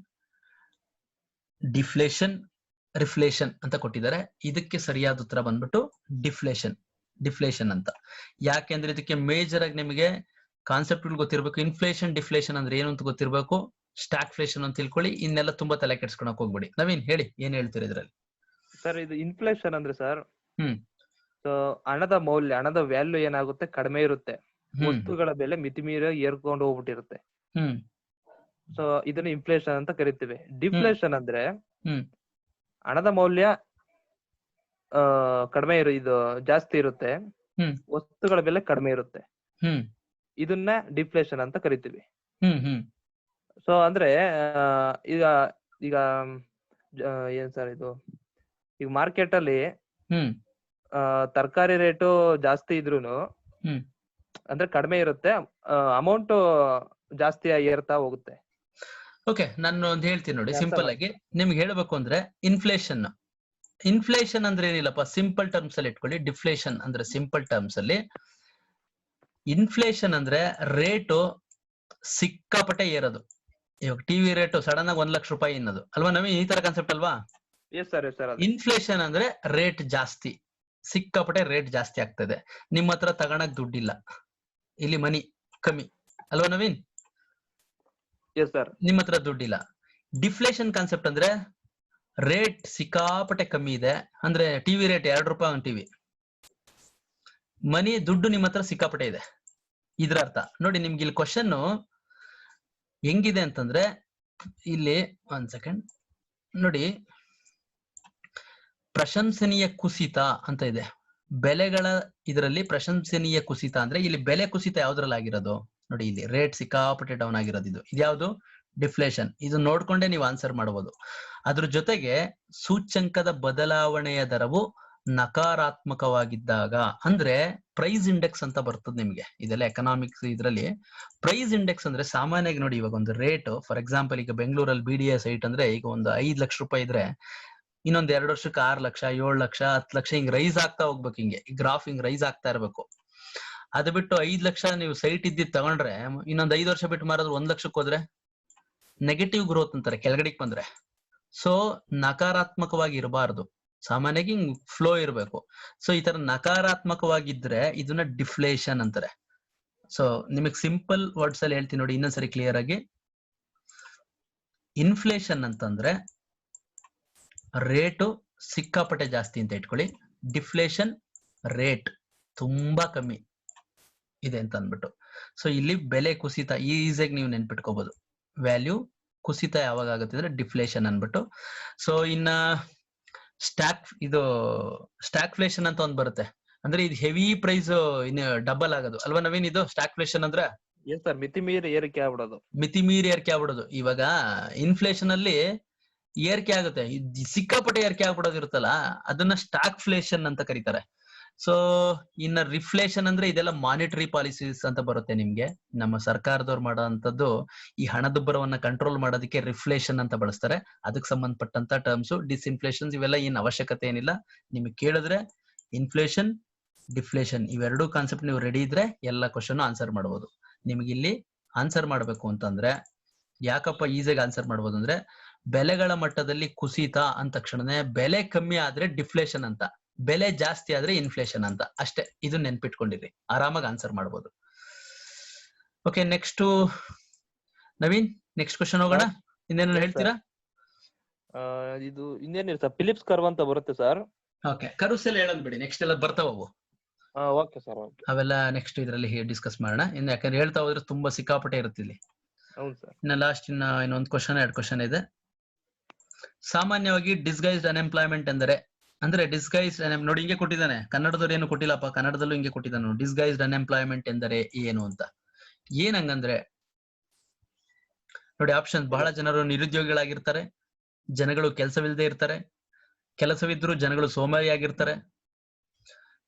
ಡಿಫ್ಲೇಷನ್, ರಿಫ್ಲೇಷನ್ ಅಂತ ಕೊಟ್ಟಿದ್ದಾರೆ. ಇದಕ್ಕೆ ಸರಿಯಾದ ಉತ್ತರ ಬಂದ್ಬಿಟ್ಟು ಡಿಫ್ಲೇಷನ್ ಅಂತ. ಯಾಕೆಂದ್ರೆ ಇದಕ್ಕೆ ಮೇಜರ್ ಆಗಿ ನಿಮಗೆ ಕಾನ್ಸೆಪ್ಟ್ ಗೊತ್ತಿರ್ಬೇಕು. ಇನ್ಫ್ಲೇಷನ್ ಡಿಫ್ಲೇಷನ್ ಅಂದ್ರೆ ಏನು ಅಂತ ಗೊತ್ತಿರ್ಬೇಕು. ಸ್ಟಾಗ್ಫ್ಲೇಷನ್ ಅಂತ ತಿಳ್ಕೊಳ್ಳಿ. ಇನ್ನೆಲ್ಲ ತುಂಬಾ ತಲೆ ಕೆಡ್ಸ್ಕೊಳಕ್ ಹೋಗ್ಬಿಡಿ. ನವೀನ್ ಹೇಳಿ, ಏನ್ ಹೇಳ್ತೀರಿ ಇದ್ರಲ್ಲಿ? ಸರ್, ಇದು ಇನ್ಫ್ಲೇಷನ್ ಅಂದ್ರೆ ಸರ್, ಹಣದ ಮೌಲ್ಯ, ಹಣದ ವ್ಯಾಲ್ಯೂ ಏನಾಗುತ್ತೆ, ಕಡಿಮೆ ಇರುತ್ತೆ. ವಸ್ತುಗಳ ಬೆಲೆ ಮಿತಿಮೀರಿ ಏರ್ಕೊಂಡು ಹೋಗ್ಬಿಟ್ಟಿರುತ್ತೆ. ಸೊ ಇದನ್ನ ಇನ್ಫ್ಲೇಷನ್ ಅಂತ ಕರಿತೀವಿ. ಡಿಫ್ಲೇಷನ್ ಅಂದ್ರೆ ಹಣದ ಮೌಲ್ಯ ಕಡಿಮೆ ಇದು ಜಾಸ್ತಿ ಇರುತ್ತೆ, ವಸ್ತುಗಳ ಬೆಲೆ ಕಡಿಮೆ ಇರುತ್ತೆ. ಇದನ್ನ ಡಿಫ್ಲೇಷನ್ ಅಂತ ಕರಿತೀವಿ. ಸೊ ಅಂದ್ರೆ ಈಗ ಈಗ ಏನ್ ಸರ್ ಇದು, ಈಗ ಮಾರ್ಕೆಟ್ ಅಲ್ಲಿ ತರಕಾರಿ ರೇಟು ಜಾಸ್ತಿ ಇದ್ರೂನು ಅಂದ್ರೆ ಕಡಿಮೆ ಇರುತ್ತೆ, ಅಮೌಂಟ್ ಜಾಸ್ತಿ ಏರ್ತಾ ಹೋಗುತ್ತೆ. ಓಕೆ, ನಾನು ಒಂದು ಹೇಳ್ತೀನಿ ನೋಡಿ, ಸಿಂಪಲ್ ಆಗಿ ನಿಮ್ಗೆ ಹೇಳ್ಬೇಕು ಅಂದ್ರೆ ಇನ್ಫ್ಲೇಷನ್ ಅಂದ್ರೆ ಏನಿಲ್ಲಪ್ಪ, ಸಿಂಪಲ್ ಟರ್ಮ್ಸ್ ಅಲ್ಲಿ ಇಟ್ಕೊಳ್ಳಿ. ಡಿಫ್ಲೇಷನ್ ಅಂದ್ರೆ ಸಿಂಪಲ್ ಟರ್ಮ್ಸ್ ಅಲ್ಲಿ, ಇನ್ಫ್ಲೇಷನ್ ಅಂದ್ರೆ ರೇಟು ಸಿಕ್ಕಾಪಟ್ಟೆ ಏರೋದು. ಇವಾಗ ಟಿವಿ ರೇಟು ಸಡನ್ ಆಗಿ 1 ಲಕ್ಷ ರೂಪಾಯಿ ಅನ್ನೋದು ಅಲ್ವಾ ನವೀನ್? ಈ ತರ ಕಾನ್ಸೆಪ್ಟ್ ಅಲ್ವಾ? ಇನ್ಫ್ಲೇಷನ್ ಅಂದ್ರೆ ರೇಟ್ ಜಾಸ್ತಿ, ಸಿಕ್ಕಾಪಟ್ಟೆ ರೇಟ್ ಜಾಸ್ತಿ ಆಗ್ತದೆ. ನಿಮ್ಮ ಹತ್ರ ತಗೊಳಕ್ ದುಡ್ಡಿಲ್ಲ, ಇಲ್ಲಿ ಮನಿ ಕಮ್ಮಿ ಅಲ್ವಾ ನವೀನ್? ನಿಮ್ಮ ಹತ್ರ ದುಡ್ಡಿಲ್ಲ. ಡಿಫ್ಲೇಷನ್ ಕಾನ್ಸೆಪ್ಟ್ ಅಂದ್ರೆ ರೇಟ್ ಸಿಕ್ಕಾಪಟ್ಟೆ ಕಮ್ಮಿ ಇದೆ, ಅಂದ್ರೆ ಟಿವಿ ರೇಟ್ 2 ರೂಪಾಯಿ ಒಂದು ಟಿವಿ, ಮನಿ ದುಡ್ಡು ನಿಮ್ಮ ಹತ್ರ ಸಿಕ್ಕಾಪಟ್ಟೆ ಇದೆ. ಇದ್ರ ಅರ್ಥ ನೋಡಿ. ನಿಮ್ಗೆ ಇಲ್ಲಿ ಕ್ವಶನ್ ಹೆಂಗಿದೆ ಅಂತಂದ್ರೆ, ಇಲ್ಲಿ 1 ಸೆಕೆಂಡ್ ನೋಡಿ, ಪ್ರಶಂಸನೀಯ ಕುಸಿತ ಅಂತ ಇದೆ. ಬೆಲೆಗಳ ಇದರಲ್ಲಿ ಪ್ರಶಂಸನೀಯ ಕುಸಿತ ಅಂದ್ರೆ ಇಲ್ಲಿ ಬೆಲೆ ಕುಸಿತ ಯಾವ್ದ್ರಲ್ಲಿ ಆಗಿರೋದು ನೋಡಿ, ಇಲ್ಲಿ ರೇಟ್ ಸಿಕ್ಕಾಪಟ್ಟೆ ಡೌನ್ ಆಗಿರೋದು. ಇದ್ಯಾವುದು? ಡಿಫ್ಲೇಷನ್. ಇದು ನೋಡ್ಕೊಂಡೆ ನೀವು ಆನ್ಸರ್ ಮಾಡಬಹುದು. ಅದ್ರ ಜೊತೆಗೆ ಸೂಚ್ಯಂಕದ ಬದಲಾವಣೆಯ ದರವು ನಕಾರಾತ್ಮಕವಾಗಿದ್ದಾಗ, ಅಂದ್ರೆ ಪ್ರೈಸ್ ಇಂಡೆಕ್ಸ್ ಅಂತ ಬರ್ತದೆ ನಿಮ್ಗೆ. ಇದೆಲ್ಲ ಎಕನಾಮಿಕ್ಸ್ ಇದ್ರಲ್ಲಿ ಪ್ರೈಸ್ ಇಂಡೆಕ್ಸ್ ಅಂದ್ರೆ ಸಾಮಾನ್ಯವಾಗಿ ನೋಡಿ, ಇವಾಗ ಒಂದು ರೇಟ್ ಫಾರ್ ಎಕ್ಸಾಂಪಲ್ ಈಗ ಬೆಂಗಳೂರಲ್ಲಿ BDA ಸೈಟ್ ಅಂದ್ರೆ ಈಗ ಒಂದು 5 ಲಕ್ಷ ರೂಪಾಯಿ ಇದ್ರೆ ಇನ್ನೊಂದ್ 2 ವರ್ಷಕ್ಕೆ 6 ಲಕ್ಷ 7 ಲಕ್ಷ 10 ಲಕ್ಷ ಹಿಂಗ್ ರೈಸ್ ಆಗ್ತಾ ಹೋಗ್ಬೇಕು. ಹಿಂಗೆ ಗ್ರಾಫ್ ಹಿಂಗ್ ರೈಸ್ ಆಗ್ತಾ ಇರ್ಬೇಕು. ಅದು ಬಿಟ್ಟು 5 ಲಕ್ಷ ನೀವು ಸೈಟ್ ಇದ್ದಿದ್ ತಗೊಂಡ್ರೆ ಇನ್ನೊಂದ್ 5 ವರ್ಷ ಬಿಟ್ಟು ಮಾರಾದ್ರೆ 1 ಲಕ್ಷಕ್ಕೆ ಹೋದ್ರೆ ನೆಗೆಟಿವ್ ಗ್ರೋತ್ ಅಂತಾರೆ, ಕೆಳಗಡೆಗೆ ಬಂದ್ರೆ. ಸೊ ನಕಾರಾತ್ಮಕವಾಗಿ ಇರಬಾರ್ದು, ಸಾಮಾನ್ಯವಾಗಿ ಫ್ಲೋ ಇರಬೇಕು. ಸೊ ಈ ತರ ನಕಾರಾತ್ಮಕವಾಗಿದ್ರೆ ಇದನ್ನ ಡಿಫ್ಲೇಷನ್ ಅಂತಾರೆ. ಸೊ ನಿಮಗ್ ಸಿಂಪಲ್ ವರ್ಡ್ಸ್ ಅಲ್ಲಿ ಹೇಳ್ತೀನಿ ನೋಡಿ, ಇನ್ನೊಂದ್ಸರಿ ಕ್ಲಿಯರ್ ಆಗಿ. ಇನ್ಫ್ಲೇಷನ್ ಅಂತಂದ್ರೆ ರೇಟು ಸಿಕ್ಕಾಪಟ್ಟೆ ಜಾಸ್ತಿ ಅಂತ ಇಟ್ಕೊಳ್ಳಿ, ಡಿಫ್ಲೇಷನ್ ರೇಟ್ ತುಂಬಾ ಕಮ್ಮಿ ಇದೆ ಅಂತ ಅಂದ್ಬಿಟ್ಟು. ಸೊ ಇಲ್ಲಿ ಬೆಲೆ ಕುಸಿತ ಈಸಿಯಾಗಿ ನೀವು ನೆನ್ಪಿಟ್ಕೋಬಹುದು. ವ್ಯಾಲ್ಯೂ ಕುಸಿತ ಯಾವಾಗ ಆಗುತ್ತೆ ಅಂದ್ರೆ ಡಿಫ್ಲೇಷನ್ ಅನ್ಬಿಟ್ಟು. ಸೊ ಇನ್ನ ಸ್ಟಾಗ್ಫ್ಲೇಷನ್ ಅಂತ ಒಂದ್ ಬರುತ್ತೆ, ಅಂದ್ರೆ ಇದು ಹೆವಿ ಪ್ರೈಸ್ ಇನ್ನು ಡಬಲ್ ಆಗೋದು ಅಲ್ವಾ ನವೀನ್? ಇದು ಸ್ಟಾಗ್ಫ್ಲೇಷನ್ ಅಂದ್ರೆ ಮಿತಿಮೀರಿ ಏರಿಕೆ ಆಗ್ಬಿಡೋದು. ಮಿತಿಮೀರಿ ಏರಿಕೆ ಆಗ್ಬಿಡೋದು. ಇವಾಗ ಇನ್ಫ್ಲೇಷನ್ ಅಲ್ಲಿ ಏರಿಕೆ ಆಗುತ್ತೆ, ಸಿಕ್ಕಾಪಟ್ಟೆ ಏರಿಕೆ ಆಗ್ಬಿಡೋದು ಇರುತ್ತಲ್ಲ, ಅದನ್ನ ಸ್ಟಾಗ್ಫ್ಲೇಷನ್ ಅಂತ ಕರೀತಾರೆ. ಸೊ ಇನ್ನ ರಿಫ್ಲೇಷನ್ ಅಂದ್ರೆ ಇದೆಲ್ಲ ಮಾನಿಟರಿ ಪಾಲಿಸೀಸ್ ಅಂತ ಬರುತ್ತೆ ನಿಮ್ಗೆ. ನಮ್ಮ ಸರ್ಕಾರದವ್ರು ಮಾಡೋಂಥದ್ದು ಈ ಹಣದುಬ್ಬರವನ್ನ ಕಂಟ್ರೋಲ್ ಮಾಡೋದಕ್ಕೆ ರಿಫ್ಲೇಷನ್ ಅಂತ ಬಳಸ್ತಾರೆ. ಅದಕ್ಕೆ ಸಂಬಂಧಪಟ್ಟಂತ ಟರ್ಮ್ಸ್. ಡಿಸ್ಇನ್ಫ್ಲೇಷನ್ ಇವೆಲ್ಲ ಏನ್ ಅವಶ್ಯಕತೆ ಏನಿಲ್ಲ. ನಿಮಗೆ ಕೇಳಿದ್ರೆ ಇನ್ಫ್ಲೇಷನ್, ಡಿಫ್ಲೇಷನ್ ಇವೆರಡೂ ಕಾನ್ಸೆಪ್ಟ್ ನೀವು ರೆಡಿ ಇದ್ರೆ ಎಲ್ಲ ಕ್ವಶನ್ ಆನ್ಸರ್ ಮಾಡಬಹುದು. ನಿಮ್ಗೆ ಇಲ್ಲಿ ಆನ್ಸರ್ ಮಾಡ್ಬೇಕು ಅಂತಂದ್ರೆ ಯಾಕಪ್ಪ ಈಸಿಯಾಗಿ ಆನ್ಸರ್ ಮಾಡ್ಬೋದು ಅಂದ್ರೆ, ಬೆಲೆಗಳ ಮಟ್ಟದಲ್ಲಿ ಕುಸಿತ ಅಂದ ತಕ್ಷಣನೇ ಬೆಲೆ ಕಮ್ಮಿ ಆದ್ರೆ ಡಿಫ್ಲೇಷನ್ ಅಂತ, ಬೆಲೆ ಜಾಸ್ತಿ ಆದ್ರೆ ಇನ್ಫ್ಲೇಷನ್ ಅಂತ ಅಷ್ಟೇ. ಇದು ನೆನ್ಪಿಟ್ಕೊಂಡಿರಿ, ಆರಾಮಾಗಿ ಆನ್ಸರ್ ಮಾಡ್ಬೋದು. Okay, next Naveen, next question ಹೋಗೋಣ. ಇನ್ನೇನು ಹೇಳ್ತೀರಾ? ಇದು ಇನ್ನೇನಿಲ್ಲ ಸರ್, ಫಿಲಿಪ್ಸ್ ಕರ್ವ್ ಅಂತ ಬರುತ್ತೆ ಸರ್. ಓಕೆ, ಕರ್ವ್ಸ್ ಎಲ್ಲ ಹೇಳೋದ್ ಬಿಡಿ, ನೆಕ್ಸ್ಟ್ ಎಲ್ಲ ಬರ್ತಾವು. Okay sir, okay. ಅವೆಲ್ಲ ನೆಕ್ಸ್ಟ್ ಇದರಲ್ಲಿ ಡಿಸ್ಕಸ್ ಮಾಡೋಣ. ಇನ್ನು ಯಾಕಂದ್ರೆ ಹೇಳ್ತಾ ಹೋದ್ರೆ ತುಂಬಾ ಸಿಕ್ಕಾಪಟ್ಟೆ ಇರುತ್ತೆ ಇಲ್ಲಿ. ಹೌದು ಸರ್. ಇನ್ನ ಲಾಸ್ಟ್ ಇನ್ನೊಂದು ಕ್ವಶನ್, 2 ಕ್ವಶನ್ ಇದೆ. ಸಾಮಾನ್ಯವಾಗಿ ಡಿಸ್ಗೈಸ್ಡ್ ಅನ್ಎಂಪ್ಲಾಯ್ಮೆಂಟ್ ಎಂದರೆ, ಅಂದ್ರೆ ಡಿಸ್ಗೈಸ್ಡ್ ನೋಡಿ ಹಿಂಗೆ ಕೊಟ್ಟಿದ್ದಾನೆ, ಕನ್ನಡದವ್ರು ಏನು ಕೊಟ್ಟಿಲ್ಲಪ್ಪ, ಕನ್ನಡದಲ್ಲೂ ಹಿಂಗೆ ಕೊಟ್ಟಿದ್ದಾನು. ಡಿಸ್ಗೈಸ್ಡ್ ಅನ್ಎಂಪ್ಲಾಯ್ಮೆಂಟ್ ಎಂದರೆ ಏನು ಅಂತ. ಏನಂಗಂದ್ರೆ ನೋಡಿ ಆಪ್ಷನ್, ಬಹಳ ಜನರು ನಿರುದ್ಯೋಗಿಗಳಾಗಿರ್ತಾರೆ, ಜನಗಳು ಕೆಲಸವಿಲ್ಲದೆ ಇರ್ತಾರೆ, ಕೆಲಸವಿದ್ರು ಜನಗಳು ಸೋಮಾರಿಯಾಗಿರ್ತಾರೆ,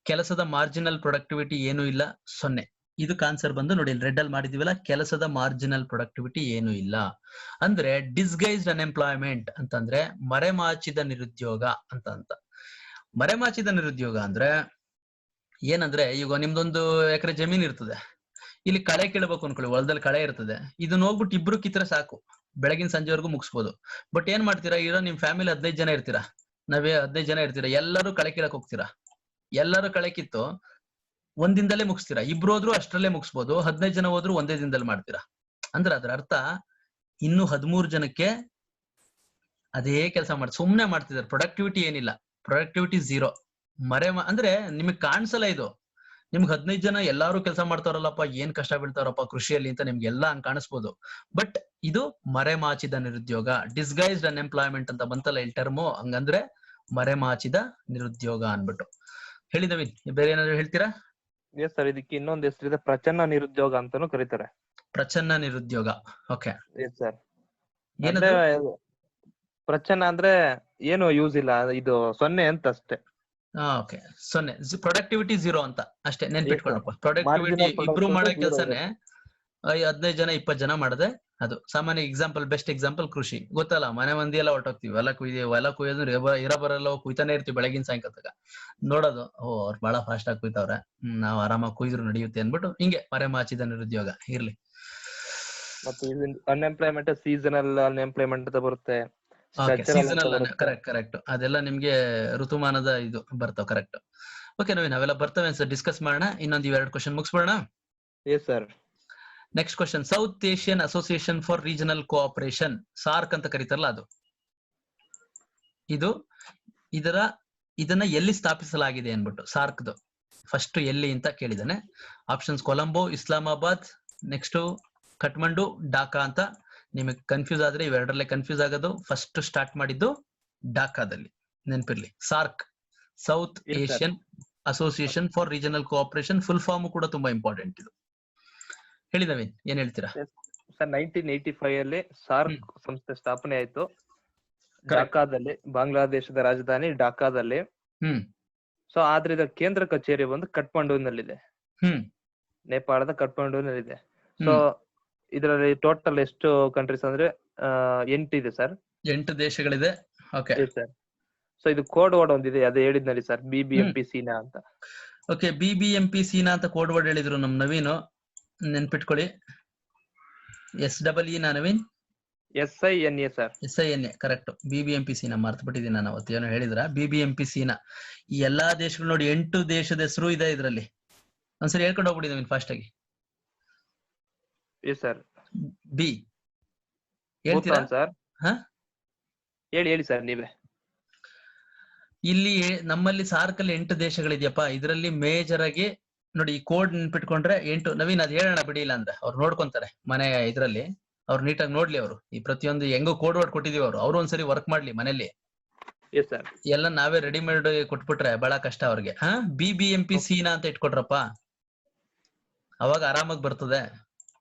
ಕೆಲಸದ ಮಾರ್ಜಿನಲ್ ಪ್ರೊಡಕ್ಟಿವಿಟಿ ಏನು ಇಲ್ಲ, 0. ಇದಕ್ಕೆ ಆನ್ಸರ್ ಬಂದು ನೋಡಿ ರೆಡ್ ಅಲ್ಲಿ ಮಾಡಿದೀವಲ್ಲ, ಕೆಲಸದ ಮಾರ್ಜಿನಲ್ ಪ್ರೊಡಕ್ಟಿವಿಟಿ ಏನು ಇಲ್ಲ. ಅಂದ್ರೆ ಡಿಸ್ಗೈಸ್ಡ್ ಅನ್ಎಂಪ್ಲಾಯ್ಮೆಂಟ್ ಅಂತಂದ್ರೆ ಮರೆಮಾಚಿದ ನಿರುದ್ಯೋಗ ಅಂತ. ಮರೆಮಾಚಿದ ನಿರುದ್ಯೋಗ ಅಂದ್ರೆ ಏನಂದ್ರೆ, ಈಗ ನಿಮ್ದೊಂದು ಎಕರೆ ಜಮೀನ್ ಇರ್ತದೆ, ಇಲ್ಲಿ ಕಳೆ ಕೀಳ್ಬೇಕು ಅನ್ಕೊಳ್ಳಿ, ಹೊಲದಲ್ಲಿ ಕಳೆ ಇರ್ತದೆ, ಇದನ್ನ ಹೋಗ್ಬಿಟ್ಟು ಇಬ್ರು ಕಿತ್ತರೆ ಸಾಕು, ಬೆಳಗಿನ ಸಂಜೆವರೆಗೂ ಮುಗಿಸ್ಬೋದು. ಬಟ್ ಏನ್ ಮಾಡ್ತೀರಾ, ಇರೋ ನಿಮ್ ಫ್ಯಾಮಿಲಿ 15 ಜನ ಇರ್ತೀರಾ, 15 ಜನ ಇರ್ತೀರಾ, ಎಲ್ಲರೂ ಕಳೆ ಕೀಳಕ್ ಹೋಗ್ತೀರಾ. ಎಲ್ಲರೂ ಕಳೆ ಕಿತ್ತು ಒಂದಿಂದಲೇ ಮುಗಿಸ್ತೀರಾ. ಇಬ್ರು ಹೋದ್ರು ಅಷ್ಟರಲ್ಲೇ ಮುಗಿಸ್ಬೋದು, 15 ಜನ ಹೋದ್ರು ಒಂದೇ ದಿನದಲ್ಲಿ ಮಾಡ್ತೀರಾ. ಅಂದ್ರೆ ಅದರ ಅರ್ಥ ಇನ್ನು 13 ಜನಕ್ಕೆ ಅದೇ ಕೆಲಸ ಸುಮ್ನೆ ಮಾಡ್ತಿದ್ದಾರೆ. ಪ್ರೊಡಕ್ಟಿವಿಟಿ ಏನಿಲ್ಲ, ಪ್ರೊಡಕ್ಟಿವಿಟಿ 0. ಅಂದ್ರೆ ನಿಮಗ್ ಕಾಣಿಸಲ್ಲ ಇದು. ನಿಮ್ಗೆ 15 ಜನ ಎಲ್ಲಾರು ಕೆಲಸ ಮಾಡ್ತಾರಲ್ಲಪ್ಪ, ಏನ್ ಕಷ್ಟ ಬೀಳ್ತಾರಪ್ಪ ಕೃಷಿಯಲ್ಲಿ ಅಂತ ನಿಮ್ಗೆಲ್ಲಾ ಹಂಗ್ ಕಾಣಿಸ್ಬೋದು. ಬಟ್ ಇದು ಮರೆಮಾಚಿದ ನಿರುದ್ಯೋಗ, ಡಿಸ್ಗೈಸ್ಡ್ ಅನ್ಎಂಪ್ಲಾಯ್ಮೆಂಟ್ ಅಂತ ಬಂತಲ್ಲ ಈ ಟರ್ಮು, ಹಂಗಂದ್ರೆ ಮರೆಮಾಚಿದ ನಿರುದ್ಯೋಗ ಅನ್ಬಿಟ್ಟು. ಹೇಳಿದವಿ, ಬೇರೆ ಏನಾದ್ರು ಹೇಳ್ತೀರಾ? ಎಸ್ ಸರ್, ಇದಕ್ಕೆ ಇನ್ನೊಂದು ಹೆಸರಿದೆ, ಪ್ರಚನ್ನ ನಿರುದ್ಯೋಗ ಅಂತಾನು ಕರೀತಾರೆ. ಪ್ರಚನ್ನ ನಿರುದ್ಯೋಗ, ಓಕೆ. Yes sir. ಅಂದ್ರೆ ಪ್ರಚನ್ನ ಅಂದ್ರೆ ಏನು ಯೂಸ್ ಇಲ್ಲ, ಇದು 0 ಅಂತ ಅಷ್ಟೇ. ಓಕೆ, 0. ಪ್ರೊಡಕ್ಟಿವಿಟಿ 0 ಅಂತ ಅಷ್ಟೇ, ನೆನ್ಪಿಟ್ಕೊಳ್ಳಪ್ಪ. ಪ್ರೊಡಕ್ಟಿವಿಟಿ ಇಬ್ರು ಮಾಡೋ ಕೆಲಸನೇ 15 ಜನ 20 ಜನ ಮಾಡದೆ ಅದು. ಸಾಮಾನ್ಯ ಎಕ್ಸಾಂಪಲ್, ಬೆಸ್ಟ್ ಎಕ್ಸಾಂಪಲ್ ಕೃಷಿ, ಗೊತ್ತಲ್ಲ, ಮನೆ ಮಂದಿ ಎಲ್ಲ ಹೊರಟೋಗ್ತಿವಿ, ಹೊಲ ಕುಯ್ಯೋದು ಇರಬರಲ್ಲ, ಕುಯ್ತಾನೆ ಇರ್ತೀವಿ ಬೆಳಗಿನ ಸಾಯಂಕಾಲ ನೋಡೋದು, ಅವ್ರು ಬಹಳ ಫಾಸ್ಟ್ ಆಗಿ ಕುಯ್ತವ್ರೆ, ನಾವ್ ಆರಾಮಾಗಿ ಕುಯ್ದ್ರು ನಡೆಯುತ್ತೆ ಅನ್ಬಿಟ್ಟು ಹಿಂಗೆ ಮರೆಮಾಚಿದ ನಿರುದ್ಯೋಗ ಇರ್ಲಿ. ಮತ್ತೆ ಅನ್ಎಂಪ್ಲಾಯ್ಮೆಂಟ್ ಸೀಸನಲ್ ಅನ್ಎಂಪ್ಲಾಯ್ಮೆಂಟ್ ಅಂತ ಬರುತ್ತೆ. ಕರೆಕ್ಟ್, ಅದೆಲ್ಲ ನಿಮ್ಗೆ ಋತುಮಾನದ ಇದು ಬರ್ತಾವ. ಕರೆಕ್ಟ್. ಓಕೆ ನವೀನ್, ನಾವೆಲ್ಲ ಬರ್ತವೆ ಸರ್, ಡಿಸ್ಕಸ್ ಮಾಡೋಣ. ಇನ್ನೊಂದು 2 ಕ್ವಶನ್ ಮುಗಿಸ್ಬೋಣ. Yes sir. Next question, South Asian association for regional Cooperation, SAARC ಅಂತ ಕರೀತಾರಲ್ಲ ಅದು. ಇದನ್ನ ಎಲ್ಲಿ ಸ್ಥಾಪಿಸಲಾಗಿದೆ ಅನ್ಬಿಟ್ಟು, ಸಾರ್ಕ್ದು ಫಸ್ಟ್ ಎಲ್ಲಿ ಅಂತ ಕೇಳಿದಾನೆ. ಆಪ್ಷನ್ಸ್ ಕೊಲಂಬೋ, ಇಸ್ಲಾಮಾಬಾದ್, ನೆಕ್ಸ್ಟ್ ಕಠ್ಮಂಡು, ಢಾಕಾ ಅಂತ. ನಿಮಗೆ ಕನ್ಫ್ಯೂಸ್ ಆದ್ರೆ ಇವೆರಡರಲ್ಲೇ ಕನ್ಫ್ಯೂಸ್ ಆಗೋದು. ಫಸ್ಟ್ ಸ್ಟಾರ್ಟ್ ಮಾಡಿದ್ದು ಢಾಕಾದಲ್ಲಿ, ನೆನಪಿರ್ಲಿ. SAARC, south Asian association for regional cooperation, full form ಕೂಡ ತುಂಬಾ ಇಂಪಾರ್ಟೆಂಟ್ ಇದು. ಹೇಳಿ ನವೀನ್, ಏನ್ ಹೇಳ್ತೀರಾ? ಸರ್, 1985 ಅಲ್ಲಿ ಸಾರ್ಕ್ ಸಂಸ್ಥೆ ಸ್ಥಾಪನೆ ಆಯ್ತು ಢಾಕಾದಲ್ಲಿ, ಬಾಂಗ್ಲಾದೇಶದ ರಾಜಧಾನಿ ಢಾಕಾದಲ್ಲಿ. ಸೊ ಆದ್ರೆ ಇದರ ಕೇಂದ್ರ ಕಚೇರಿ ಬಂದು ಕಠ್ಮಂಡುವಿನಲ್ಲಿದೆ, ನೇಪಾಳದ ಕಠ್ಮಂಡುವಿನಲ್ಲಿದೆ. ಸೊ ಇದರಲ್ಲಿ ಟೋಟಲ್ ಎಷ್ಟು ಕಂಟ್ರೀಸ್ ಅಂದ್ರೆ 8 ಇದೆ ಸರ್. 8 ದೇಶಗಳಿದೆ. Okay sir. ಸೊ ಇದು ಕೋಡ್ ವರ್ಡ್ ಒಂದಿದೆ, ಅದೇ ಹೇಳಿದ್ನಲ್ಲಿ ಸರ್, BBMP ಸೀನಾ ಅಂತ. ಓಕೆ, BBMP ಸೀನಾ ಅಂತ ಕೋಡ್ ವರ್ಡ್ ಹೇಳಿದ್ರು ನಮ್ ನವೀನು, ನೆನ್ಪಿಟ್ಕೊಳ್ಳಿ. SEE Naveen, SINA sir. SINA correct. BBMP ಸೀನಾ ಮರ್ತು ಬಿಟ್ಟಿದ್ದೀನಿ ನಾನು, ಅವತ್ತೇನೋ ಹೇಳಿದ್ರ. BBMP ಸೀನಾ ಈ ಎಲ್ಲಾ ದೇಶಗಳು ನೋಡಿ, 8 ದೇಶದ ಹೆಸರು ಇದೆ ಇದ್ರಲ್ಲಿ. ಒಂದ್ಸರಿ ಹೇಳ್ಕೊಂಡು ಹೋಗ್ಬಿಡಿ ಫಾಸ್ಟ್ ಆಗಿ. ಸರ್, ಬಿ ಹೇಳ್ತೀರಾ ಸರ್? ಹೇಳಿ ಸರ್ ನೀವೇ. ಇಲ್ಲಿ ನಮ್ಮಲ್ಲಿ ಸಾರ್ಕ್ ಅಲ್ಲಿ 8 ದೇಶಗಳಿದೆಯಪ್ಪ. ಇದರಲ್ಲಿ ಮೇಜರ್ ಆಗಿ ನೋಡಿ, ಈ ಕೋಡ್ ನೆನ್ಪಿಟ್ಕೊಂಡ್ರೆ 8. ನವೀನ್ ಅದ್ ಹೇಳೋಣ ಬಿಡಿ, ಇಲ್ಲ ಅಂದ್ರೆ ಅವ್ರು ನೋಡ್ಕೊಂತಾರೆ ಮನೆ ಇದ್ರಲ್ಲಿ, ಅವ್ರು ನೀಟಾಗಿ ನೋಡ್ಲಿ. ಅವರು ಈ ಪ್ರತಿಯೊಂದು ಹೆಂಗೋ ಕೋಡ್ ವರ್ಡ್ ಕೊಟ್ಟಿದೀವಿ, ಅವ್ರು ಒಂದ್ಸರಿ ವರ್ಕ್ ಮಾಡ್ಲಿ ಮನೇಲಿ. ಎಲ್ಲ ನಾವೇ ರೆಡಿಮೇಡ್ ಕೊಟ್ಬಿಟ್ರೆ ಬಹಳ ಕಷ್ಟ ಅವ್ರಿಗೆ. BBMP ಸೀನಾ ಅಂತ ಇಟ್ಕೊಟ್ರಪ್ಪ, ಅವಾಗ ಆರಾಮಾಗಿ ಬರ್ತದೆ.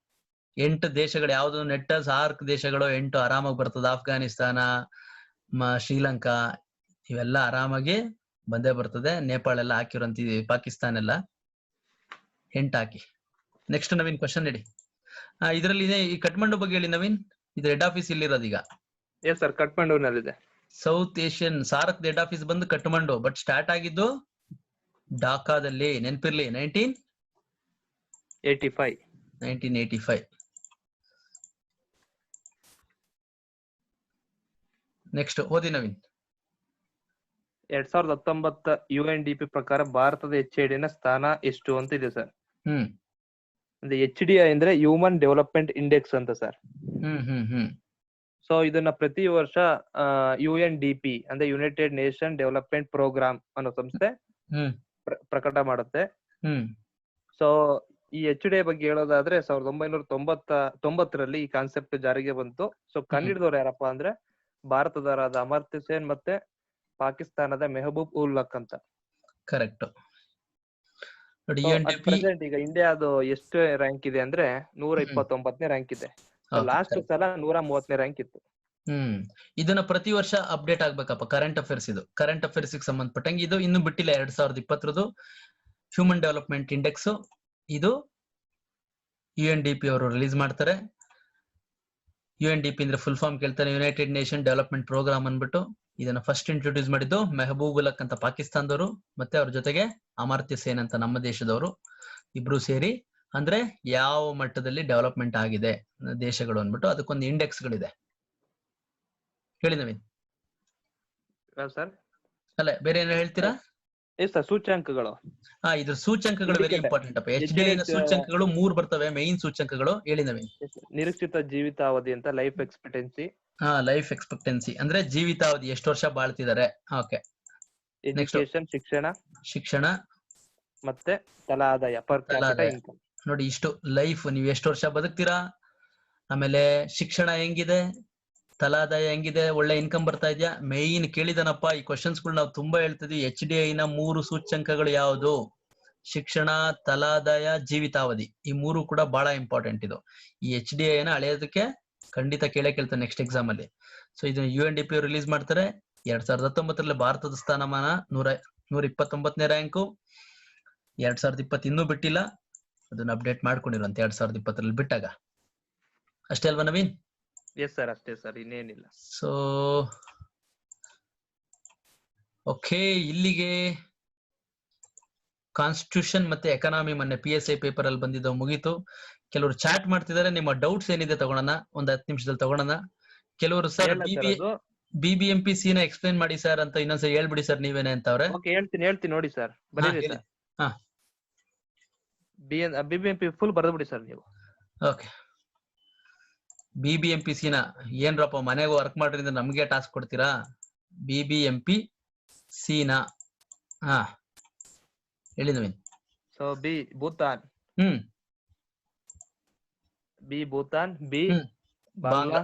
8 ದೇಶಗಳು ಯಾವ್ದು ನೆಟ್ಟ ಸಾರ್ಕ್ ದೇಶಗಳು 8 ಆರಾಮಾಗಿ ಬರ್ತದೆ. ಅಫ್ಘಾನಿಸ್ತಾನ, ಶ್ರೀಲಂಕಾ, ಇವೆಲ್ಲ ಆರಾಮಾಗಿ ಬಂದೇ ಬರ್ತದೆ. ನೇಪಾಳ ಎಲ್ಲ ಹಾಕಿರಂತ ಪಾಕಿಸ್ತಾನ ಎಲ್ಲ ಹೆಂಟ್ ಹಾಕಿ. ನೆಕ್ಸ್ಟ್ ನವೀನ್ ಕ್ವಶನ್ ಹೇಳಿ. ಇದರಲ್ಲಿ ಇದೆ ಈ ಕಠ್ಮಂಡು ಬಗ್ಗೆ ಹೇಳಿ ನವೀನ್. ಇದು ಹೆಡ್ ಆಫೀಸ್ ಇಲ್ಲಿರೋದು ಈಗ. ಎಸ್ ಸರ್, ಕಠ್ಮಂಡುವಿನಲ್ಲಿದೆ. South Asian SAARC head office ಬಂದು ಕಠ್ಮಂಡು, ಬಟ್ ಸ್ಟಾರ್ಟ್ ಆಗಿದ್ದು ಢಾಕಾದಲ್ಲಿ. ನೆನಪಿರ್ಲಿ 1985. ನೆಕ್ಸ್ಟ್ ಓದಿ ನವೀನ್. 2019 UNDP ಪ್ರಕಾರ ಭಾರತದ HID ನ ಸ್ಥಾನ ಎಷ್ಟು ಅಂತ ಇದೆ ಸರ್. ಅಂದ್ರೆ HDI ಅಂದ್ರೆ ಹ್ಯೂಮನ್ ಡೆವಲಪ್ಮೆಂಟ್ ಇಂಡೆಕ್ಸ್ ಅಂತ ಸರ್. ಸೊ ಇದನ್ನ ಪ್ರತಿ ವರ್ಷ UNDP ಅಂದ್ರೆ ಯುನೈಟೆಡ್ ನೇಷನ್ ಡೆವಲಪ್ಮೆಂಟ್ ಪ್ರೋಗ್ರಾಮ್ ಅನ್ನೋ ಸಂಸ್ಥೆ ಪ್ರಕಟ ಮಾಡುತ್ತೆ. ಸೊ ಈ HDI ಬಗ್ಗೆ ಹೇಳೋದಾದ್ರೆ 1990 ಈ ಕಾನ್ಸೆಪ್ಟ್ ಜಾರಿಗೆ ಬಂತು. ಸೊ ಕಂಡಿಡಿದವ್ರು ಯಾರಪ್ಪ ಅಂದ್ರೆ ಭಾರತದವರಾದ ಅಮರ್ತ್ಯ ಸೇನ್ ಮತ್ತೆ ಪಾಕಿಸ್ತಾನದ ಮೆಹಬೂಬ್ ಉಲ್ ಹಕ್ ಅಂತ. ಕರೆಕ್ಟ್. ಪ್ರೆಸೆಂಟ್ ಈಗ ಇಂಡಿಯಾದು ಎಷ್ಟು ರ್ಯಾಂಕ್ ಇದೆ ಅಂದ್ರೆ 129ನೇ ರ್ಯಾಂಕ್ ಇದೆ. ಲಾಸ್ಟ್ ಸಲ 130ನೇ ರ್ಯಾಂಕ್ ಇತ್ತು. ಇದನ್ನ ಪ್ರತಿ ವರ್ಷ ಅಪ್ಡೇಟ್ ಆಗ್ಬೇಕಪ್ಪ. ಕರೆಂಟ್ ಅಫೇರ್ಸ್ ಇದು ಕರೆಂಟ್ ಅಫೇರ್ಸ್ ಸಂಬಂಧಪಟ್ಟಂಗೆ. ಇದು ಇನ್ನು ಬಿಟ್ಟಿಲ್ಲ 2020 ಹ್ಯೂಮನ್ ಡೆವಲಪ್ಮೆಂಟ್ ಇಂಡೆಕ್ಸ್. ಇದು UNDP ಅವರು ರಿಲೀಸ್ ಮಾಡ್ತಾರೆ. UNDP ಅಂದ್ರೆ ಫುಲ್ ಫಾರ್ಮ್ ಕೇಳ್ತಾರೆ, ಯುನೈಟೆಡ್ ನೇಷನ್ ಡೆವಲಪ್ಮೆಂಟ್ ಪ್ರೋಗ್ರಾಮ್ ಅನ್ಬಿಟ್ಟು. ಇದನ್ನ ಫಸ್ಟ್ ಇಂಟ್ರೊಡ್ಯೂಸ್ ಮಾಡಿದ್ದು ಮೆಹಬೂಬ್ ಉಲ್ ಹಕ್ ಅಂತ ಪಾಕಿಸ್ತಾನದವರು, ಮತ್ತೆ ಅವ್ರ ಜೊತೆಗೆ ಅಮರ್ತ್ಯ ಸೇನ್ ಅಂತ ನಮ್ಮ ದೇಶದವರು ಇಬ್ರು ಸೇರಿ. ಅಂದ್ರೆ ಯಾವ ಮಟ್ಟದಲ್ಲಿ ಡೆವಲಪ್ಮೆಂಟ್ ಆಗಿದೆ ದೇಶಗಳು ಅನ್ಬಿಟ್ಟು ಅದಕ್ಕೊಂದು ಇಂಡೆಕ್ಸ್ ಗಳಿದೆ. ಹೇಳಿ ನವೀನ್. ಸರ್ ಅಲ್ಲ ಬೇರೆ ಏನೋ ಹೇಳ್ತೀರಾ? ಸೂಚ್ಯಂಕಗಳು. ಇದ್ರ ಸೂಚ್ಯಂಕಗಳು ವೆರಿ ಇಂಪಾರ್ಟೆಂಟ್ ಅಪ್ಪ. HDI ಸೂಚ್ಯಂಕಗಳು 3 ಬರ್ತವೆ, ಮೈನ್ ಸೂಚ್ಯಂಕಗಳು. ಹೇಳಿ ನವೀನ್. ನಿರೀಕ್ಷಿತ ಜೀವಿತಾವಧಿ ಅಂತ ಲೈಫ್ ಎಕ್ಸ್ಪೆಕ್ಟೆನ್ಸಿ. ಲೈಫ್ ಎಕ್ಸ್ಪೆಕ್ಟೆನ್ಸಿ ಅಂದ್ರೆ ಜೀವಿತಾವಧಿ, ಎಷ್ಟು ವರ್ಷ ಬಾಳ್ತಿದ್ದಾರೆ. ಓಕೆ. ಎಜುಕೇಶನ್ ಶಿಕ್ಷಣ ಮತ್ತೆ ತಲಾ ಆದಾಯ ಪರ್ ಕ್ಯಾಪಿಟಾ ಇನ್ಕಮ್. ನೋಡಿ ಇಷ್ಟು ಲೈಫ್, ನೀವು ಎಷ್ಟು ವರ್ಷ ಬದುಕ್ತೀರಾ, ಆಮೇಲೆ ಶಿಕ್ಷಣ ಹೆಂಗಿದೆ, ತಲಾದಾಯ ಹೆಂಗಿದೆ, ಒಳ್ಳೆ ಇನ್ಕಮ್ ಬರ್ತಾ ಇದೆಯಾ. ಮೈನ್ ಕೇಳಿದನಪ್ಪ ಈ ಕ್ವಶನ್ಸ್ ಗಳು ನಾವು ತುಂಬಾ ಹೇಳ್ತಿದ್ವಿ. HDI ನ 3 ಸೂಚ್ಯಂಕಗಳು ಯಾವುದು? ಶಿಕ್ಷಣ, ತಲಾದಾಯ, ಜೀವಿತಾವಧಿ. ಈ 3 ಕೂಡ ಬಹಳ ಇಂಪಾರ್ಟೆಂಟ್. ಇದು ಈ HDI ನ ಅಳೆಯೋದಕ್ಕೆ ಖಂಡಿತ ಕೇಳ್ತಾನೆ ನೆಕ್ಸ್ಟ್ ಎಕ್ಸಾಮ್ ಅಲ್ಲಿ. ಸೊ ಇದನ್ನ UNDP ರಿಲೀಸ್ ಮಾಡ್ತಾರೆ. 2019 ಭಾರತದ ಸ್ಥಾನಮಾನ 129ನೇ ರ್ಯಾಂಕು. 2020 ಇನ್ನೂ ಬಿಟ್ಟಿಲ್ಲ, ಅದನ್ನ ಅಪ್ಡೇಟ್ ಮಾಡ್ಕೊಂಡಿರುವಂತೆ 2020 ಬಿಟ್ಟಾಗ. ಅಷ್ಟೇ ಅಲ್ವಾ ನವೀನ್? ಎಸ್ ಸರ್, ಅಷ್ಟೇ ಸರ್, ಇನ್ನೇನಿಲ್ಲ. ಸೊ ಓಕೆ, ಇಲ್ಲಿಗೆ ಕಾನ್ಸ್ಟಿಟ್ಯೂಷನ್ ಮತ್ತೆ ಎಕನಾಮಿ ಮೊನ್ನೆ PSI ಪೇಪರ್ ಅಲ್ಲಿ ಬಂದಿದ್ದು ಮುಗೀತು. ಕೆಲವರು ಚಾಟ್ ಮಾಡ್ತಿದ್ದಾರೆ. ನಿಮ್ಮ ಡೌಟ್ಸ್ ಏನಿದೆ ತಗೊಳೋಣ, ಒಂದ್ 10 ನಿಮಿಷದಲ್ಲಿ ತಗೊಳೋಣ. ಕೆಲವರು ಸರ್ BBMP ನ ಎಕ್ಸ್ಪ್ಲೈನ್ ಮಾಡಿ ಸರ್ ಅಂತ ಇನ್ನೊಂದ್ಸರಿ ಹೇಳ್ಬಿಡಿ ಸರ್ ನೀವೇನೆ ಅಂತವ್ರೆ. ಹೇಳ್ತೀನಿ ನೋಡಿ ಸರ್, ಬರೀರಿ ಸರ್. BBMP ಫುಲ್ ಬರೆದ್ಬಿಡಿ ಸರ್ ನೀವು. ಓಕೆ. BBMP ನ ಏನ್ರಪ್ಪ ಮನೆಗೆ ವರ್ಕ್ ಮಾಡ್ರಿಂದ ನಮ್ಗೆ ಟಾಸ್ಕ್ ಕೊಡ್ತೀರಾ? BBMP ನ ಹೇಳಿ Naveen. So B Bhutan, B Bhutan, B Bangla,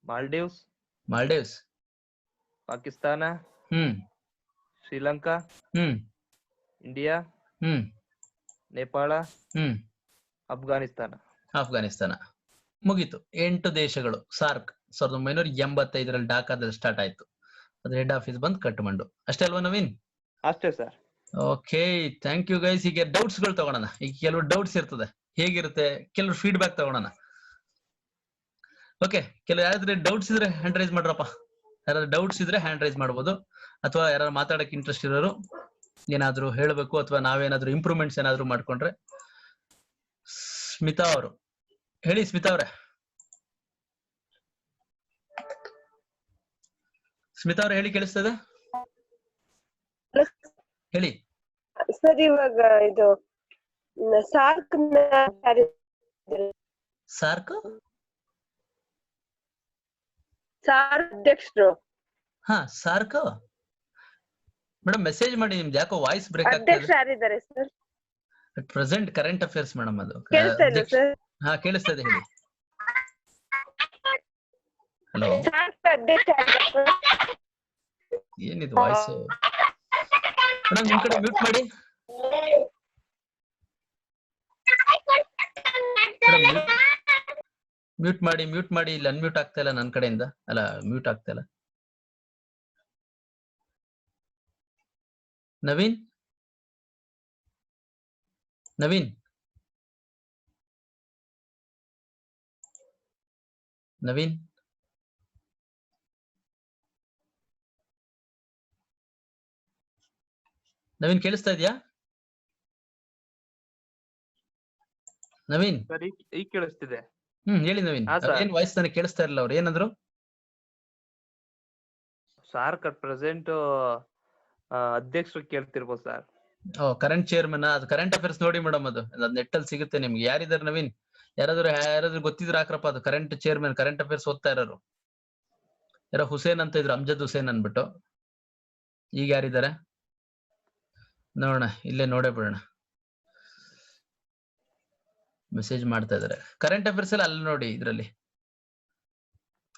Maldives, Pakistan, Sri Lanka, India, Nepal, Afghanistan. ಮುಗೀತು. 8 ದೇಶಗಳು ಸಾರ್ಕ್. 1985 ಢಾಕಾದಲ್ಲಿ ಸ್ಟಾರ್ಟ್ ಆಯ್ತು. ಅದ್ರ ಹೆಡ್ ಆಫೀಸ್ ಬಂದ್ ಕಠ್ಮಂಡು. ಅಷ್ಟೇ ಅಲ್ವಾ ನವೀನ್? ಅಷ್ಟೇ sir. Okay, thank you guys. ಈಗ ಡೌಟ್ಸ್ ಗಳು ತಗೊಳೋಣ. ಈಗ ಕೆಲವು ಡೌಟ್ಸ್ ಇರ್ತದೆ, ಹೇಗಿರುತ್ತೆ, ಕೆಲವು ಫೀಡ್ಬ್ಯಾಕ್ ತಗೊಳೋಣ. ಓಕೆ, ಕೆಲವು ಯಾರಾದ್ರೂ ಡೌಟ್ಸ್ ಇದ್ರೆ ಹ್ಯಾಂಡ್ ರೈಸ್ ಮಾಡ್ರಪ್ಪ. ಯಾರಾದ್ರೂ ಡೌಟ್ಸ್ ಇದ್ರೆ ಹ್ಯಾಂಡ್ ರೈಸ್ ಮಾಡ್ಬೋದು. ಅಥವಾ ಯಾರು ಮಾತಾಡಕ್ ಇಂಟ್ರೆಸ್ಟ್ ಇರೋರು, ಏನಾದ್ರು ಹೇಳ್ಬೇಕು ಅಥವಾ ನಾವೇನಾದ್ರೂ ಇಂಪ್ರೂವ್ಮೆಂಟ್ಸ್ ಏನಾದ್ರು ಮಾಡ್ಕೊಂಡ್ರೆ. ಸ್ಮಿತಾ ಅವರು ಹೇಳಿ. ಸ್ಮಿತಾ ಅವ್ರೆ, ಹೇಳಿ, ಕೇಳಿಸ್ತದೆ? ಹೇಳಿ ಸರ್. ಇವಾಗ ಇದು ಸಾರ್ಕ್ ಅಧ್ಯಕ್ಷರು. ಸಾರ್ಕ್ ಮೇಡಮ್ ಮೆಸೇಜ್ ಮಾಡಿ. ನಿಮ್ದು ಯಾಕೋ ವಾಯ್ಸ್ ಬ್ರೇಕ್ ಆಗ್ತಿದೆ sir. Present current affairs madam ಅದು. ಕೇಳಿಸ್ತಾ ಇದೆ, ಹೇಳಿ. ಹಲೋ, ಏನಿದು ವಾಯ್ಸ್ ಮೇಡಮ್? ನಿಮ್ ಕಡೆ ಮ್ಯೂಟ್ ಮಾಡಿ. ಮ್ಯೂಟ್ ಮಾಡಿ. ಇಲ್ಲಿ ಅನ್ಮ್ಯೂಟ್ ಆಗ್ತಾ ಇಲ್ಲ ನನ್ನ ಕಡೆಯಿಂದ. ಅಲ್ಲ, ಮ್ಯೂಟ್ ಆಗ್ತಾ ಇಲ್ಲ. ನವೀನ್ ನವೀನ್ ನವೀನ್ ನವೀನ್ ಕೇಳಿಸ್ತಾ ಇದೆಯಾ? ನವೀನ್ ಸರ್ ಈಗ ಕೇಳಿಸ್ತಿದೆ. ಹೇಳಿ ನವೀನ್. ಹಾ, sir. ಏನ್ ವಾಯ್ಸ್ ನನಗೆ ಕೇಳಿಸ್ತಾ ಇರಲಿಲ್ಲ. ಅವ್ರು ಏನಂದ್ರು? ಸಾರ್ ಪ್ರೆಸೆಂಟ್ ಅಧ್ಯಕ್ಷರು ಕೇಳ್ತಿರ್ಬೋದು ಸರ್. Current chairman. ಅದು ಕರೆಂಟ್ ಅಫೇರ್ಸ್ ನೋಡಿ ಮೇಡಮ್, ಅದು ನೆಟ್ ಅಲ್ಲಿ ಸಿಗುತ್ತೆ ನಿಮ್ಗೆ. ಯಾರಿದ್ದಾರೆ ನವೀನ್? ಯಾರಾದ್ರೂ ಗೊತ್ತಿದ್ರೆ ಹಾಕ್ರಪ್ಪ. ಅದು ಕರೆಂಟ್ ಚೇರ್ಮನ್, ಕರೆಂಟ್ ಅಫೇರ್ಸ್ ಓದ್ತಾ ಇರೋರು ಯಾರೋ ಹುಸೇನ್ ಅಂತ ಇದ್ರು, ಅಮ್ಜದ್ ಹುಸೇನ್ ಅನ್ಬಿಟ್ಟು. ಈಗ ಯಾರಿದ್ದಾರೆ ನೋಡೋಣ, ಇಲ್ಲೇ ನೋಡೇ ಬಿಡೋಣ. ಮೆಸೇಜ್ ಮಾಡ್ತಾ ಇದಾರೆ. ಕರೆಂಟ್ ಅಫೇರ್ಸ್ ಎಲ್ಲ ಅಲ್ಲಿ ನೋಡಿ, ಇದ್ರಲ್ಲಿ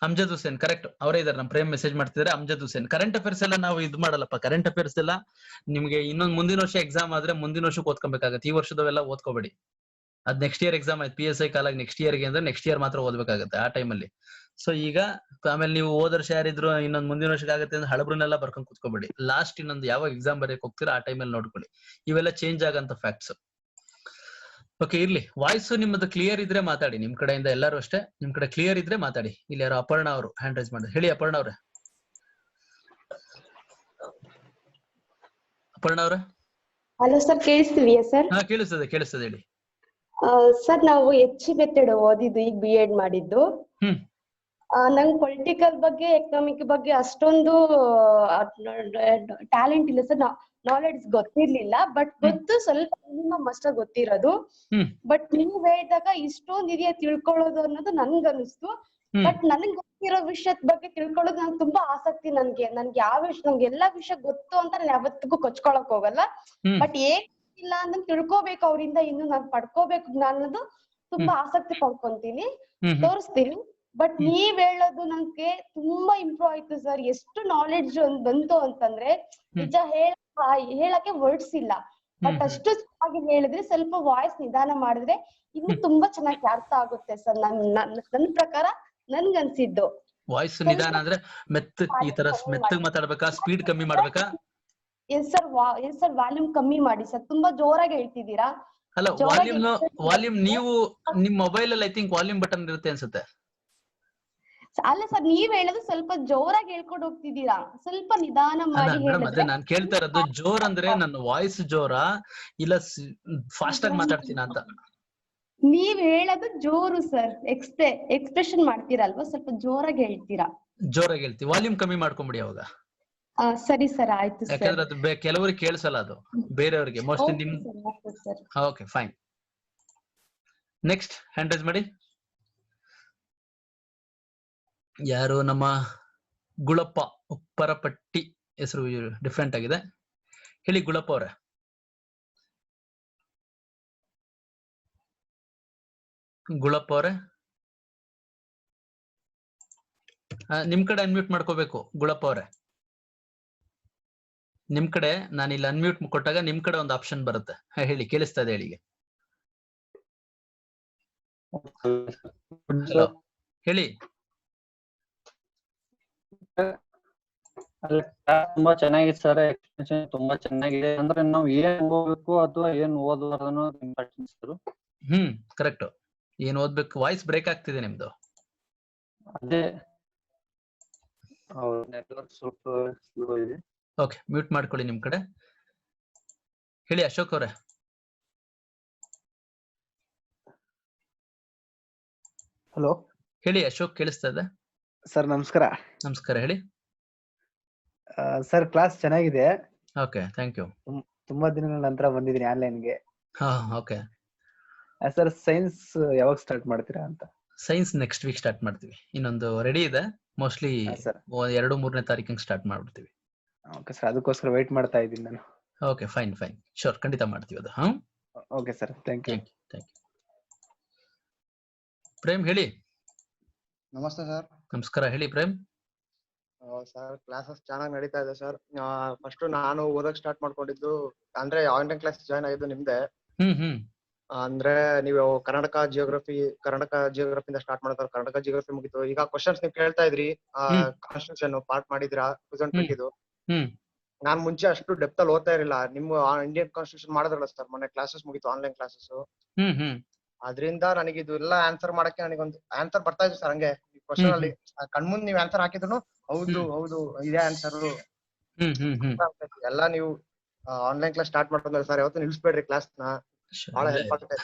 ಅಮ್ಜದ್ ಹುಸೇನ್ ಕರೆಕ್ಟ್ ಅವರೇ ಇದಾರೆ. ನಮ್ಮ ಪ್ರೇಮ್ ಮೆಸೇಜ್ ಮಾಡ್ತಿದ್ದಾರೆ, ಅಮ್ಜದ್ ಹುಸೇನ್. ಕರೆಂಟ್ ಅಫೇರ್ಸ್ ಎಲ್ಲ ನಾವು ಇದು ಮಾಡಲ್ಲಪ್ಪ. ಕರೆಂಟ್ ಅಫೇರ್ಸ್ ಎಲ್ಲ ನಿಮ್ಗೆ ಇನ್ನೊಂದು ಮುಂದಿನ ವರ್ಷ ಎಕ್ಸಾಮ್ ಆದ್ರೆ ಮುಂದಿನ ವರ್ಷಕ್ಕೆ ಓದ್ಕೊಬೇಕಾಗತ್ತೆ. ಈ ವರ್ಷದವೆಲ್ಲ ಓದ್ಕೋಬೇಡಿ. ಅದ್ ನೆಕ್ಸ್ಟ್ ಇಯರ್ ಎಕ್ಸಾಮ್ ಆಯ್ತು, PSI ಕಾಲಾಗಿ ನೆಕ್ಸ್ಟ್ ಇಯರ್ಗೆ ಅಂದ್ರೆ ನೆಕ್ಸ್ಟ್ ಇಯರ್ ಮಾತ್ರ ಓದ್ಬೇಕಾಗತ್ತೆ ಆ ಟೈಮಲ್ಲಿ. ಸೊ ಈಗ ಆಮೇಲೆ ನೀವು ಹೋದ ವರ್ಷ ಯಾರಿದ್ರು ಇನ್ನೊಂದು ಮುಂದಿನ ವರ್ಷಕ್ಕೆ ಆಗುತ್ತೆ ಅಂದ್ರೆ ಹಳಬ್ರನ್ನೆಲ್ಲ ಬರ್ಕೊಂಡ್ ಕುತ್ಕೋಬೇಡಿ. ಲಾಸ್ಟ್ ಇನ್ನೊಂದು ಯಾವಾಗ ಎಕ್ಸಾಮ್ ಬರೆಯಕ್ ಹೋಗ್ತೀರಾ ಆ ಟೈಮಲ್ಲಿ ನೋಡ್ಕೊಳ್ಳಿ. ಇವೆಲ್ಲ ಚೇಂಜ್ ಆಗಂತ ಫ್ಯಾಕ್ಟ್ಸ್. ಓಕೆ, ಇರ್ಲಿ. ವಾಯ್ಸ್ ನಿಮ್ಮದು ಕ್ಲಿಯರ್ ಇದ್ರೆ ಮಾತಾಡಿ. ನಿಮ್ ಕಡೆಯಿಂದ ಎಲ್ಲರೂ ಅಷ್ಟೇ, ನಿಮ್ ಕಡೆ ಕ್ಲಿಯರ್ ಇದ್ರೆ ಮಾತಾಡಿ. ಇಲ್ಲಿ ಯಾರೋ ಅಪರ್ಣ ಅವರು ಹ್ಯಾಂಡ್ ರೈಸ್ ಮಾಡಿದ್ರು. ಹೇಳಿ ಅಪರ್ಣ ಅವ್ರೆ. ಅಪರ್ಣ ಅವ್ರೆ. ಹಲೋ ಸರ್, ಕೇಳಿಸ್ತಿದೆಯಾ ಸರ್? ಹಾ, ಕೇಳಿಸ್ತದೆ ಹೇಳಿ. ಸರ್, ನಾವು HE ಮೆಥಡ್ ಓದಿದ್ದು, ಈಗ B.Ed ಮಾಡಿದ್ದು. ನಂಗೆ ಪೊಲಿಟಿಕಲ್ ಬಗ್ಗೆ, ಎಕನಾಮಿಕ್ ಬಗ್ಗೆ ಅಷ್ಟೊಂದು ಟ್ಯಾಲೆಂಟ್ ಇಲ್ಲ ಸರ್. ನಾಲೆಡ್ಜ್ ಗೊತ್ತಿರ್ಲಿಲ್ಲ, ಬಟ್ ಗೊತ್ತು ಸ್ವಲ್ಪ ಮಿನಿಮಮ್ ಅಷ್ಟ ಗೊತ್ತಿರೋದು. ಬಟ್ ನೀವು ಹೇಳಿದಾಗ ಇಷ್ಟೊಂದು ಇದೆಯಾ ತಿಳ್ಕೊಳ್ಳೋದು ಅನ್ನೋದು ನನ್ಗೆ ಅನಿಸ್ತು. ಬಟ್ ನನಗ್ ಗೊತ್ತಿರೋ ವಿಷಯದ ಬಗ್ಗೆ ತಿಳ್ಕೊಳ್ಳೋದು ನಂಗೆ ತುಂಬಾ ಆಸಕ್ತಿ. ನನ್ಗೆ ಯಾವ ವಿಷಯ, ನಂಗೆ ಎಲ್ಲಾ ವಿಷಯ ಗೊತ್ತು ಅಂತ ನಾನು ಯಾವತ್ತಿಗೂ ಕೊಚ್ಕೊಳಕ್ ಹೋಗಲ್ಲ. ಬಟ್ ಏನ್ ಇಲ್ಲ ಅಂದ್ರೆ ತಿಳ್ಕೊಬೇಕು ಅವ್ರಿಂದ, ಇನ್ನು ನಾನ್ ಪಡ್ಕೋಬೇಕು ಅನ್ನೋದು ತುಂಬಾ ಆಸಕ್ತಿ ಪಡ್ಕೊಂತೀನಿ, ತೋರಿಸ್ತೀನಿ. ಬಟ್ ನೀವ್ ಹೇಳೋದು ನಂಗೆ ತುಂಬಾ ಇಂಪ್ರೂವ್ ಆಯ್ತು ಸರ್. ಎಷ್ಟು ನಾಲೆಡ್ಜ್ ಬಂತು ಅಂತಂದ್ರೆ ನಿಜ ಹೇಳಕ್ಕೆ ವರ್ಡ್ಸ್ ಇಲ್ಲ. ಬಟ್ ಅಷ್ಟು ಚೆನ್ನಾಗಿ ಹೇಳಿದ್ರೆ, ಸ್ವಲ್ಪ ವಾಯ್ಸ್ ನಿಧಾನ ಮಾಡಿದ್ರೆ ಇನ್ನು ತುಂಬಾ ಚೆನ್ನಾಗಿ ಅರ್ಥ ಆಗುತ್ತೆ ಸರ್. ನನ್ನ ಪ್ರಕಾರ ನನ್ಗನ್ಸಿದ್ದು. ವಾಯ್ಸ್ ನಿಧಾನ ಅಂದ್ರೆ ಈ ತರ ಮೆತ್ತಗ್ ಮಾತಾಡ್ಬೇಕಾ, ಸ್ಪೀಡ್ ಕಮ್ಮಿ ಮಾಡ್ಬೇಕಾ? ಎಸ್ ಸರ್, ವಾಲ್ಯೂಮ್ ಕಮ್ಮಿ ಮಾಡಿ ಸರ್. ತುಂಬಾ ಜೋರಾಗಿ ಹೇಳ್ತಿದ್ದೀರಾ. ಅಲ್ಲ, ವಾಲ್ಯೂಮ್ ನೀವು ನಿಮ್ ಮೊಬೈಲ್ ಅಲ್ಲಿ ಐ ಥಿಂಕ್ ವಾಲ್ಯೂಮ್ ಬಟನ್ ಇರುತ್ತೆ ಅನ್ಸುತ್ತೆ. ಅಲ್ಲ ಸರ್, ನೀವ್ ಹೇಳೋದು ಸ್ವಲ್ಪ ಜೋರಾಗಿ ಹೇಳ್ಕೊಂಡು ಹೋಗ್ತಿದ್ದೀರಾ. ಸ್ವಲ್ಪ ನಿಧಾನ ಮಾಡಿ ಅದೇ ನಾನ್ ಕೇಳ್ತಾ ಇರೋದು, ಜೋರ್ ಅಂದ್ರೆ ನನ್ನ ವಾಯ್ಸ್ ಜೋರಾ ಇಲ್ಲ ಫಾಸ್ಟ್ ಆಗಿ ಮಾತಾಡ್ತೀನ ಅಂತ. ನೀವ್ ಹೇಳೋದು ಜೋರು ಸರ್. ಎಕ್ಸ್ಪ್ರೆಷನ್ ಮಾಡ್ತೀರಲ್ವಾ, ಸ್ವಲ್ಪ ಜೋರಾಗಿ ಹೇಳ್ತೀರಾ. ಜೋರಾಗಿ ಹೇಳ್ತೀವಿ. ವಾಲ್ಯೂಮ್ ಕಮ್ಮಿ ಮಾಡ್ಕೊಂಬಿಡಿ ಅವಾಗ. ಸರಿ ಸರ್, ಆಯ್ತು ಸರ್. ಯಾಕಂದ್ರೆ ಅದು ಕೆಲವರಿಗೆ ಕೇಳಿಸಲ್ಲ, ಅದು ಬೇರೆಯವ್ರಿಗೆ ಮೋಸ್ಟ್ಲಿ ನಿಮ್. Okay, fine. Next hand raise ಮಾಡಿ. ಯಾರು? ನಮ್ಮ ಗುಳಪ್ಪ ಉಪ್ಪರಪಟ್ಟಿ. ಹೆಸರು ಡಿಫ್ರೆಂಟ್ ಆಗಿದೆ. ಹೇಳಿ ಗುಳಪ್ಪ ಅವ್ರೆ. ಗುಳಪ್ಪ ಅವ್ರೆ, ನಿಮ್ ಕಡೆ ಅನ್ಮ್ಯೂಟ್ ಮಾಡ್ಕೋಬೇಕು ಗುಳಪ್ಪ ಅವ್ರೆ. ನಿಮ್ ಕಡೆ ನಾನು ಇಲ್ಲಿ ಅನ್ಮ್ಯೂಟ್ ಕೊಟ್ಟಾಗ ನಿಮ್ ಕಡೆ ಒಂದು ಆಪ್ಷನ್ ಬರುತ್ತೆ. ಹೇಳಿ, ಕೇಳಿಸ್ತಾ ಇದೆ ಹೇಳಿ. ಹಲೋ, ಹೇಳಿ. ತುಂಬಾ ಚೆನ್ನಾಗಿದೆ ಸರ್, ಎಕ್ಸ್ಪ್ಲೇಷನ್ ತುಂಬಾ ಚೆನ್ನಾಗಿದೆ. ಅಂದ್ರೆ ನಾವು ಏನ್ ಓದ್ಬೇಕು ಅಥವಾ ಏನ್ ಓದಬಾರ್ದು ಅನ್ನೋದು ಇಂಪಾರ್ಟೆಂಟ್ ಸರ್. ಕರೆಕ್ಟ್. ಏನ್ ಓದ್ಬೇಕು? ವಾಯ್ಸ್ ಬ್ರೇಕ್ ಆಗ್ತಿದೆ ನಿಮ್ದು. ಅದೇ ನೆಟ್ವರ್ಕ್ ಸ್ವಲ್ಪ ಸ್ಲೋ ಇದೆ. ಓಕೆ, ಮ್ಯೂಟ್ ಮಾಡ್ಕೊಳ್ಳಿ ನಿಮ್ ಕಡೆ. ಹೇಳಿ ಅಶೋಕ್ ಅವ್ರೆ. ಹಲೋ, ಹೇಳಿ ಅಶೋಕ್, ಕೇಳಿಸ್ತಾ ಇದೆ ಸರ್? ನಮಸ್ಕಾರ. ನಮಸ್ಕಾರ, ಹೇಳಿ ಸರ್. ಕ್ಲಾಸ್ ಚೆನ್ನಾಗಿದೆ. Okay, thank you. ತುಂಬಾ ದಿನಗಳ ನಂತರ ಬಂದಿದ್ದೀನಿ ಆನ್ಲೈನ್ಗೆ. ಓಕೆ ಸರ್, ಸೈನ್ಸ್ ಯಾವಾಗ ಸ್ಟಾರ್ಟ್ ಮಾಡ್ತೀರಾ ಅಂತ? ಸೈನ್ಸ್ ನೆಕ್ಸ್ಟ್ ವೀಕ್ ಸ್ಟಾರ್ಟ್ ಮಾಡ್ತೀವಿ. ಇನ್ನೊಂದು ರೆಡಿ ಇದೆ, ಮೋಸ್ಟ್ಲಿ 2-3ನೇ ತಾರೀಕಿಗೆ ಸ್ಟಾರ್ಟ್ ಮಾಡ್ಬಿಡ್ತೀವಿ. ಓಕೆ ಸರ್, ಅದಕ್ಕೋಸ್ಕರ ವೇಟ್ ಮಾಡ್ತಾ ಇದ್ದೀನಿ ನಾನು. ಓಕೆ, ಫೈನ್ ಶೋರ್, ಖಂಡಿತ ಮಾಡ್ತೀವಿ ಅದು. Okay sir, thank you. Prem ಹೇಳಿ. ನಮಸ್ತೆ ಸರ್. ನಮಸ್ಕಾರ, ಹೇಳಿ ಪ್ರೇಮ್. ಸರ್, ಕ್ಲಾಸಸ್ ಚೆನ್ನಾಗಿ ನಡೀತಾ ಇದೆ ಸರ್. ಫಸ್ಟ್ ನಾನು ಓದಕ್ ಸ್ಟಾರ್ಟ್ ಮಾಡ್ಕೊಂಡಿದ್ದು ಅಂದ್ರೆ ಆನ್ಲೈನ್ ಕ್ಲಾಸ್ ಜಾಯ್ನ್ ಆಗಿದ್ದು ನಿಮ್ದೆ. ಅಂದ್ರೆ ನೀವು ಕರ್ನಾಟಕ ಜಿಯೋಗ್ರಫಿಯಿಂದ ಸ್ಟಾರ್ಟ್ ಮಾಡ್ತಾರೆ. ಕರ್ನಾಟಕ ಜಿಯೋಗ್ರಫಿ ಮುಗಿತು. ಈಗ ಕ್ವಶನ್ಸ್ ನೀವು ಕೇಳ್ತಾ ಇದ್ರಿ, ಕಾನ್ಸ್ಟಿಟ್ಯೂಷನ್ ಪಾರ್ಟ್ ಮಾಡಿದ್ರಾ 2020? ನಾನ್ ಮುಂಚೆ ಅಷ್ಟು ಡೆಪ್ತ್ ಅಲ್ಲಿ ಓದ್ತಾ ಇರಲಿಲ್ಲ. ನಿಮ್ಮ ಇಂಡಿಯನ್ ಕಾನ್ಸ್ಟಿಟ್ಯೂಷನ್ ಮಾಡಿದ್ರಲ್ಲ ಸರ್, ಮೊನ್ನೆ ಕ್ಲಾಸಸ್ ಮುಗಿತು, ಆನ್ಲೈನ್ ಕ್ಲಾಸಸ್. ಅದ್ರಿಂದ ನನಗೆ ಇದು ಎಲ್ಲ ಆನ್ಸರ್ ಮಾಡಕ್ಕೆ ನನಗೊಂದು ಆನ್ಸರ್ ಬರ್ತಾ ಇದೆ ಸರ್. ಹಂಗೆ ಕ್ವಶನ್ ಅಲ್ಲಿ ಕಣ್ಮುಂದ್ ನೀವ್ ಆನ್ಸರ್ ಹಾಕಿದ್ರು ಹೌದು ಹೌದು ಇದೇ ಆನ್ಸರ್ ಎಲ್ಲ. ನೀವು ಆನ್ಲೈನ್ ಕ್ಲಾಸ್ ಸ್ಟಾರ್ಟ್ ಮಾಡ್ಕೊಂಡ್ರೆ ಸರ್, ಯಾವತ್ತೂ ನಿಲ್ಸ್ಬೇಡ್ರಿ ಕ್ಲಾಸ್ ನ. ಬಹಳ ಹೆಲ್ಪ್ ಆಗುತ್ತೆ.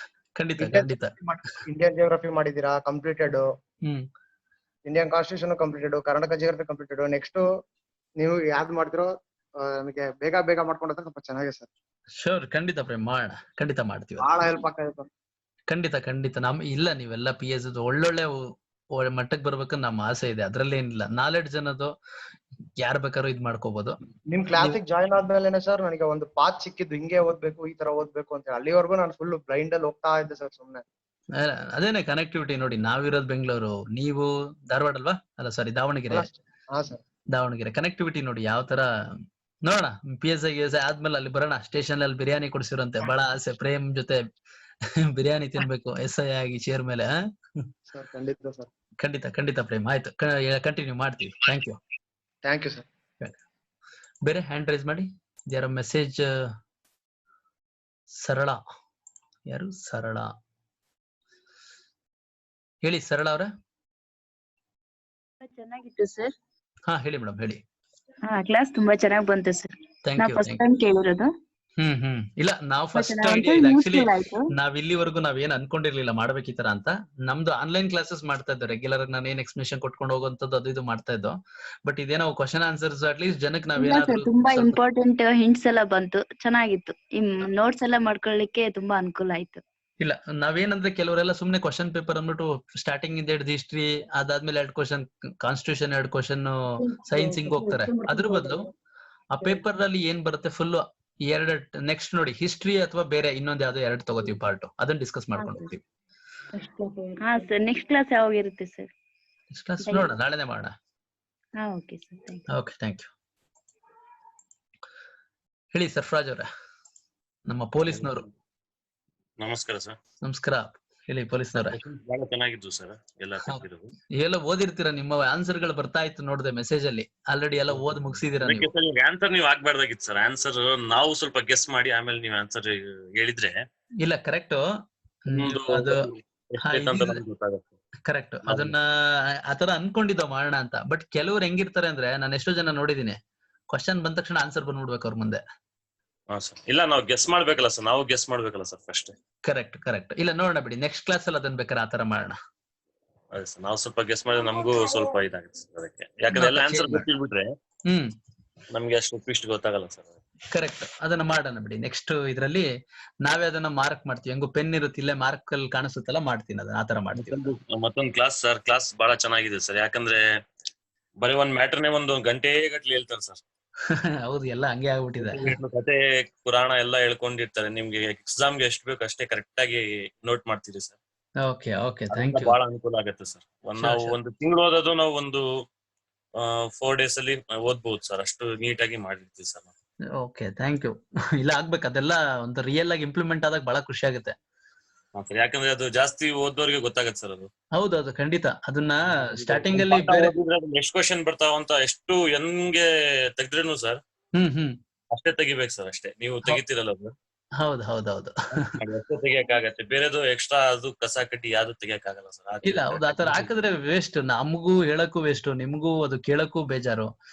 ಇಂಡಿಯನ್ ಜಿಯೋಗ್ರಫಿ ಮಾಡಿದೀರಾ, completed. Indian constitution completed, Karnataka geography completed. Next ನೀವು ಯಾವ್ದು ಮಾಡ್ತಿರೋ ನಮಗೆ ಬೇಗ ಬೇಗ ಮಾಡ್ಕೊಂಡ್ರೆ ಸ್ವಲ್ಪ ಚೆನ್ನಾಗಿದೆ ಸರ್. ಶೋರ್, ಖಂಡಿತ ಪ್ರೇಮ್ ಮಾಡೋಣ, ಖಂಡಿತ ಮಾಡ್ತೀವಿ. ಬಹಳ ಹೆಲ್ಪ್ ಆಗ್ತದೆ ಸರ್. ಖಂಡಿತ ಇಲ್ಲ ನೀವೆಲ್ಲ PS ಒಳ್ಳೊಳ್ಳೆ ಮಟ್ಟಕ್ಕೆ ಬರ್ಬೇಕಂತ ನಮ್ಮ ಆಸೆ ಇದೆ. ಅದ್ರಲ್ಲಿ ಏನಿಲ್ಲ, ನಾಲೆಡ್ಜ್ ಅನ್ನೋದು ಯಾರ್ ಬೇಕಾದ್ರೂ ಇದ್ ಮಾಡ್ಕೋಬಹುದು. ನಿಮ್ ಕ್ಲಾಸಿಗೆ ಜಾಯ್ನ್ ಆದ್ಮೇಲೆ ಸರ್ ನನಗೆ ಒಂದು ಪಾತ್ ಸಿಕ್ಕಿದ್ದು, ಹಿಂಗೆ ಓದ್ಬೇಕು, ಈ ತರ ಓದ್ಬೇಕು ಅಂತ. ಅಲ್ಲಿವರೆಗೂ ನಾನು ಫುಲ್ ಬ್ಲೈಂಡ್ ಅಲ್ಲಿ ಹೋಗ್ತಾ ಇದ್ದೆ ಸರ್, ಸುಮ್ನೆ. ಅದೇನೆ ಕನೆಕ್ಟಿವಿಟಿ ನೋಡಿ. ನಾವಿರೋದು ಬೆಂಗಳೂರು, ನೀವು ಧಾರವಾಡ ಅಲ್ವಾ? ಅಲ್ಲ ಸಾರಿ, ದಾವಣಗೆರೆ. ದಾವಣಗೆರೆ ಕನೆಕ್ಟಿವಿಟಿ ನೋಡಿ ಯಾವ ತರ. ನೋಡೋಣ PSI ಆದ್ಮೇಲೆ ಅಲ್ಲಿ ಬರೋಣ. ಸ್ಟೇಷನ್ ಅಲ್ಲಿ ಬಿರಿಯಾನಿ ಕೊಡ್ಸಿರಂತೆ, ಬಹಳ ಆಸೆ. ಪ್ರೇಮ್ ಜೊತೆ ಬಿರಿಯಾನಿ ತಿನ್ಬೇಕು SI ಆಗಿ ಚೇರ್ ಮೇಲೆ. ಖಂಡಿತ ಪ್ರೇಮ್. ಆಯ್ತು, ಕಂಟಿನ್ಯೂ ಮಾಡ್ತೀವಿ. Thank you sir. ಬೇರೆ ಹ್ಯಾಂಡ್ ರೈಸ್ ಮಾಡಿ. ಯಾರ ಮೆಸೇಜ್? ಸರಳ, ಯಾರು ಸರಳ? ಹೇಳಿ ಸರಳ ಅವ್ರ. ಚೆನ್ನಾಗಿತ್ತು ಸರ್. ಹಾ ಹೇಳಿ ಮೇಡಮ್, ಹೇಳಿ. ಕ್ಲಾಸ್ ತುಂಬಾ ಚೆನ್ನಾಗಿ ಬಂತು sir. Thank you. First time ಕೇಳಿರೋದು. ಇಲ್ಲ, ನಾವು ಫಸ್ಟ್ ಐಡಿಯಾ ಇಲ್ಲ ಆಕ್ಚುಲಿ. ನಾವ್ ಇಲ್ಲಿವರೆಗೂ ನಾವೇನ್ ಅನ್ಕೊಂಡಿರ್ಲಿಲ್ಲ ಮಾಡ್ಬೇಕು ಈ ತರ ಅಂತ. ನಮ್ದು ಆನ್ಲೈನ್ ಕ್ಲಾಸಸ್ ಮಾಡ್ತಾ ಇದ್ದು ರೆಗ್ಯುಲರ್ ಆಗಿ. ನಾನು ಏನ್ ಎಕ್ಸ್ಪ್ಲನೇಷನ್ ಕೊಟ್ಕೊಂಡು ಹೋಗುವಂತದ್ದು ಅದು ಇದು ಮಾಡ್ತಾ ಇದ್ದೋ. ಬಟ್ ಇದೇನೋ ಕ್ವಶನ್ ಆನ್ಸರ್ಸ್ ಅಟ್ಲೀಸ್ಟ್ ಜನಕ್ಕೆ ನಾವೇನಾದ್ರೂ ತುಂಬಾ ಇಂಪಾರ್ಟೆಂಟ್ ಹಿಂಟ್ಸ್ ಎಲ್ಲ ಬಂತು, ಚೆನ್ನಾಗಿತ್ತು. ನೋಟ್ಸ್ ಎಲ್ಲ ಮಾಡ್ಕೊಳ್ಳಿಕ್ಕೆ ತುಂಬಾ ಅನುಕೂಲ ಆಯ್ತು. ಇಲ್ಲ, ನಾವೇನಂದ್ರೆ ಕೆಲವರೆಲ್ಲ ಸುಮ್ನೆ ಕ್ವಶನ್ ಪೇಪರ್ ಅಂದ್ಬಿಟ್ಟು ಸ್ಟಾರ್ಟಿಂಗ್ ಇಂದ ಹಿಡಿದು ಹಿಸ್ಟ್ರಿ, ಅದಾದ್ಮೇಲೆ 2 ಕ್ವಶನ್ ಕಾನ್ಸ್ಟಿಟ್ಯೂಷನ್, 2 ಕ್ವಶನ್ ಸೈನ್ಸ್, ಹಿಂಗ್ ಹೋಗ್ತಾರೆ. ಅದ್ರ ಬದಲು ಆ ಪೇಪರ್ ಅಲ್ಲಿ ಏನ್ ಬರುತ್ತೆ ಫುಲ್ 2 ನೆಕ್ಸ್ಟ್ ನೋಡಿ, ಹಿಸ್ಟ್ರಿ ಅಥವಾ ಬೇರೆ ಇನ್ನೊಂದ್ ಯಾವ್ದೋ 2 ತಗೋತೀವಿ ಪಾರ್ಟ್, ಅದನ್ನ ಡಿಸ್ಕಸ್ ಮಾಡ್ಕೊಂಡು ಹೋಗ್ತೀವಿ. ಹಾ ಸರ್. ನೆಕ್ಸ್ಟ್ ಕ್ಲಾಸ್ ಯಾವಾಗ ಇರುತ್ತೆ ಸರ್? ನೆಕ್ಸ್ಟ್ ಕ್ಲಾಸ್ ನೋಡೋಣ, ನಾಳೆನೆ ಮಾಡೋಣ. Okay sir. Okay, thank you. ಹೇಳಿ ಸರ್ಫರಾಜ್ ಅವರ, ನಮ್ಮ ಪೊಲೀಸ್ನವರು. ನಮಸ್ಕಾರ ಸರ್. ನಮಸ್ಕಾರ. ಹೇಳಿ ಪೊಲೀಸ್ನವರ. ಬಹಳ ಚೆನ್ನಾಗಿದ್ದು ಸರ್ ಎಲ್ಲ ಓದಿರ್ತೀರಾ, ನಿಮ್ಮ ಆನ್ಸರ್ ಗಳು ಬರ್ತಾ ಇತ್ತು ನೋಡಿದೆ ಮೆಸೇಜ್ ಅಲ್ಲಿ. ಆಲ್ರೆಡಿ ಎಲ್ಲ ಓದ್ ಮುಗಿಸಿದೀರಾ ನೀವು. ಆನ್ಸರ್ ನೀವು ಆಗ್ಬಾರ್ದಾಗಿತ್ತು ಸರ್. ಆನ್ಸರ್ ನಾವು ಸ್ವಲ್ಪ ಗೆಸ್ ಮಾಡಿ ಆಮೇಲೆ ನೀವು ಆನ್ಸರ್ ಹೇಳಿದ್ರೆ. ಇಲ್ಲ, ಕರೆಕ್ಟ್. ಅದು ಕರೆಕ್ಟ್. ಅದನ್ನ ಆತರ ಅನ್ಕೊಂಡಿದ್ದ ಮಾಡೋಣ ಅಂತ. ಬಟ್ ಕೆಲವ್ರು ಹೆಂಗಿರ್ತಾರೆ ಅಂದ್ರೆ, ನಾನು ಎಷ್ಟೋ ಜನ ನೋಡಿದೀನಿ, ಕ್ವಶನ್ ಬಂದ ತಕ್ಷಣ ಆನ್ಸರ್ ಬಂದ್ಬಿಡ್ಬೇಕು ಅವ್ರ ಮುಂದೆ. ಇಲ್ಲ, ನಾವು ಗೆಸ್ ಮಾಡ್ಬೇಕಲ್ಲ ಸರ್. ನಾವು ಗೆಸ್ ಮಾಡ್ಬೇಕಲ್ಲ ಸರ್ ಫಸ್ಟ್. ಕರೆಕ್ಟ್. ಇಲ್ಲ, ನೋಡೋಣ ಬಿಡಿ, ನೆಕ್ಸ್ಟ್ ಕ್ಲಾಸ್ ಅಲ್ಲಿ ಅದನ್ನ ಬೇಕಾದ್ರೆ ಆತರ ಮಾಡೋಣ. ಅದೇ ಸರ್, ನಾವು ಸ್ವಲ್ಪ ಗೆಸ್ ಮಾಡಿದ್ರೆ ನಮಗೂ ಸ್ವಲ್ಪ ಇದಾಗುತ್ತೆ ಸರ್ ಅದಕ್ಕೆ. ಯಾಕಂದ್ರೆ ಎಲ್ಲ ಆನ್ಸರ್ ಗೊತ್ತಿದ್ಬಿಟ್ರೆ ನಮ್ಗೆ ಅಷ್ಟು ಟ್ವಿಸ್ಟ್ ಗೊತ್ತಾಗಲ್ಲ ಸರ್. ಕರೆಕ್ಟ್, ಅದನ್ನ ಮಾಡೋಣ ಬಿಡಿ. ನೆಕ್ಸ್ಟ್ ಇದ್ರಲ್ಲಿ ನಾವೇ ಅದನ್ನ ಮಾರ್ಕ್ ಮಾಡ್ತೀವಿ. ಹೆಂಗು ಪೆನ್ ಇರುತ್ತೆ ಇಲ್ಲೇ, ಮಾರ್ಕ್ ಅಲ್ಲಿ ಕಾಣಿಸುತ್ತಲ್ಲ, ಮಾಡ್ತೀನಿ ಅದನ್ನ ಆತರ ಮಾಡ್ತೀವಿ. ಮತ್ತೊಂದು ಕ್ಲಾಸ್ ಸರ್, ಕ್ಲಾಸ್ ಬಹಳ ಚೆನ್ನಾಗಿದೆ ಸರ್. ಯಾಕಂದ್ರೆ ಬರೀ ಒಂದ್ ಮ್ಯಾಟರ್ನೇ 1 ಗಂಟೆ ಗಟ್ಲೆ ಹೇಳ್ತಾರೆ ಸರ್. ಹೌದು, ಎಲ್ಲ ಹಂಗೆ ಆಗ್ಬಿಟ್ಟಿದೆ. ಕತೆ ಪುರಾಣ ಎಲ್ಲ ಹೇಳ್ಕೊಂಡಿರ್ತಾರೆ. ನಿಮ್ಗೆ ಎಕ್ಸಾಮ್ಗೆ ಎಷ್ಟು ಬೇಕು ಅಷ್ಟೇ ಕರೆಕ್ಟ್ ಆಗಿ ನೋಟ್ ಮಾಡ್ತೀರಿ ಸರ್. Okay, thank you. ಬಹಳ ಅನುಕೂಲ ಆಗುತ್ತೆ ಸರ್. ನಾವು 1 ತಿಂಗಳು ಓದೋದು ನಾವು ಒಂದು 4 days ಅಲ್ಲಿ ಓದ್ಬಹುದು ಸರ್. ಅಷ್ಟು ನೀಟಾಗಿ ಮಾಡಿರ್ತೀವಿ ಸರ್. Okay, thank you. ಇಲ್ಲ, ಆಗ್ಬೇಕು ಅದೆಲ್ಲ. ಒಂದು ರಿಯಲ್ ಆಗಿ ಇಂಪ್ಲಿಮೆಂಟ್ ಆದಾಗ ಬಹಳ ಖುಷಿ ಆಗುತ್ತೆ. ಯಾಕಂದ್ರೆ ಅದು ಜಾಸ್ತಿ ಓದೋರಿಗೆ ಗೊತ್ತಾಗತ್ತೆ ಸರ್. ಅದು ಹೌದೌದು, ಖಂಡಿತ. ಅದನ್ನ ಸ್ಟಾರ್ಟಿಂಗ್ ಅಲ್ಲಿ ಎಷ್ಟು ಕ್ವಶನ್ ಬರ್ತಾವ ಅಂತ ಎಷ್ಟು ಹೆಂಗೆ ತೆಗ್ದ್ರೇನು ಸರ್ ಅಷ್ಟೇ ತೆಗಿಬೇಕು ಸರ್. ಅಷ್ಟೇ ನೀವು ತೆಗಿತೀರಲ್ಲ ಅದು. ಹೌದು ಅಷ್ಟೇ ತೆಗಿಯಕ್ಕಾಗತ್ತೆ. ಬೇರೆದು ಎಕ್ಸ್ಟ್ರಾ ಅದು ಕಸ ಕಡ್ಡಿ ಯಾವ್ದು ತೆಗಿಯಕ್ಕಾಗಲ್ಲ ಸರ್. ಇಲ್ಲ, ಹೌದು, ಆತರ ಹಾಕಿದ್ರೆ ವೇಸ್ಟ್. ನಮಗೂ ಹೇಳಕ್ಕೂ ವೇಸ್ಟ್, ನಿಮ್ಗೂ ಅದು ಕೇಳಕ್ಕೂ ಬೇಜಾರು.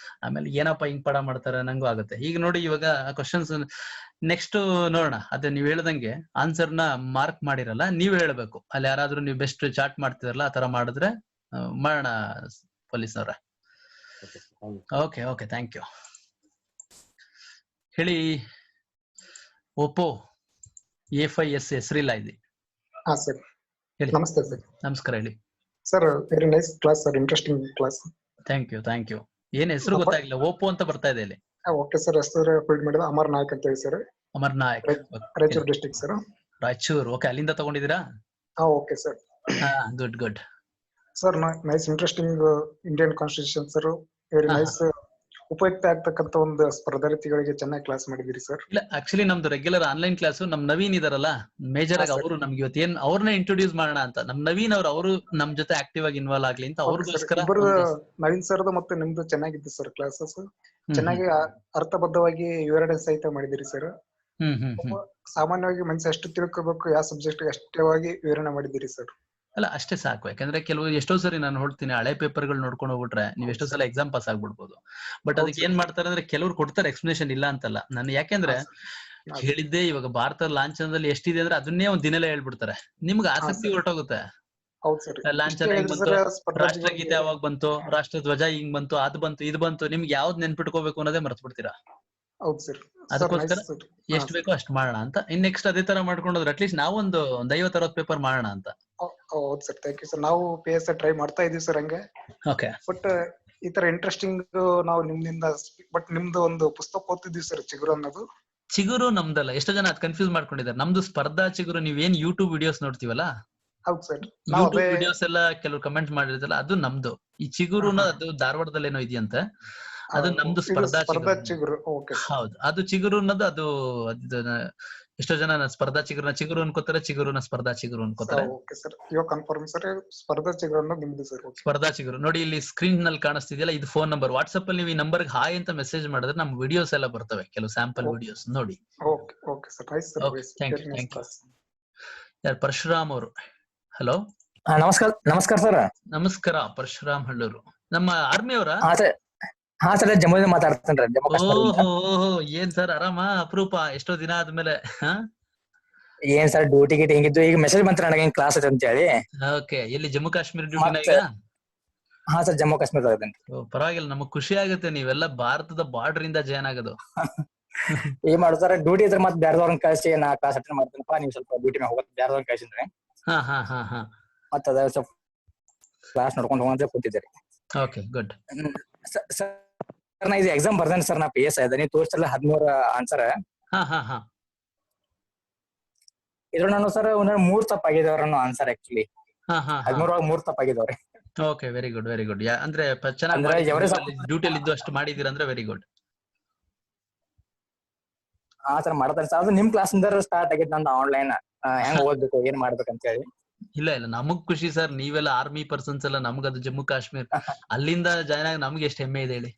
ಆಮೇಲೆ ಏನಪ್ಪಾ ಹಿಂಗ್ ಪಡ ಮಾಡ್ತಾರೆ ನಂಗೂ ಆಗುತ್ತೆ. ಈಗ ನೋಡಿ, ಇವಾಗ ಕ್ವಶನ್ಸ್ ನೆಕ್ಸ್ಟ್ ನೋಡೋಣ. ಅದೇ ನೀವ್ ಹೇಳ್ದಂಗೆ ಆನ್ಸರ್ ನ ಮಾರ್ಕ್ ಮಾಡಿರಲ್ಲ, ನೀವ್ ಹೇಳ್ಬೇಕು. ಅಲ್ಲಿ ಯಾರಾದ್ರೂ ನೀವು ಬೆಸ್ಟ್ ಚಾರ್ಟ್ ಮಾಡ್ತಿರಲ್ಲ, ಆತರ ಮಾಡಿದ್ರೆ ಮಾಡೋಣ ಪೊಲೀಸ್ನವ್ರ. Okay, thank you. ಹೇಳಿ. ಓಪೋ A5s ಹೆಸರಿಲ್ಲ ಇದೆ. ಸರ್, ಹೇಳಿ. ನಮಸ್ತೆ ಸರ್. ನಮಸ್ಕಾರ, ಹೇಳಿ sir. Very nice class sir, interesting class. Thank you. ಏನ್ ಹೆಸರು ಗೊತ್ತಾಗಿಲ್ಲ, ಓಪೋ ಅಂತ ಬರ್ತಾ ಇದೆ ಇಲ್ಲಿ. Okay sir. ಹೆಸರು ಫೀಲ್ಡ್ ಮಾಡಿದ ಅಮರ್ ನಾಯಕ್ ಅಂತ ಹೇಳಿ ಸರ್. Amar Nayak, Raichur district sir. Raichur. Okay, ಅಲ್ಲಿಂದ ತಗೊಂಡಿದ್ದೀರಾ? Okay sir. Good sir, nice interesting Indian constitution sir. Very nice ಉಪಯುಕ್ತ ಆಗ್ತಕ್ಕಂತ ಒಂದು ಸ್ಪರ್ಧಾರ್ಥಿಗಳಿಗೆ ಚೆನ್ನಾಗಿ ಕ್ಲಾಸ್ ಮಾಡಿದಿರಿ ಸರ್. ಇಲ್ಲ ಆಕ್ಚುಲಿ ನಮ್ದು ರೆಗ್ಯುಲರ್ ಆನ್ಲೈನ್ ಕ್ಲಾಸ್ ನಮ್ ನವೀನ್ ಇದಾರಲ್ಲ ಮೇಜರ್ ಆಗಿ ಅವರು ನಮ್ಗೆ ಇವತ್ತು ಏನ್ ಅವ್ರನ್ನ ಇಂಟ್ರೊಡ್ಯೂಸ್ ಮಾಡೋಣ ಅಂತ ನಮ್ ನವೀನ್ ಅವರು ನಮ್ ಜೊತೆ ಆಕ್ಟಿವ್ ಆಗಿ ಇನ್ವಾಲ್ವ್ ಆಗ್ಲಿ ಅಂತ ಅವ್ರಿಗೋಸ್ಕರ ಇಬ್ಬರು ನವೀನ್ ಸರ್ದು ಮತ್ತೆ ನಿಮ್ದು ಚೆನ್ನಾಗಿತ್ತು ಸರ್ ಕ್ಲಾಸಸ್. ಚೆನ್ನಾಗಿ ಅರ್ಥಬದ್ಧವಾಗಿ ವಿವರಣೆ ಸಹಿತ ಮಾಡಿದಿರಿ ಸರ್. ಸಾಮಾನ್ಯವಾಗಿ ಮನುಷ್ಯ ಎಷ್ಟು ತಿಳ್ಕೋಬೇಕು ಯಾವ ಸಬ್ಜೆಕ್ಟ್ ಅಷ್ಟೇವಾಗಿ ವಿವರಣೆ ಮಾಡಿದಿರಿ ಸರ್. ಅಲ್ಲ ಅಷ್ಟೇ ಸಾಕು. ಯಾಕಂದ್ರೆ ಕೆಲವು ಎಷ್ಟೋ ಸರಿ ನಾನು ಹೇಳ್ತೀನಿ ಹಳೆ ಪೇಪರ್ಗಳು ನೋಡ್ಕೊಂಡು ಹೋಗ್ಬಿಟ್ರೆ ನೀವ್ ಎಷ್ಟೋ ಸಲ ಎಕ್ಸಾಮ್ ಪಾಸ್ ಆಗ್ಬಿಡ್ಬೋದು. ಬಟ್ ಅದಕ್ಕೆ ಏನ್ ಮಾಡ್ತಾರೆ ಅಂದ್ರೆ ಕೆಲವ್ರು ಕೊಡ್ತಾರೆ ಎಕ್ಸ್ಪ್ಲನೇಷನ್ ಇಲ್ಲ ಅಂತಲ್ಲ. ನಾನು ಯಾಕೆಂದ್ರೆ ಹೇಳಿದ್ದೆ ಇವಾಗ ಭಾರತ ಲಾಂಛನದಲ್ಲಿ ಎಷ್ಟಿದೆ ಅಂದ್ರೆ ಅದನ್ನೇ ಒಂದ್ ದಿನಲ್ಲೇ ಹೇಳ್ಬಿಡ್ತಾರೆ. ನಿಮ್ಗೆ ಆಸಕ್ತಿ ಹೊರಟೋಗುತ್ತೆ. ಲಾಂಛನ ಹೆಂಗ್ ಬಂತು, ರಾಷ್ಟ್ರಗೀತೆ ಯಾವಾಗ ಬಂತು, ರಾಷ್ಟ್ರ ಧ್ವಜ ಹಿಂಗ್ ಬಂತು, ಅದ್ ಬಂತು ಇದು ಬಂತು, ನಿಮ್ಗೆ ಯಾವ್ದ್ ನೆನ್ಪಿಟ್ಕೋಬೇಕು ಅನ್ನೋದೇ ಮರ್ತ್ ಬಿಡ್ತೀರಾ. ಅದಕ್ಕೋಸ್ಕರ ಎಷ್ಟು ಬೇಕೋ ಅಷ್ಟು ಮಾಡೋಣ ಅಂತ. ಇನ್ ನೆಕ್ಸ್ಟ್ ಅದೇ ತರ ಮಾಡ್ಕೊಂಡ್ರೆ ಅಟ್ಲೀಸ್ಟ್ ನಾವೊಂದು 50-60 ಪೇಪರ್ ಮಾಡೋಣ ಅಂತ. ಹೌದು ಸರ್, ಥ್ಯಾಂಕ್ ಯು ಸರ್. ನಾವು PSI ಟ್ರೈ ಮಾಡ್ತಾ ಇದೀವಿ ಸರ್ ಹಂಗೆ. ಓಕೆ. ಬಟ್ ಈ ತರ ಇಂಟ್ರೆಸ್ಟಿಂಗ್ ನಾವು ನಿಮ್ದಿಂದ ಬಟ್ ನಿಮ್ದು ಒಂದು ಪುಸ್ತಕ ಓದ್ತಿದ್ವಿ ಸರ್, ಚಿಗುರು ಅನ್ನೋದು. ಚಿಗುರು ನಮ್ದಲ್ಲ. ಎಷ್ಟೋ ಜನ ಅದ್ ಕನ್ಫ್ಯೂಸ್ ಮಾಡ್ಕೊಂಡಿದ್ದಾರೆ. ನಮ್ದು ಸ್ಪರ್ಧಾ ಚಿಗುರು. ನೀವೇನ್ ಯೂಟ್ಯೂಬ್ ವಿಡಿಯೋಸ್ ನೋಡ್ತೀವಲ್ಲ, ಹೌದು ಸರ್, ಯೂಟ್ಯೂಬ್ ವಿಡಿಯೋಸ್ ಎಲ್ಲ ಕೆಲವರು ಕಮೆಂಟ್ ಮಾಡಿರ್ತಾರಲ್ಲ ಅದು ನಮ್ದು. ಈ ಚಿಗುರುನ ಅದು ಧಾರವಾಡದಲ್ಲಿ ಏನೋ ಇದೆಯಂತೆ, ಅದು ನಮ್ದು ಸ್ಪರ್ಧಾ ಚಿಗುರು. ಹೌದು, ಅದು ಚಿಗುರು ಅನ್ನೋದು ಅದು ಎಷ್ಟೋ ಜನ ಸ್ಪರ್ಧಾ ಚಿಗುರು ಅನ್ಕೋತಾರೆ, ಚಿಗುರುನ ಸ್ಪರ್ಧಾ ಚಿಗುರು ಅನ್ಕೋತಾರೆ. ಸ್ಪರ್ಧಾ ಚಿಗುರು ನೋಡಿ, ಇಲ್ಲಿ ಸ್ಕ್ರೀನ್ ನಲ್ಲಿ ಕಾಣಿಸ್ತಿದೆಯಲ್ಲ, ಇದು ಫೋನ್ ನಂಬರ್. ವಾಟ್ಸ್ಆಪ್ ಅಲ್ಲಿ ನೀವು ಈ ನಂಬರ್ ಹಾಯ್ ಅಂತ ಮೆಸೇಜ್ ಮಾಡಿದ್ರೆ ನಮ್ ವಿಡಿಯೋಸ್ ಎಲ್ಲ ಬರ್ತವೆ, ಕೆಲವು ಸ್ಯಾಂಪಲ್ ವಿಡಿಯೋಸ್ ನೋಡಿ. ಯಾರು? ಪರಶುರಾಮ್ ಅವರು. ಹಲೋ, ನಮಸ್ಕಾರ ಸರ್. ನಮಸ್ಕಾರ. ಪರಶುರಾಮ್ ಹಳ್ಳೂರು ನಮ್ಮ ಆರ್ಮಿ ಅವರ? ಹಾ ಸರ್, ಜಮ್ಮುದಿಂದ ಮಾತಾಡ್ತೇನೆ. ಓಹೋ, ಏನ್ ಸರ್ ಆರಾಮ? ಅಪರೂಪ, ಎಷ್ಟೋ ದಿನ ಆದ್ಮೇಲೆ. ಏನ್ ಸರ್ ಡ್ಯೂಟಿ ಗಿಟಿ ಹೆಂಗಿದ್ದು? ಈಗ ಮೆಸೇಜ್ ಬಂತ ನನಗೆ ಕ್ಲಾಸ್ ಐತೆ ಅಂತ ಹೇಳಿ. ಓಕೆ, ಎಲ್ಲಿ ಜಮ್ಮು ಕಾಶ್ಮೀರ ಡ್ಯೂಟಿನ ಈಗ? ಹಾ ಸರ್, ಜಮ್ಮು ಕಾಶ್ಮೀರ. ಪರವಾಗಿಲ್ಲ, ನಮಗ್ ಖುಷಿ ಆಗುತ್ತೆ ನೀವೆಲ್ಲ ಭಾರತದ ಬಾರ್ಡರ್ ಇಂದ ಜಾಯ್ನ್ ಆಗೋದು. ಏನ್ ಮಾಡುದು ಸರ್, ಡ್ಯೂಟಿ ಇದ್ರೆ ಮತ್ತೆ ಬೇರೆದವ್ರನ್ನ ಕಳಿಸಿ ನಾ ಕ್ಲಾಸ್ ಅಟೆಂಡ್ ಮಾಡ್ತೀನಪ್ಪ, ನೀವು ಸ್ವಲ್ಪ ಡ್ಯೂಟಿ ಮೇಲೆ ಹೋಗೋದು ಬೇರೆದವ್ರನ್ನ ಕಳಿಸಿದ್ರೆ ಮತ್ತೆ ಅದ ಸ್ವಲ್ಪ ಕ್ಲಾಸ್ ನೋಡ್ಕೊಂಡು ಹೋಗಂತ ಕೂತಿದ್ದೀರಿ. Okay, good. ಸರ್ ನಾ ಇದು ಎಕ್ಸಾಮ್ ಬರ್ದೇನೆ ಸರ್, ನಾ PSI ಅದ. ನೀವು ತೋರಿಸಲ್ಲ 13 ಆನ್ಸರ್. ಇದ್ರ ನಾನು ಸರ್ 3 ತಪ್ಪಾಗಿದವ್ರ ಆನ್ಸರ್. ಆಕ್ಚುಲಿ 13 3 ತಪ್ಪಾಗಿದವ್ರಿ. Okay, very good, very good. ಅಂದ್ರೆ ಚೆನ್ನಾಗಿ ಡ್ಯೂಟಿಯಲ್ಲಿ ಇದ್ದು ಅಷ್ಟು ಮಾಡಿದೀರ ಅಂದ್ರೆ ವೆರಿ ಗುಡ್. ಹಾ ಸರ್, ಮಾಡ್ತಾರೆ ಸರ್. ಅದು ನಿಮ್ ಕ್ಲಾಸ್ ಇಂದ ಸ್ಟಾರ್ಟ್ ಆಗಿತ್ತು ನಂದು ಆನ್ಲೈನ್. ಹೆಂಗ್ ಓದ್ಬೇಕು, ಏನ್ ಮಾಡ್ಬೇಕಂತ ಹೇಳಿ. ಇಲ್ಲ, ನಮಗ್ ಖುಷಿ ಸರ್. ನೀವೆಲ್ಲ ಆರ್ಮಿ ಪರ್ಸನ್ಸ್ ಎಲ್ಲ, ನಮ್ಗದು ಜಮ್ಮು ಕಾಶ್ಮೀರ್ ಅಲ್ಲಿಂದ ಜಾಯ್ನ್ ಆಗಿ ನಮ್ಗೆ ಎಷ್ಟು ಹೆಮ್ಮೆ ಇದೆ ಹೇಳಿ.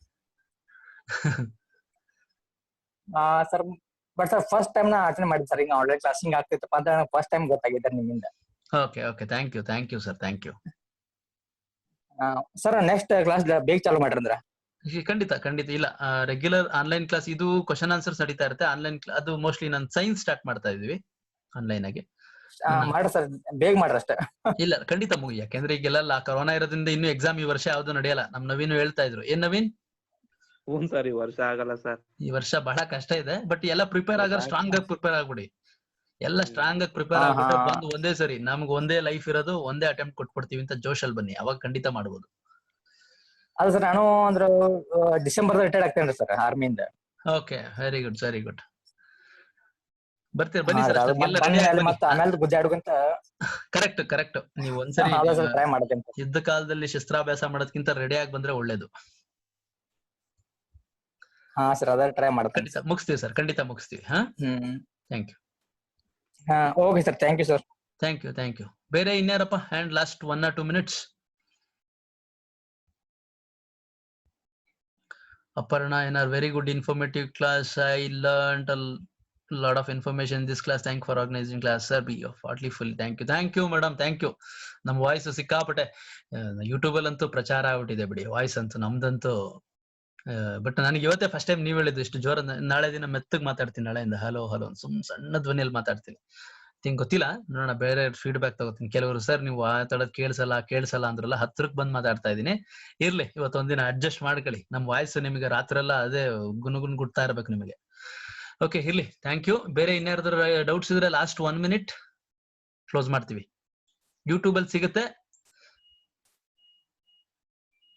Sir but sir first time ನಾ ಅಟೆಂಡ್ ಮಾಡಿದ್ದೆ ಸರ್. ಈಗ ಆನ್ಲೈನ್ ಕ್ಲಾಸ್ ಹಿಂಗ್ ಆಗ್ತಿತ್ತಪ್ಪ ಅಂತ ನನಗೆ ಫಸ್ಟ್ ಟೈಮ್ ಗೊತ್ತಾಗಿದೆ ನಿಮ್ಮಿಂದ. Okay, thank you sir, thank you. Sir next class ಬೇಗ ಚಾಲು ಮಾಡ್ರಂದ್ರ? ಖಂಡಿತ. ಇಲ್ಲ, ರೆಗ್ಯುಲರ್ ಆನ್ಲೈನ್ ಕ್ಲಾಸ್ ಇದು ಕ್ವಶನ್ ಆನ್ಸರ್ಸ್ ನಡೀತಾ ಇರುತ್ತೆ. ಆನ್ಲೈನ್ ಅದು ಮೋಸ್ಟ್ಲಿ ನಾನು ಸೈನ್ಸ್ ಸ್ಟಾರ್ಟ್ ಮಾಡ್ತಾ ಇದೀವಿ ಆನ್ಲೈನ್ ಆಗಿ. ಮಾಡ್ರಿ ಸರ್, ಬೇಗ ಮಾಡ್ರಿ ಅಷ್ಟೇ. ಇಲ್ಲ, ಖಂಡಿತ ಮುಗಿ. ಯಾಕೆಂದ್ರೆ ಈಗೆಲ್ಲ ಕೊರೋನಾ ಇರೋದ್ರಿಂದ ಇನ್ನು ಎಕ್ಸಾಮ್ ಈ ವರ್ಷ ಯಾವ್ದು ನಡೆಯಲ್ಲ. ನಮ್ ನವೀನ್ ಹೇಳ್ತಾ ಇದ್ರು. ಏನ್ ನವೀನ್? ಸರ್, ಈ ವರ್ಷ ಆಗಲ್ಲ ಸರ್. ಈ ವರ್ಷ ಬಹಳ ಕಷ್ಟ ಇದೆ. ಬಟ್ ಎಲ್ಲ ಪ್ರಿಪೇರ್ ಆಗ ಸ್ಟ್ರಾಂಗ್ ಆಗಿ ಪ್ರಿಪೇರ್ ಆಗ್ಬಿಡಿ. ಎಲ್ಲ ಸ್ಟ್ರಾಂಗ್ ಆಗಿ ಪ್ರಿಪೇರ್ ಆಗ್ಬಿಟ್ರೆ ಬಂದು ಒಂದೇ ಸರಿ ನಮ್ಗೆ ಒಂದೇ ಲೈಫ್ ಇರೋದು, ಒಂದೇ ಅಟೆಂಪ್ಟ್ ಕೊಟ್ಬಿಡ್ತೀವಿ ಅಂತ ಜೋಶಲ್ಲಿ ಬನ್ನಿ, ಅವಾಗ ಖಂಡಿತ ಮಾಡ್ಬೋದು. ಅದು ಸರ್, ನಾನು ಅಂದ್ರೆ ಡಿಸೆಂಬರ್ ರಿಟೈರ್ಡ್ ಆಗ್ತೇನೆ ಸರ್ ಆರ್ಮಿಯಿಂದ. Okay, very good. ಬರ್ತೀರಿ, ಬನ್ನಿ ಸರ್. ಆಮೇಲೆ ಗುದ್ದಾಡುವಂತ. ಕರೆಕ್ಟ್. ನೀವು ಒಂದ್ಸರಿ ಟ್ರೈ ಮಾಡ್ತೇನೆ. ಯುದ್ಧ ಕಾಲದಲ್ಲಿ ಶಸ್ತ್ರಾಭ್ಯಾಸ ಮಾಡೋದಕ್ಕಿಂತ ರೆಡಿ ಆಗಿ ಬಂದ್ರೆ ಒಳ್ಳೇದು. ಹಾ ಸರ್, ಅದ ಟ್ರೈ ಮಾಡ್ತೇನೆ. ಮುಗಿಸ್ತೀವಿ ಸರ್, ಖಂಡಿತ ಮುಗಿಸ್ತೀವಿ. Thank you. Okay sir, thank you sir. Thank you. ಬೇರೆ ಇನ್ಯಾರಪ್ಪ? And last 1 or 2 minutes. Aparna, in our very good informative class, I learned a lot of information in this class. Thank you for organizing class, sir. Be heartily full. Thank you madam, thank you. ನಮ್ಮ voice ಸಿಕ್ಕಾಪಟ್ಟೆ YouTube ಅಲ್ಲಂತೂ ಪ್ರಚಾರ ಆಗ್ಬಿಟ್ಟಿದೆ ಬಿಡಿ voice ಅಂತೂ ನಮ್ದಂತೂ. But ನನಗೆ ಇವತ್ತೇ first time ನೀವ್ ಹೇಳಿದ್ದು ಇಷ್ಟು ಜೋರ. ನಾಳೆ ದಿನ ಮೆತ್ತಗ್ ಮಾತಾಡ್ತೀನಿ. ನಾಳೆಯಿಂದ ಹಲೋ ಸಣ್ಣ ಧ್ವನಿಯಲ್ಲಿ ಮಾತಾಡ್ತೀನಿ. ಗೊತ್ತಿಲ್ಲ, ನೋಡೋಣ. ಬೇರೆ ಫೀಡ್ಬ್ಯಾಕ್ ತಗೋತೀನಿ. ಕೆಲವರು ಸರ್ ನೀವು ಮಾತಾಡೋದು ಕೇಳಿಸಲ್ಲ ಅಂದ್ರಲ್ಲ, ಹತ್ರಕ್ ಬಂದ್ ಮಾತಾಡ್ತಾ ಇದೀನಿ. ಇರ್ಲಿ, ಇವತ್ತೊಂದಿನ ಅಡ್ಜಸ್ಟ್ ಮಾಡ್ಕೊಳ್ಳಿ. ನಮ್ ವಾಯ್ಸ್ ನಿಮಗೆ ರಾತ್ರಿ ಎಲ್ಲ ಅದೇ ಗುನ್ಗುನ್ ಗುಡ್ತಾ ಇರ್ಬೇಕು ನಿಮಗೆ. ಓಕೆ, ಇರ್ಲಿ. Thank you. ಬೇರೆ ಇನ್ಯಾರ್ದಾರ ಡೌಟ್ಸ್ ಇದ್ರೆ ಲಾಸ್ಟ್ 1 minute ಕ್ಲೋಸ್ ಮಾಡ್ತೀವಿ. ಯೂಟ್ಯೂಬ್ ಅಲ್ಲಿ ಸಿಗುತ್ತೆ.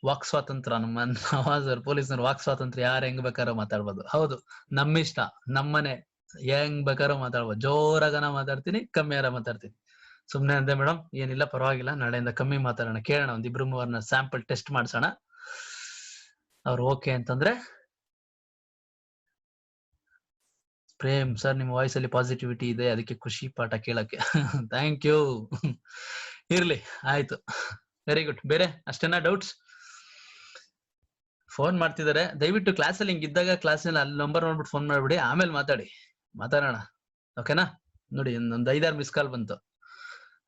ವಾಕ್ ಸ್ವಾತಂತ್ರ್ಯ, ನಮ್ಮ ಪೊಲೀಸ್ನವ್ರು ವಾಕ್ ಸ್ವಾತಂತ್ರ್ಯ, ಯಾರು ಹೆಂಗ್ ಬೇಕಾರೋ ಮಾತಾಡ್ಬೋದು. ಹೌದು, ನಮ್ಮಿಷ್ಟ, ನಮ್ಮನೆ, ಹೆಂಗ್ ಬೇಕಾರೋ ಮಾತಾಡ್ಬೋದು. ಜೋರಾಗನ ಮಾತಾಡ್ತೀನಿ, ಕಮ್ಮಿಯಾರ ಮಾತಾಡ್ತೀನಿ. ಸುಮ್ನೆ ಅಂದೆ ಮೇಡಮ್, ಏನಿಲ್ಲ, ಪರವಾಗಿಲ್ಲ. ನಾಳೆಯಿಂದ ಕಮ್ಮಿ ಮಾತಾಡೋಣ. ಕೇಳೋಣ, 1-2 ಮೂವರ್ನ ಸ್ಯಾಂಪಲ್ ಟೆಸ್ಟ್ ಮಾಡ್ಸೋಣ. ಅವ್ರು ಓಕೆ ಅಂತಂದ್ರೆ ಪ್ರೇಮ್ ಸರ್ ನಿಮ್ಮ ವಾಯ್ಸ್ ಅಲ್ಲಿ ಪಾಸಿಟಿವಿಟಿ ಇದೆ, ಅದಕ್ಕೆ ಖುಷಿ ಪಾಠ ಕೇಳಕ್ಕೆ. Thank you. ಇರ್ಲಿ, ಆಯ್ತು, ವೆರಿ ಗುಡ್. ಬೇರೆ ಅಷ್ಟೇನಾ ಡೌಟ್ಸ್? ಫೋನ್ ಮಾಡ್ತಿದ್ದಾರೆ, ದಯವಿಟ್ಟು ಕ್ಲಾಸಲ್ಲಿ ಹಿಂಗಿದ್ದಾಗ ಕ್ಲಾಸಲ್ಲಿ ಅಲ್ಲಿ ನಂಬರ್ ನೋಡ್ಬಿಟ್ಟು ಫೋನ್ ಮಾಡ್ಬಿಡಿ, ಆಮೇಲೆ ಮಾತಾಡೋಣ. ಓಕೆನಾ? ನೋಡಿ ಒಂದ್ 5-6 ಮಿಸ್ ಕಾಲ್ ಬಂತು,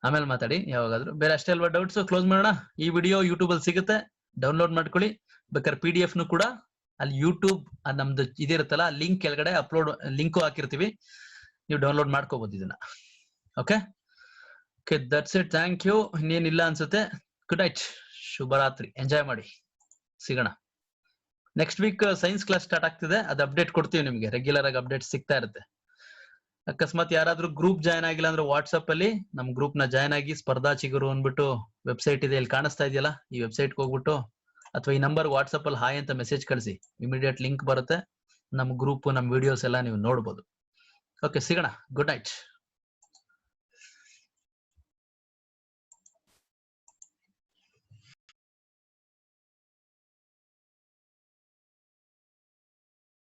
ಆಮೇಲೆ ಮಾತಾಡಿ ಯಾವಾಗಾದ್ರು. ಬೇರೆ ಅಷ್ಟೇ ಅಲ್ವಾ ಡೌಟ್ಸ್? ಕ್ಲೋಸ್ ಮಾಡೋಣ. ಈ ವಿಡಿಯೋ ಯೂಟ್ಯೂಬ್ ಅಲ್ಲಿ ಸಿಗುತ್ತೆ, ಡೌನ್ಲೋಡ್ ಮಾಡ್ಕೊಳ್ಳಿ. ಬೇಕಾದ್ರೆ PDF ನು ಕೂಡ ಅಲ್ಲಿ ಯೂಟ್ಯೂಬ್ ನಮ್ದು ಇದಿರುತ್ತಲ್ಲ, ಲಿಂಕ್ ಕೆಳಗಡೆ ಅಪ್ಲೋಡ್ ಲಿಂಕು ಹಾಕಿರ್ತೀವಿ, ನೀವು ಡೌನ್ಲೋಡ್ ಮಾಡ್ಕೋಬಹುದು ಇದನ್ನ. Okay, that's it. Thank you. ಇನ್ನೇನಿಲ್ಲ ಅನ್ಸುತ್ತೆ. ಗುಡ್ ನೈಟ್, ಶುಭರಾತ್ರಿ, ಎಂಜಾಯ್ ಮಾಡಿ, ಸಿಗೋಣ. Next week science class start ಆಗ್ತಿದೆ, ಅದು ಅಪ್ಡೇಟ್ ಕೊಡ್ತೀವಿ ನಿಮ್ಗೆ. ರೆಗ್ಯುಲರ್ ಆಗಿ ಅಪ್ಡೇಟ್ ಸಿಗ್ತಾ ಇರುತ್ತೆ. ಅಕಸ್ಮಾತ್ ಯಾರಾದ್ರೂ ಗ್ರೂಪ್ ಜಾಯ್ನ್ ಆಗಿಲ್ಲ ಅಂದ್ರೆ ವಾಟ್ಸ್ಆಪ್ ಅಲ್ಲಿ ನಮ್ ಗ್ರೂಪ್ ನ ಜಾಯ್ನ್ ಆಗಿ. ಸ್ಪರ್ಧಾ ಚಿಗುರು ಅಂದ್ಬಿಟ್ಟು ವೆಬ್ಸೈಟ್ ಇದೆ, ಇಲ್ಲಿ ಕಾಣಿಸ್ತಾ ಇದೆಯಲ್ಲ, ಈ ವೆಬ್ಸೈಟ್ಗೆ ಹೋಗ್ಬಿಟ್ಟು ಅಥವಾ ಈ ನಂಬರ್ ವಾಟ್ಸ್ಆಪ್ ಅಲ್ಲಿ ಹಾಯ್ ಅಂತ ಮೆಸೇಜ್ ಕಳಿಸಿ, ಇಮಿಡಿಯೇಟ್ ಲಿಂಕ್ ಬರುತ್ತೆ. ನಮ್ ಗ್ರೂಪ್, ನಮ್ ವಿಡಿಯೋಸ್ ಎಲ್ಲ ನೀವು ನೋಡ್ಬೋದು. ಓಕೆ, ಸಿಗೋಣ. Good night.